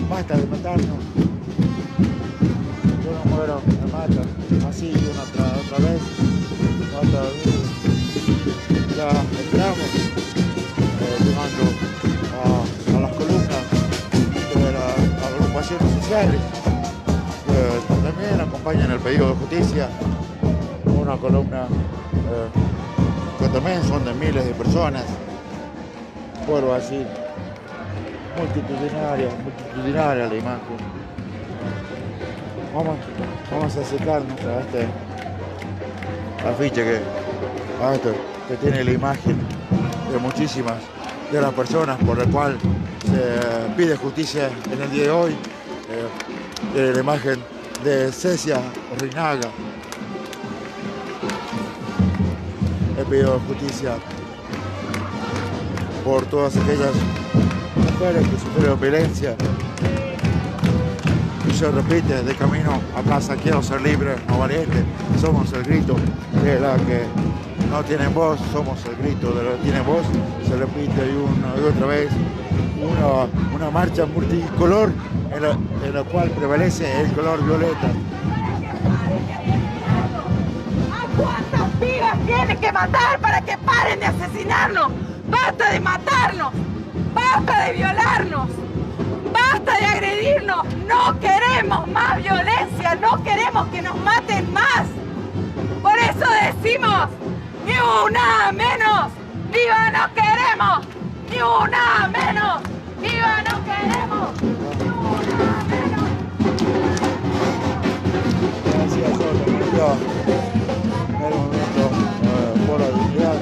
basta de matarnos. Yo no muero, me matan. Así una otra vez. Ya esperamos, llegando a las columnas de las agrupaciones sociales, que también acompañan el pedido de justicia. Una columna que también son de miles de personas. Vuelvo así, multitudinaria la imagen. Vamos a acercarnos a este afiche que tiene la imagen de muchísimas de las personas por las cuales se pide justicia en el día de hoy. Tiene la imagen de Cecia Rinaga. He pedido justicia por todas aquellas mujeres que sufrieron violencia. Y se repite, de camino a casa quiero ser libre, no valiente. Somos el grito de la que no tienen voz, somos el grito de la que tienen voz. Se repite una y otra vez una marcha multicolor en la cual prevalece el color violeta. ¿Cuántas pibas tienen que matar para que paren de asesinarnos? ¡Basta de matarnos! ¡Basta de violarnos! ¡Basta de agredirnos! ¡No queremos más violencia! ¡No queremos que nos maten más! Por eso decimos, ¡ni una menos! ¡Viva no queremos! ¡Ni una menos! ¡Viva no queremos! ¡Ni una menos! Gracias, Soto. El movimiento por la dignidad.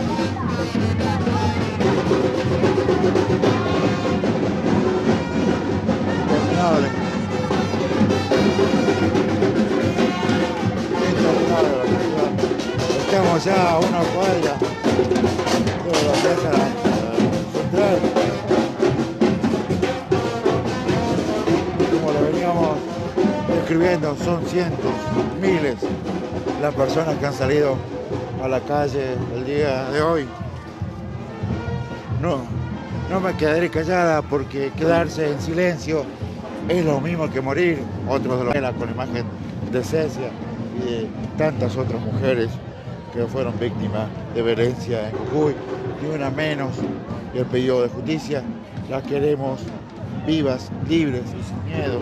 Interminable. Interminable la comunidad. allá a una cuadra de la plaza central. Como lo veníamos describiendo, son cientos, miles las personas que han salido a la calle el día de hoy. No me quedaré callada porque quedarse en silencio es lo mismo que morir. Otros de los con la imagen de Cecia y de tantas otras mujeres que fueron víctimas de violencia en Jujuy, ni una menos. Y el pedido de justicia, las queremos vivas, libres y sin miedo.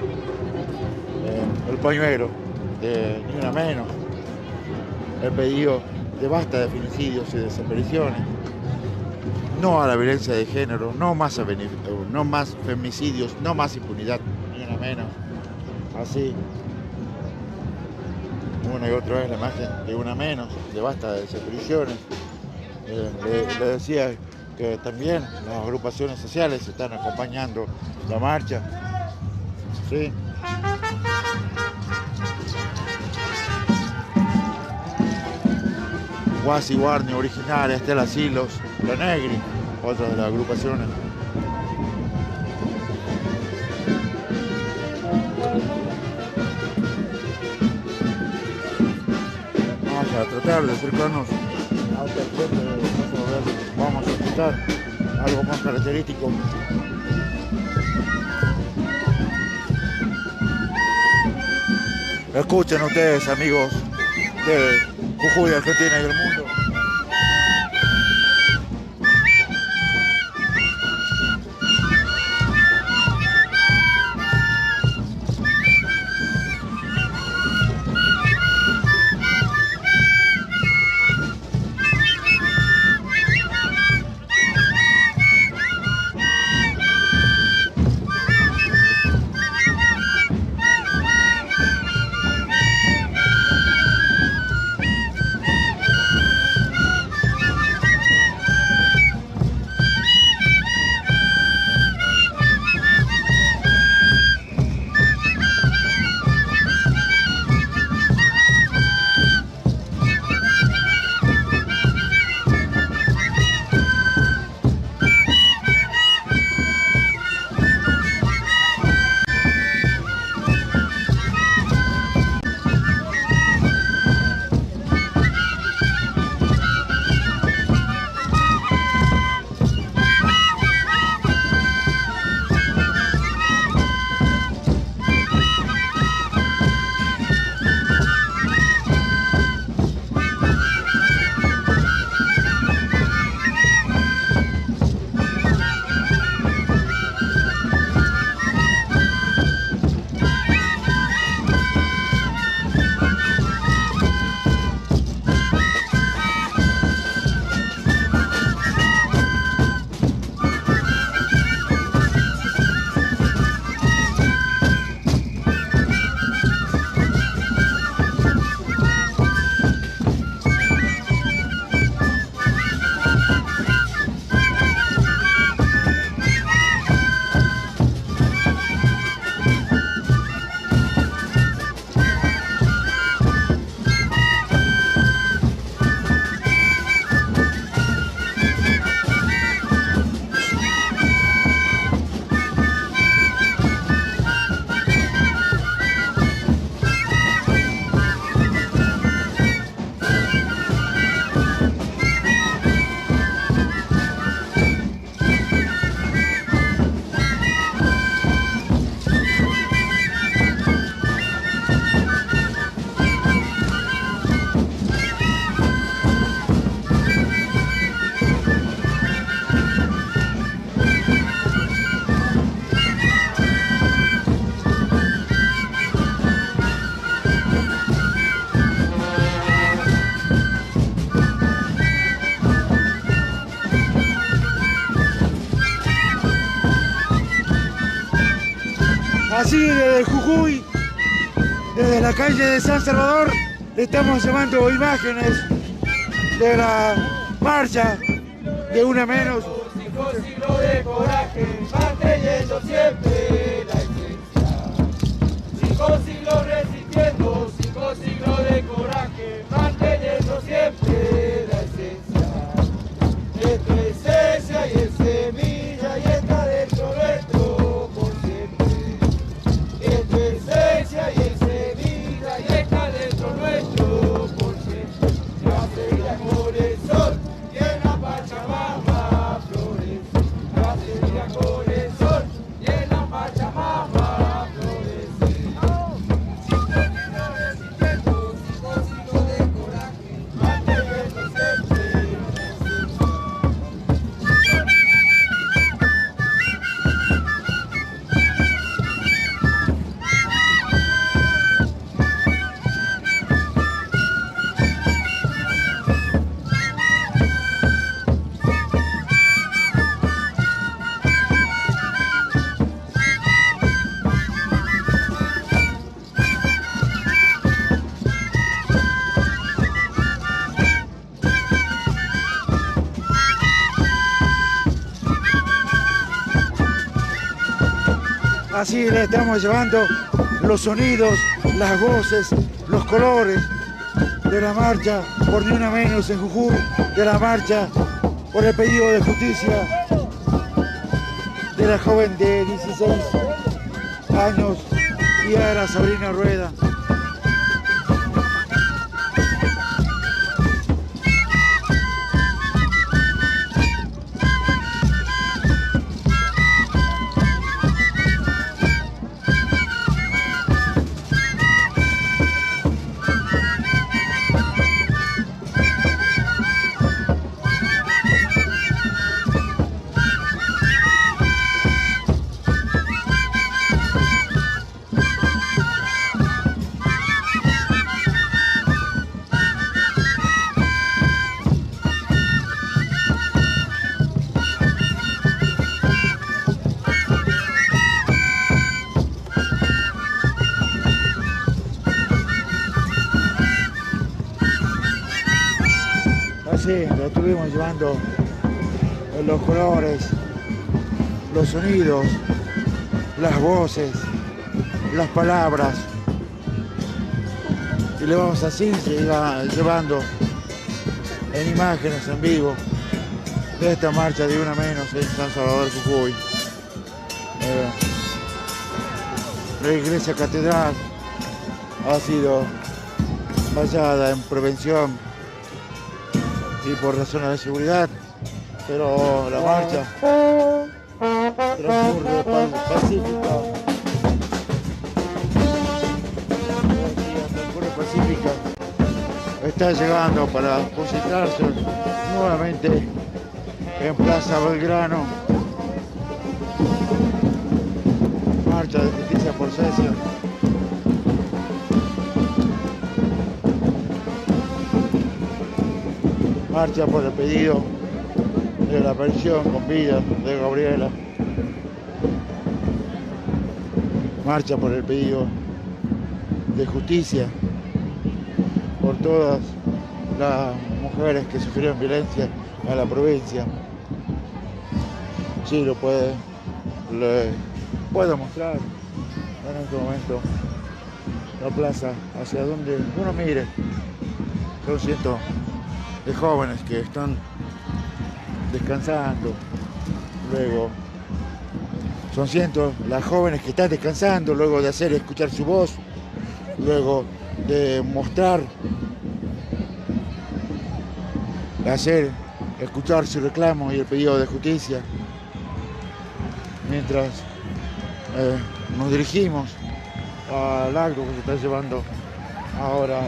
El pañuelo, ni una menos. El pedido de basta de feminicidios y desapariciones. No a la violencia de género, no más feminicidios, no más impunidad, ni una menos. Así, una y otra vez la imagen de una menos, de basta de desapariciones. Le decía que también las agrupaciones sociales están acompañando la marcha. ¿Sí? Guasi Guarni, Original, Estela Silos, La Negri, otra de las agrupaciones. Vamos a tratar de acercarnos hasta el frente, vamos a escuchar algo más característico. Escuchen ustedes, amigos de Jujuy, Argentina y el mundo. Así desde Jujuy, desde la calle de San Salvador, le estamos llevando imágenes de la marcha de una menos. 5 siglos de coraje, manteniendo siempre la esencia. 5 siglos resistiendo, 5 siglos de coraje, manteniendo siempre Así le estamos llevando los sonidos, las voces, los colores de la marcha por Ni Una Menos en Jujuy, de la marcha por el pedido de justicia de la joven de 16 años, Yara Sabrina Rueda. Sí, lo estuvimos llevando los colores, los sonidos, las voces, las palabras. Y le vamos así llevando en imágenes en vivo de esta marcha de Una Menos en San Salvador, Jujuy. La iglesia catedral ha sido basada en prevención y por razones de seguridad, pero la marcha transcurre pacífica, está llegando para concentrarse nuevamente en Plaza Belgrano. Marcha de justicia por Cecia. Marcha por el pedido de la pensión con vida de Gabriela. Marcha por el pedido de justicia por todas las mujeres que sufrieron violencia en la provincia. Sí, le puedo mostrar en este momento la plaza hacia donde uno mire. Son cientos de jóvenes que están descansando. Luego son cientos las jóvenes que están descansando luego de hacer escuchar su voz, luego de mostrar, de hacer escuchar su reclamo y el pedido de justicia. Mientras nos dirigimos al acto que se está llevando ahora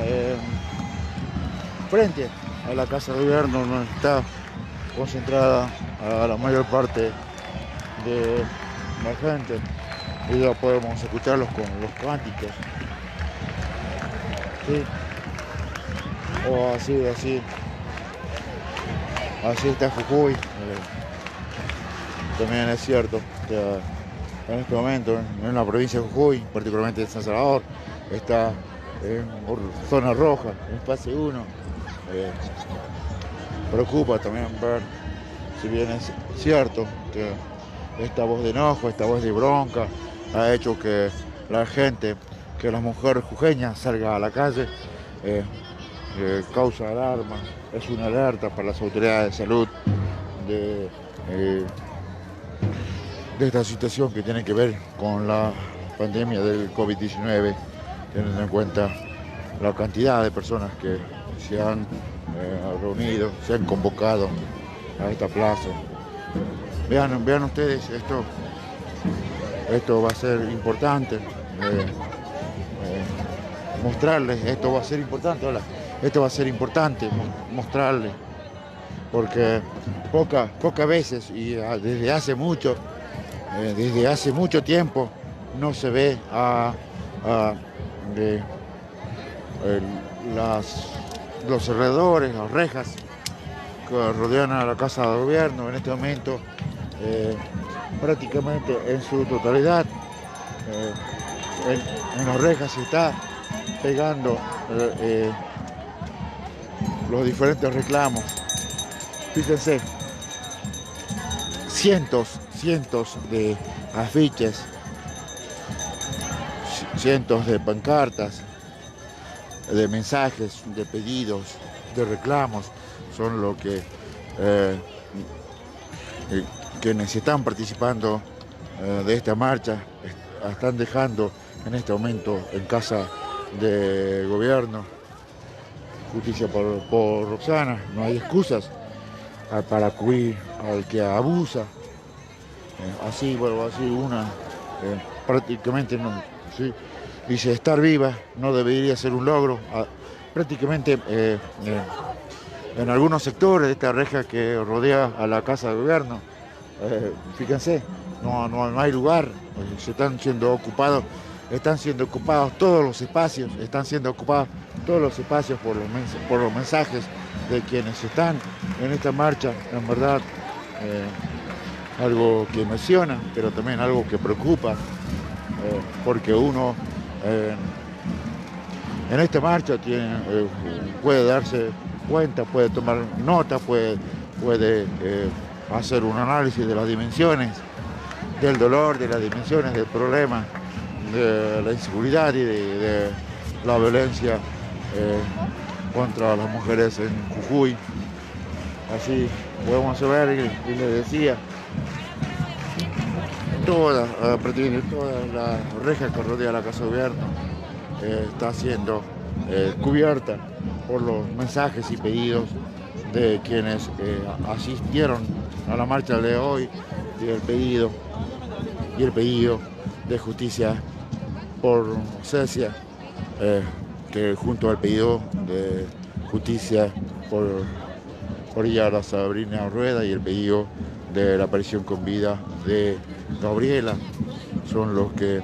frente a la Casa de Gobierno, donde está concentrada a la mayor parte de la gente, y ya podemos escucharlos con los cánticos. ¿Sí? O así está Jujuy. También es cierto que en este momento en la provincia de Jujuy, particularmente en San Salvador, está en zona roja, en fase 1. Preocupa también ver, si bien es cierto que esta voz de enojo, esta voz de bronca ha hecho que la gente, que las mujeres jujeñas salgan a la calle, causa alarma, es una alerta para las autoridades de salud de esta situación que tiene que ver con la pandemia del COVID-19, teniendo en cuenta la cantidad de personas que se han reunido, se han convocado a esta plaza. Vean ustedes, esto va a ser importante, mostrarles, esto va a ser importante mostrarles, porque pocas veces y desde hace mucho tiempo no se ve los alrededores, las rejas que rodean a la Casa de Gobierno en este momento, prácticamente en su totalidad. En las rejas se está pegando los diferentes reclamos. Fíjense, cientos de afiches cientos de pancartas, de mensajes, de pedidos, de reclamos, son lo que quienes están participando de esta marcha están dejando en este momento en casa de gobierno. Justicia por Roxana, no hay excusas para acudir al que abusa. Así una prácticamente no, ¿sí? Dice, estar viva no debería ser un logro. Prácticamente en algunos sectores de esta reja que rodea a la casa de gobierno, fíjense, no hay lugar, se están siendo ocupados todos los espacios, por los mensajes de quienes están en esta marcha. En verdad, algo que emociona, pero también algo que preocupa, porque uno en esta marcha puede darse cuenta, puede tomar nota, puede hacer un análisis de las dimensiones del dolor, de las dimensiones del problema, de la inseguridad y de la violencia contra las mujeres en Jujuy. Así podemos ver, y le decía, prácticamente toda la reja que rodea la casa de gobierno está siendo cubierta por los mensajes y pedidos de quienes asistieron a la marcha de hoy, y el pedido de justicia por Cecia, que junto al pedido de justicia por Yara Sabrina Rueda y el pedido de la aparición con vida de Gabriela son los que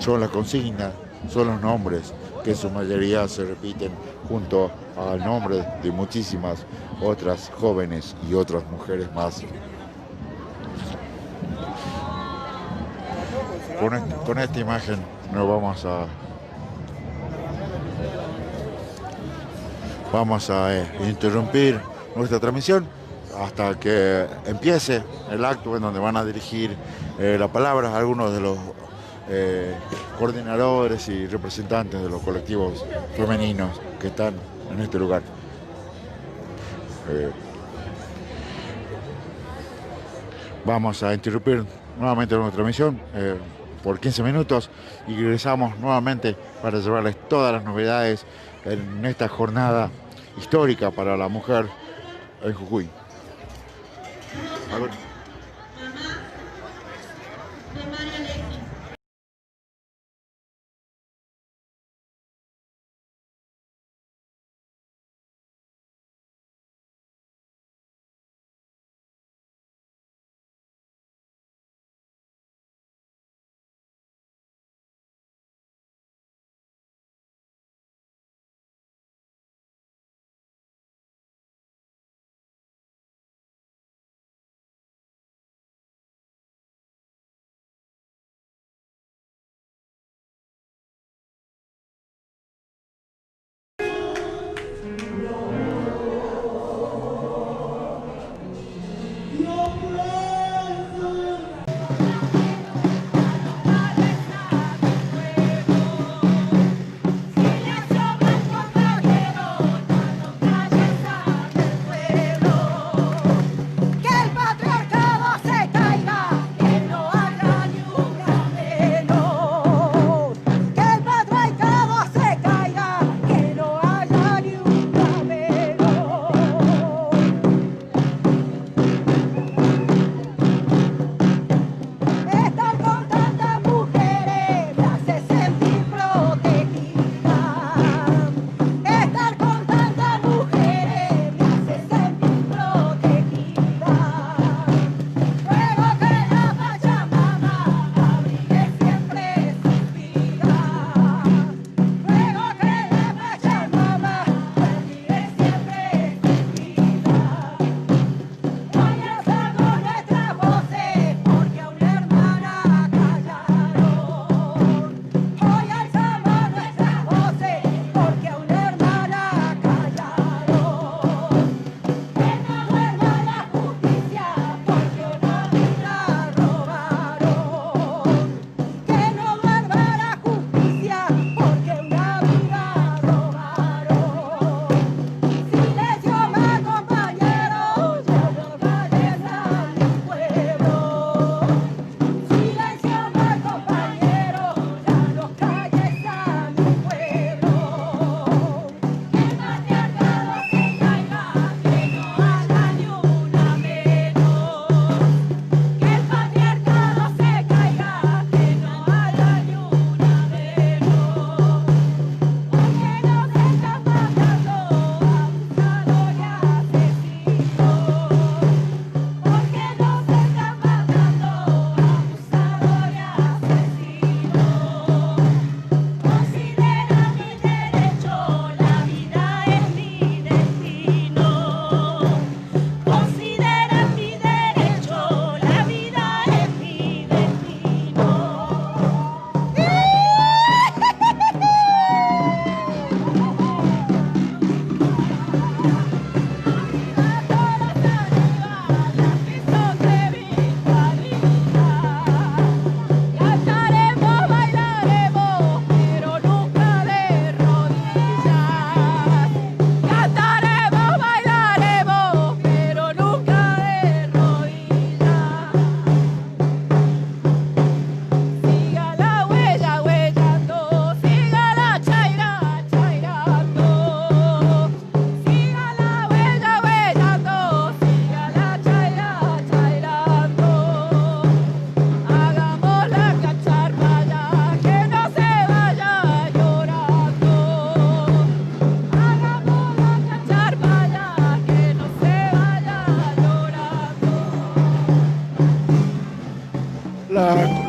son las consignas, son los nombres que en su mayoría se repiten junto al nombre de muchísimas otras jóvenes y otras mujeres más. Con esta imagen nos vamos a interrumpir nuestra transmisión hasta que empiece el acto en donde van a dirigir la palabra a algunos de los coordinadores y representantes de los colectivos femeninos que están en este lugar. Vamos a interrumpir nuevamente nuestra transmisión por 15 minutos y regresamos nuevamente para llevarles todas las novedades en esta jornada histórica para la mujer en Jujuy.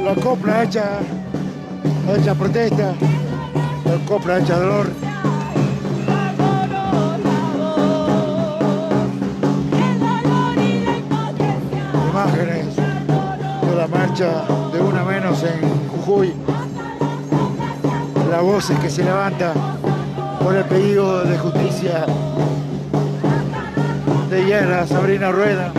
la copla hecha protesta, la copla hecha dolor. Imágenes de la marcha de una menos en Jujuy, las voces que se levantan por el pedido de justicia de Yera Sabrina Rueda.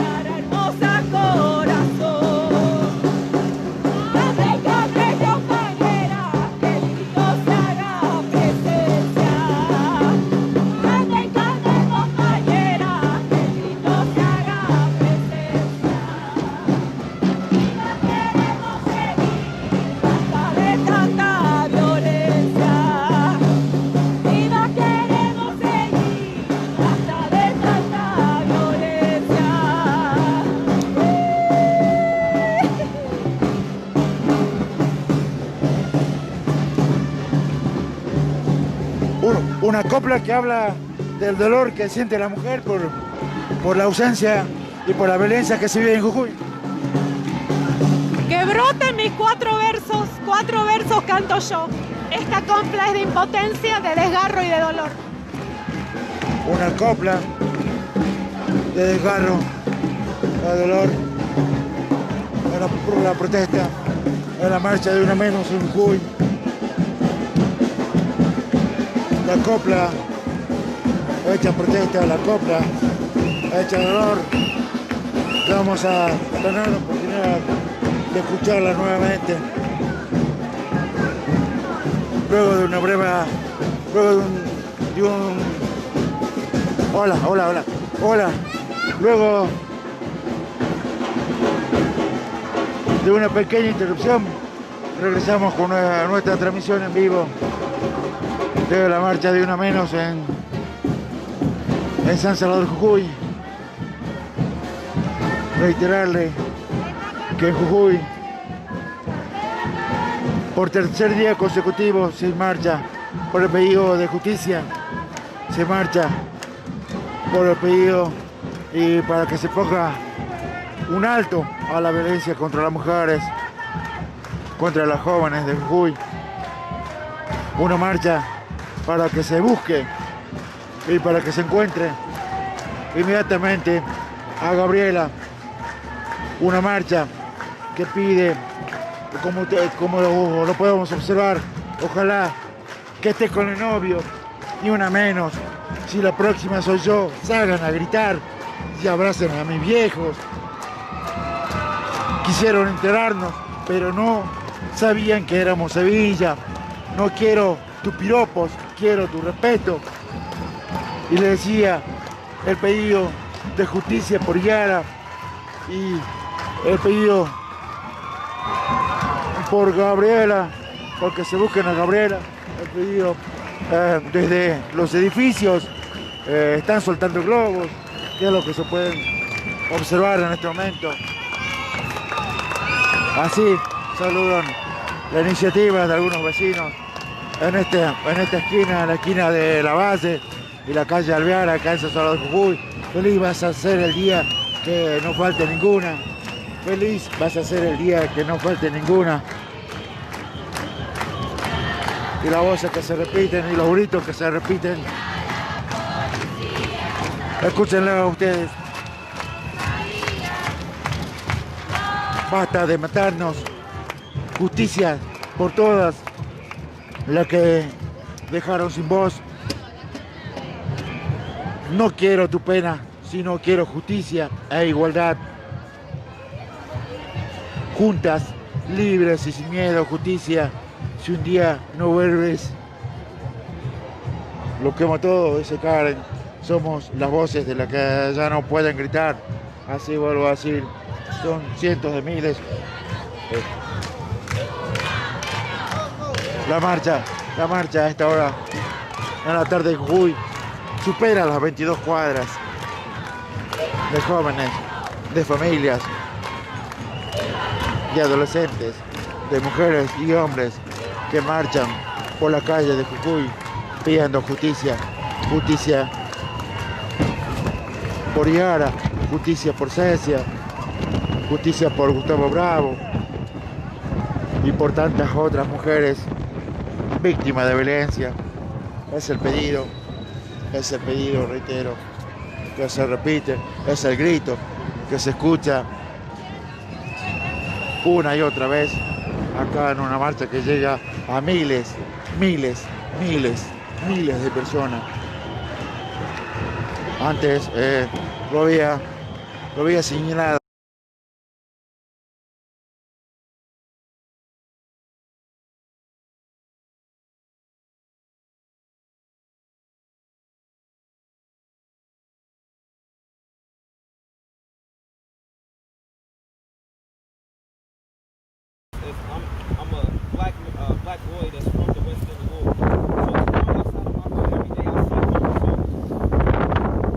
Una copla que habla del dolor que siente la mujer por la ausencia y por la violencia que se vive en Jujuy. Que broten mis 4 versos canto yo. Esta copla es de impotencia, de desgarro y de dolor. Una copla de desgarro, de dolor, por la protesta, en la marcha de una menos en Jujuy. La copla hecha protesta, la copla hecha dolor. Vamos a tener la oportunidad de escucharla nuevamente. Luego de una breve, luego de un hola. Luego de una pequeña interrupción, regresamos con nuestra transmisión en vivo de la marcha de una menos en San Salvador, Jujuy. Reiterarle que en Jujuy, por tercer día consecutivo, se marcha por el pedido de justicia, se marcha por el pedido y para que se ponga un alto a la violencia contra las mujeres, contra las jóvenes de Jujuy. Una marcha para que se busque y para que se encuentre inmediatamente a Gabriela. Una marcha que pide, como lo podemos observar, ojalá que esté con el novio, ni una menos. Si la próxima soy yo, salgan a gritar y abracen a mis viejos. Quisieron enterarnos, pero no sabían que éramos Sevilla. No quiero tus piropos, quiero tu respeto. Y le decía el pedido de justicia por Yara y el pedido por Gabriela, porque se busquen a Gabriela. El pedido desde los edificios están soltando globos, que es lo que se pueden observar en este momento. Así saludan la iniciativa de algunos vecinos en esta esquina, en la esquina de la base y la calle Alvear, acá en San Salvador de Jujuy. Feliz vas a ser el día que no falte ninguna. Feliz vas a ser el día que no falte ninguna. Y las voces que se repiten y los gritos que se repiten. Escúchenlo ustedes. Basta de matarnos. Justicia por todas las que dejaron sin voz. No quiero tu pena, sino quiero justicia e igualdad. Juntas, libres y sin miedo, justicia. Si un día no vuelves, lo quemo todo, dice Karen. Somos las voces de las que ya no pueden gritar. Así vuelvo a decir, son cientos de miles. La marcha a esta hora, en la tarde de Jujuy, supera las 22 cuadras de jóvenes, de familias, de adolescentes, de mujeres y hombres que marchan por la calle de Jujuy pidiendo justicia, justicia por Yara, justicia por Cecia, justicia por Gustavo Bravo, y por tantas otras mujeres víctimas de violencia. Es el pedido, reitero, que se repite, es el grito que se escucha una y otra vez acá en una marcha que llega a miles de personas. Antes lo había señalado. I'm a black boy that's from the West End of Louisville. So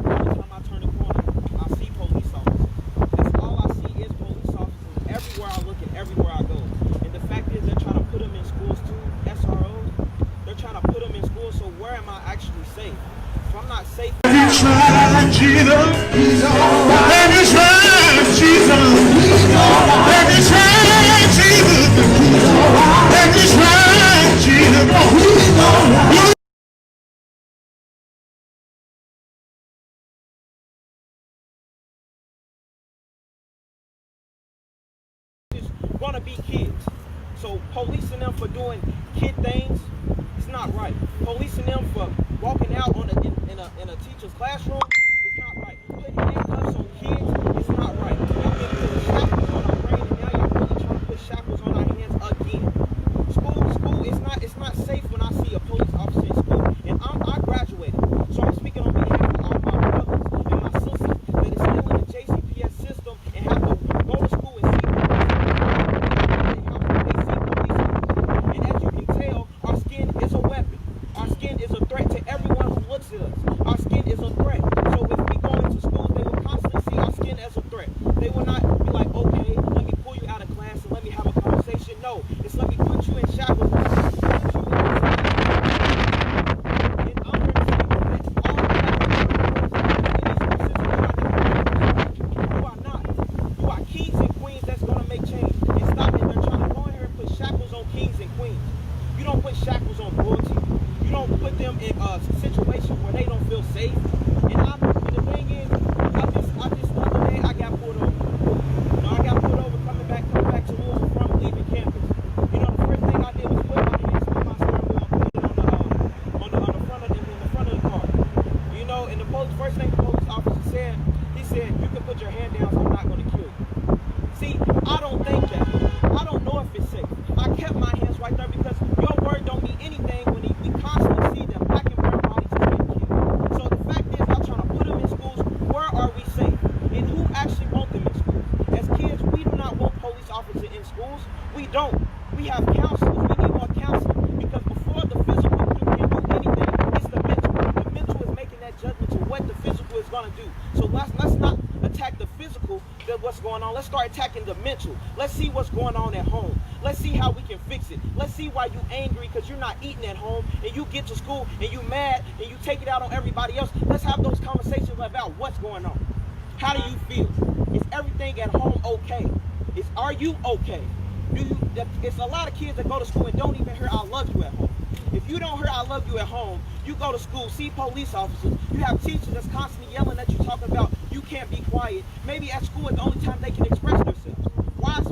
every time I turn the corner, I see police officers. That's all I see is police officers everywhere I look and everywhere I go. And the fact is they're trying to put them in schools too, SROs. They're trying to put them in schools, so where am I actually safe? If I'm not safe... Gonna be kids. So policing them for doing kid things, it's not right. Policing them for walking out on in a teacher's classroom, it's not right. Putting handcuffs on kids, it's not right. Y'all been putting shackles on our brain, and now y'all really trying to put shackles on our hands again. School, it's not safe when I see a police officer in school. And I graduated, so I'm speaking on behalf of all my brothers and my sisters that is still in the JCPS system and have to go to school and see and as you can tell, our skin is a weapon. Our skin is a threat to everyone who looks at us. Our skin is a threat. So if we go into schools, they will constantly see our skin as a threat. They will not be like, okay, let me pull you out of class and let me have a conversation. No, it's let me put you in shackles. Let's start attacking the mental. Let's see what's going on at home. Let's see how we can fix it. Let's see why you angry because you're not eating at home and you get to school and you mad and you take it out on everybody else. Let's have those conversations about what's going on. How do you feel? Is everything at home okay? Are you okay? It's a lot of kids that go to school and don't even hear I love you at home. If you don't hear I love you at home, you go to school, see police officers, you have teachers that's constantly yelling at you, talking about you can't be quiet. Maybe at school is the only time they can express themselves. Why is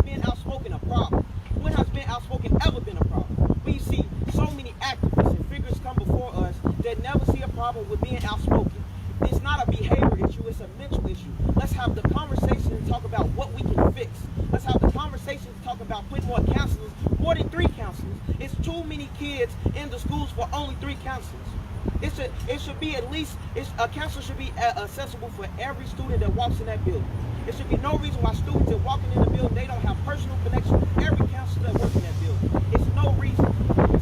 being outspoken a problem? When has being outspoken ever been a problem? We see so many activists and figures come before us that never see a problem with being outspoken. It's not a behavior issue, it's a mental issue. Let's have the conversation and talk about what we can fix. Let's have the conversation to talk about putting more counselors, more than 3 counselors. It's too many kids in the schools for only 3 counselors. It should be at least, a counselor should be accessible for every student that walks in that building. There should be no reason why students that walking in the building, they don't have personal connection with every counselor that works in that building. It's no reason.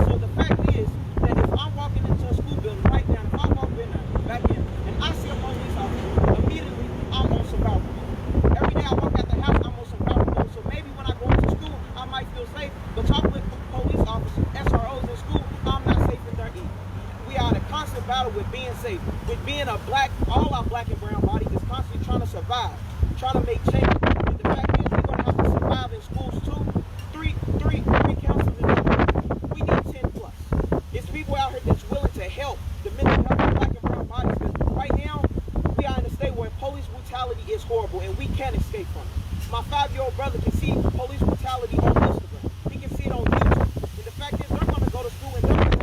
So the fact is that if I'm walking into a school building right now, if I walk in there, back in, and I see a police officer, immediately I'm on survival mode. Every day I walk out the house, I'm on survival mode. So maybe when I go into school, I might feel safe, but talking with police officers, SROs in school, I'm not safe in there either. We are in a constant battle with being safe, with being a black, all our black and brown bodies is constantly trying to survive, trying to make change. But the fact is, we're going to have to survive in schools too. brutality is horrible and we can't escape from it. My 5-year-old brother can see police brutality on Instagram. He can see it on YouTube. And the fact is, they're going to go to school and they're going to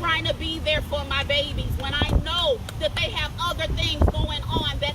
trying to be there for my babies when I know that they have other things going on that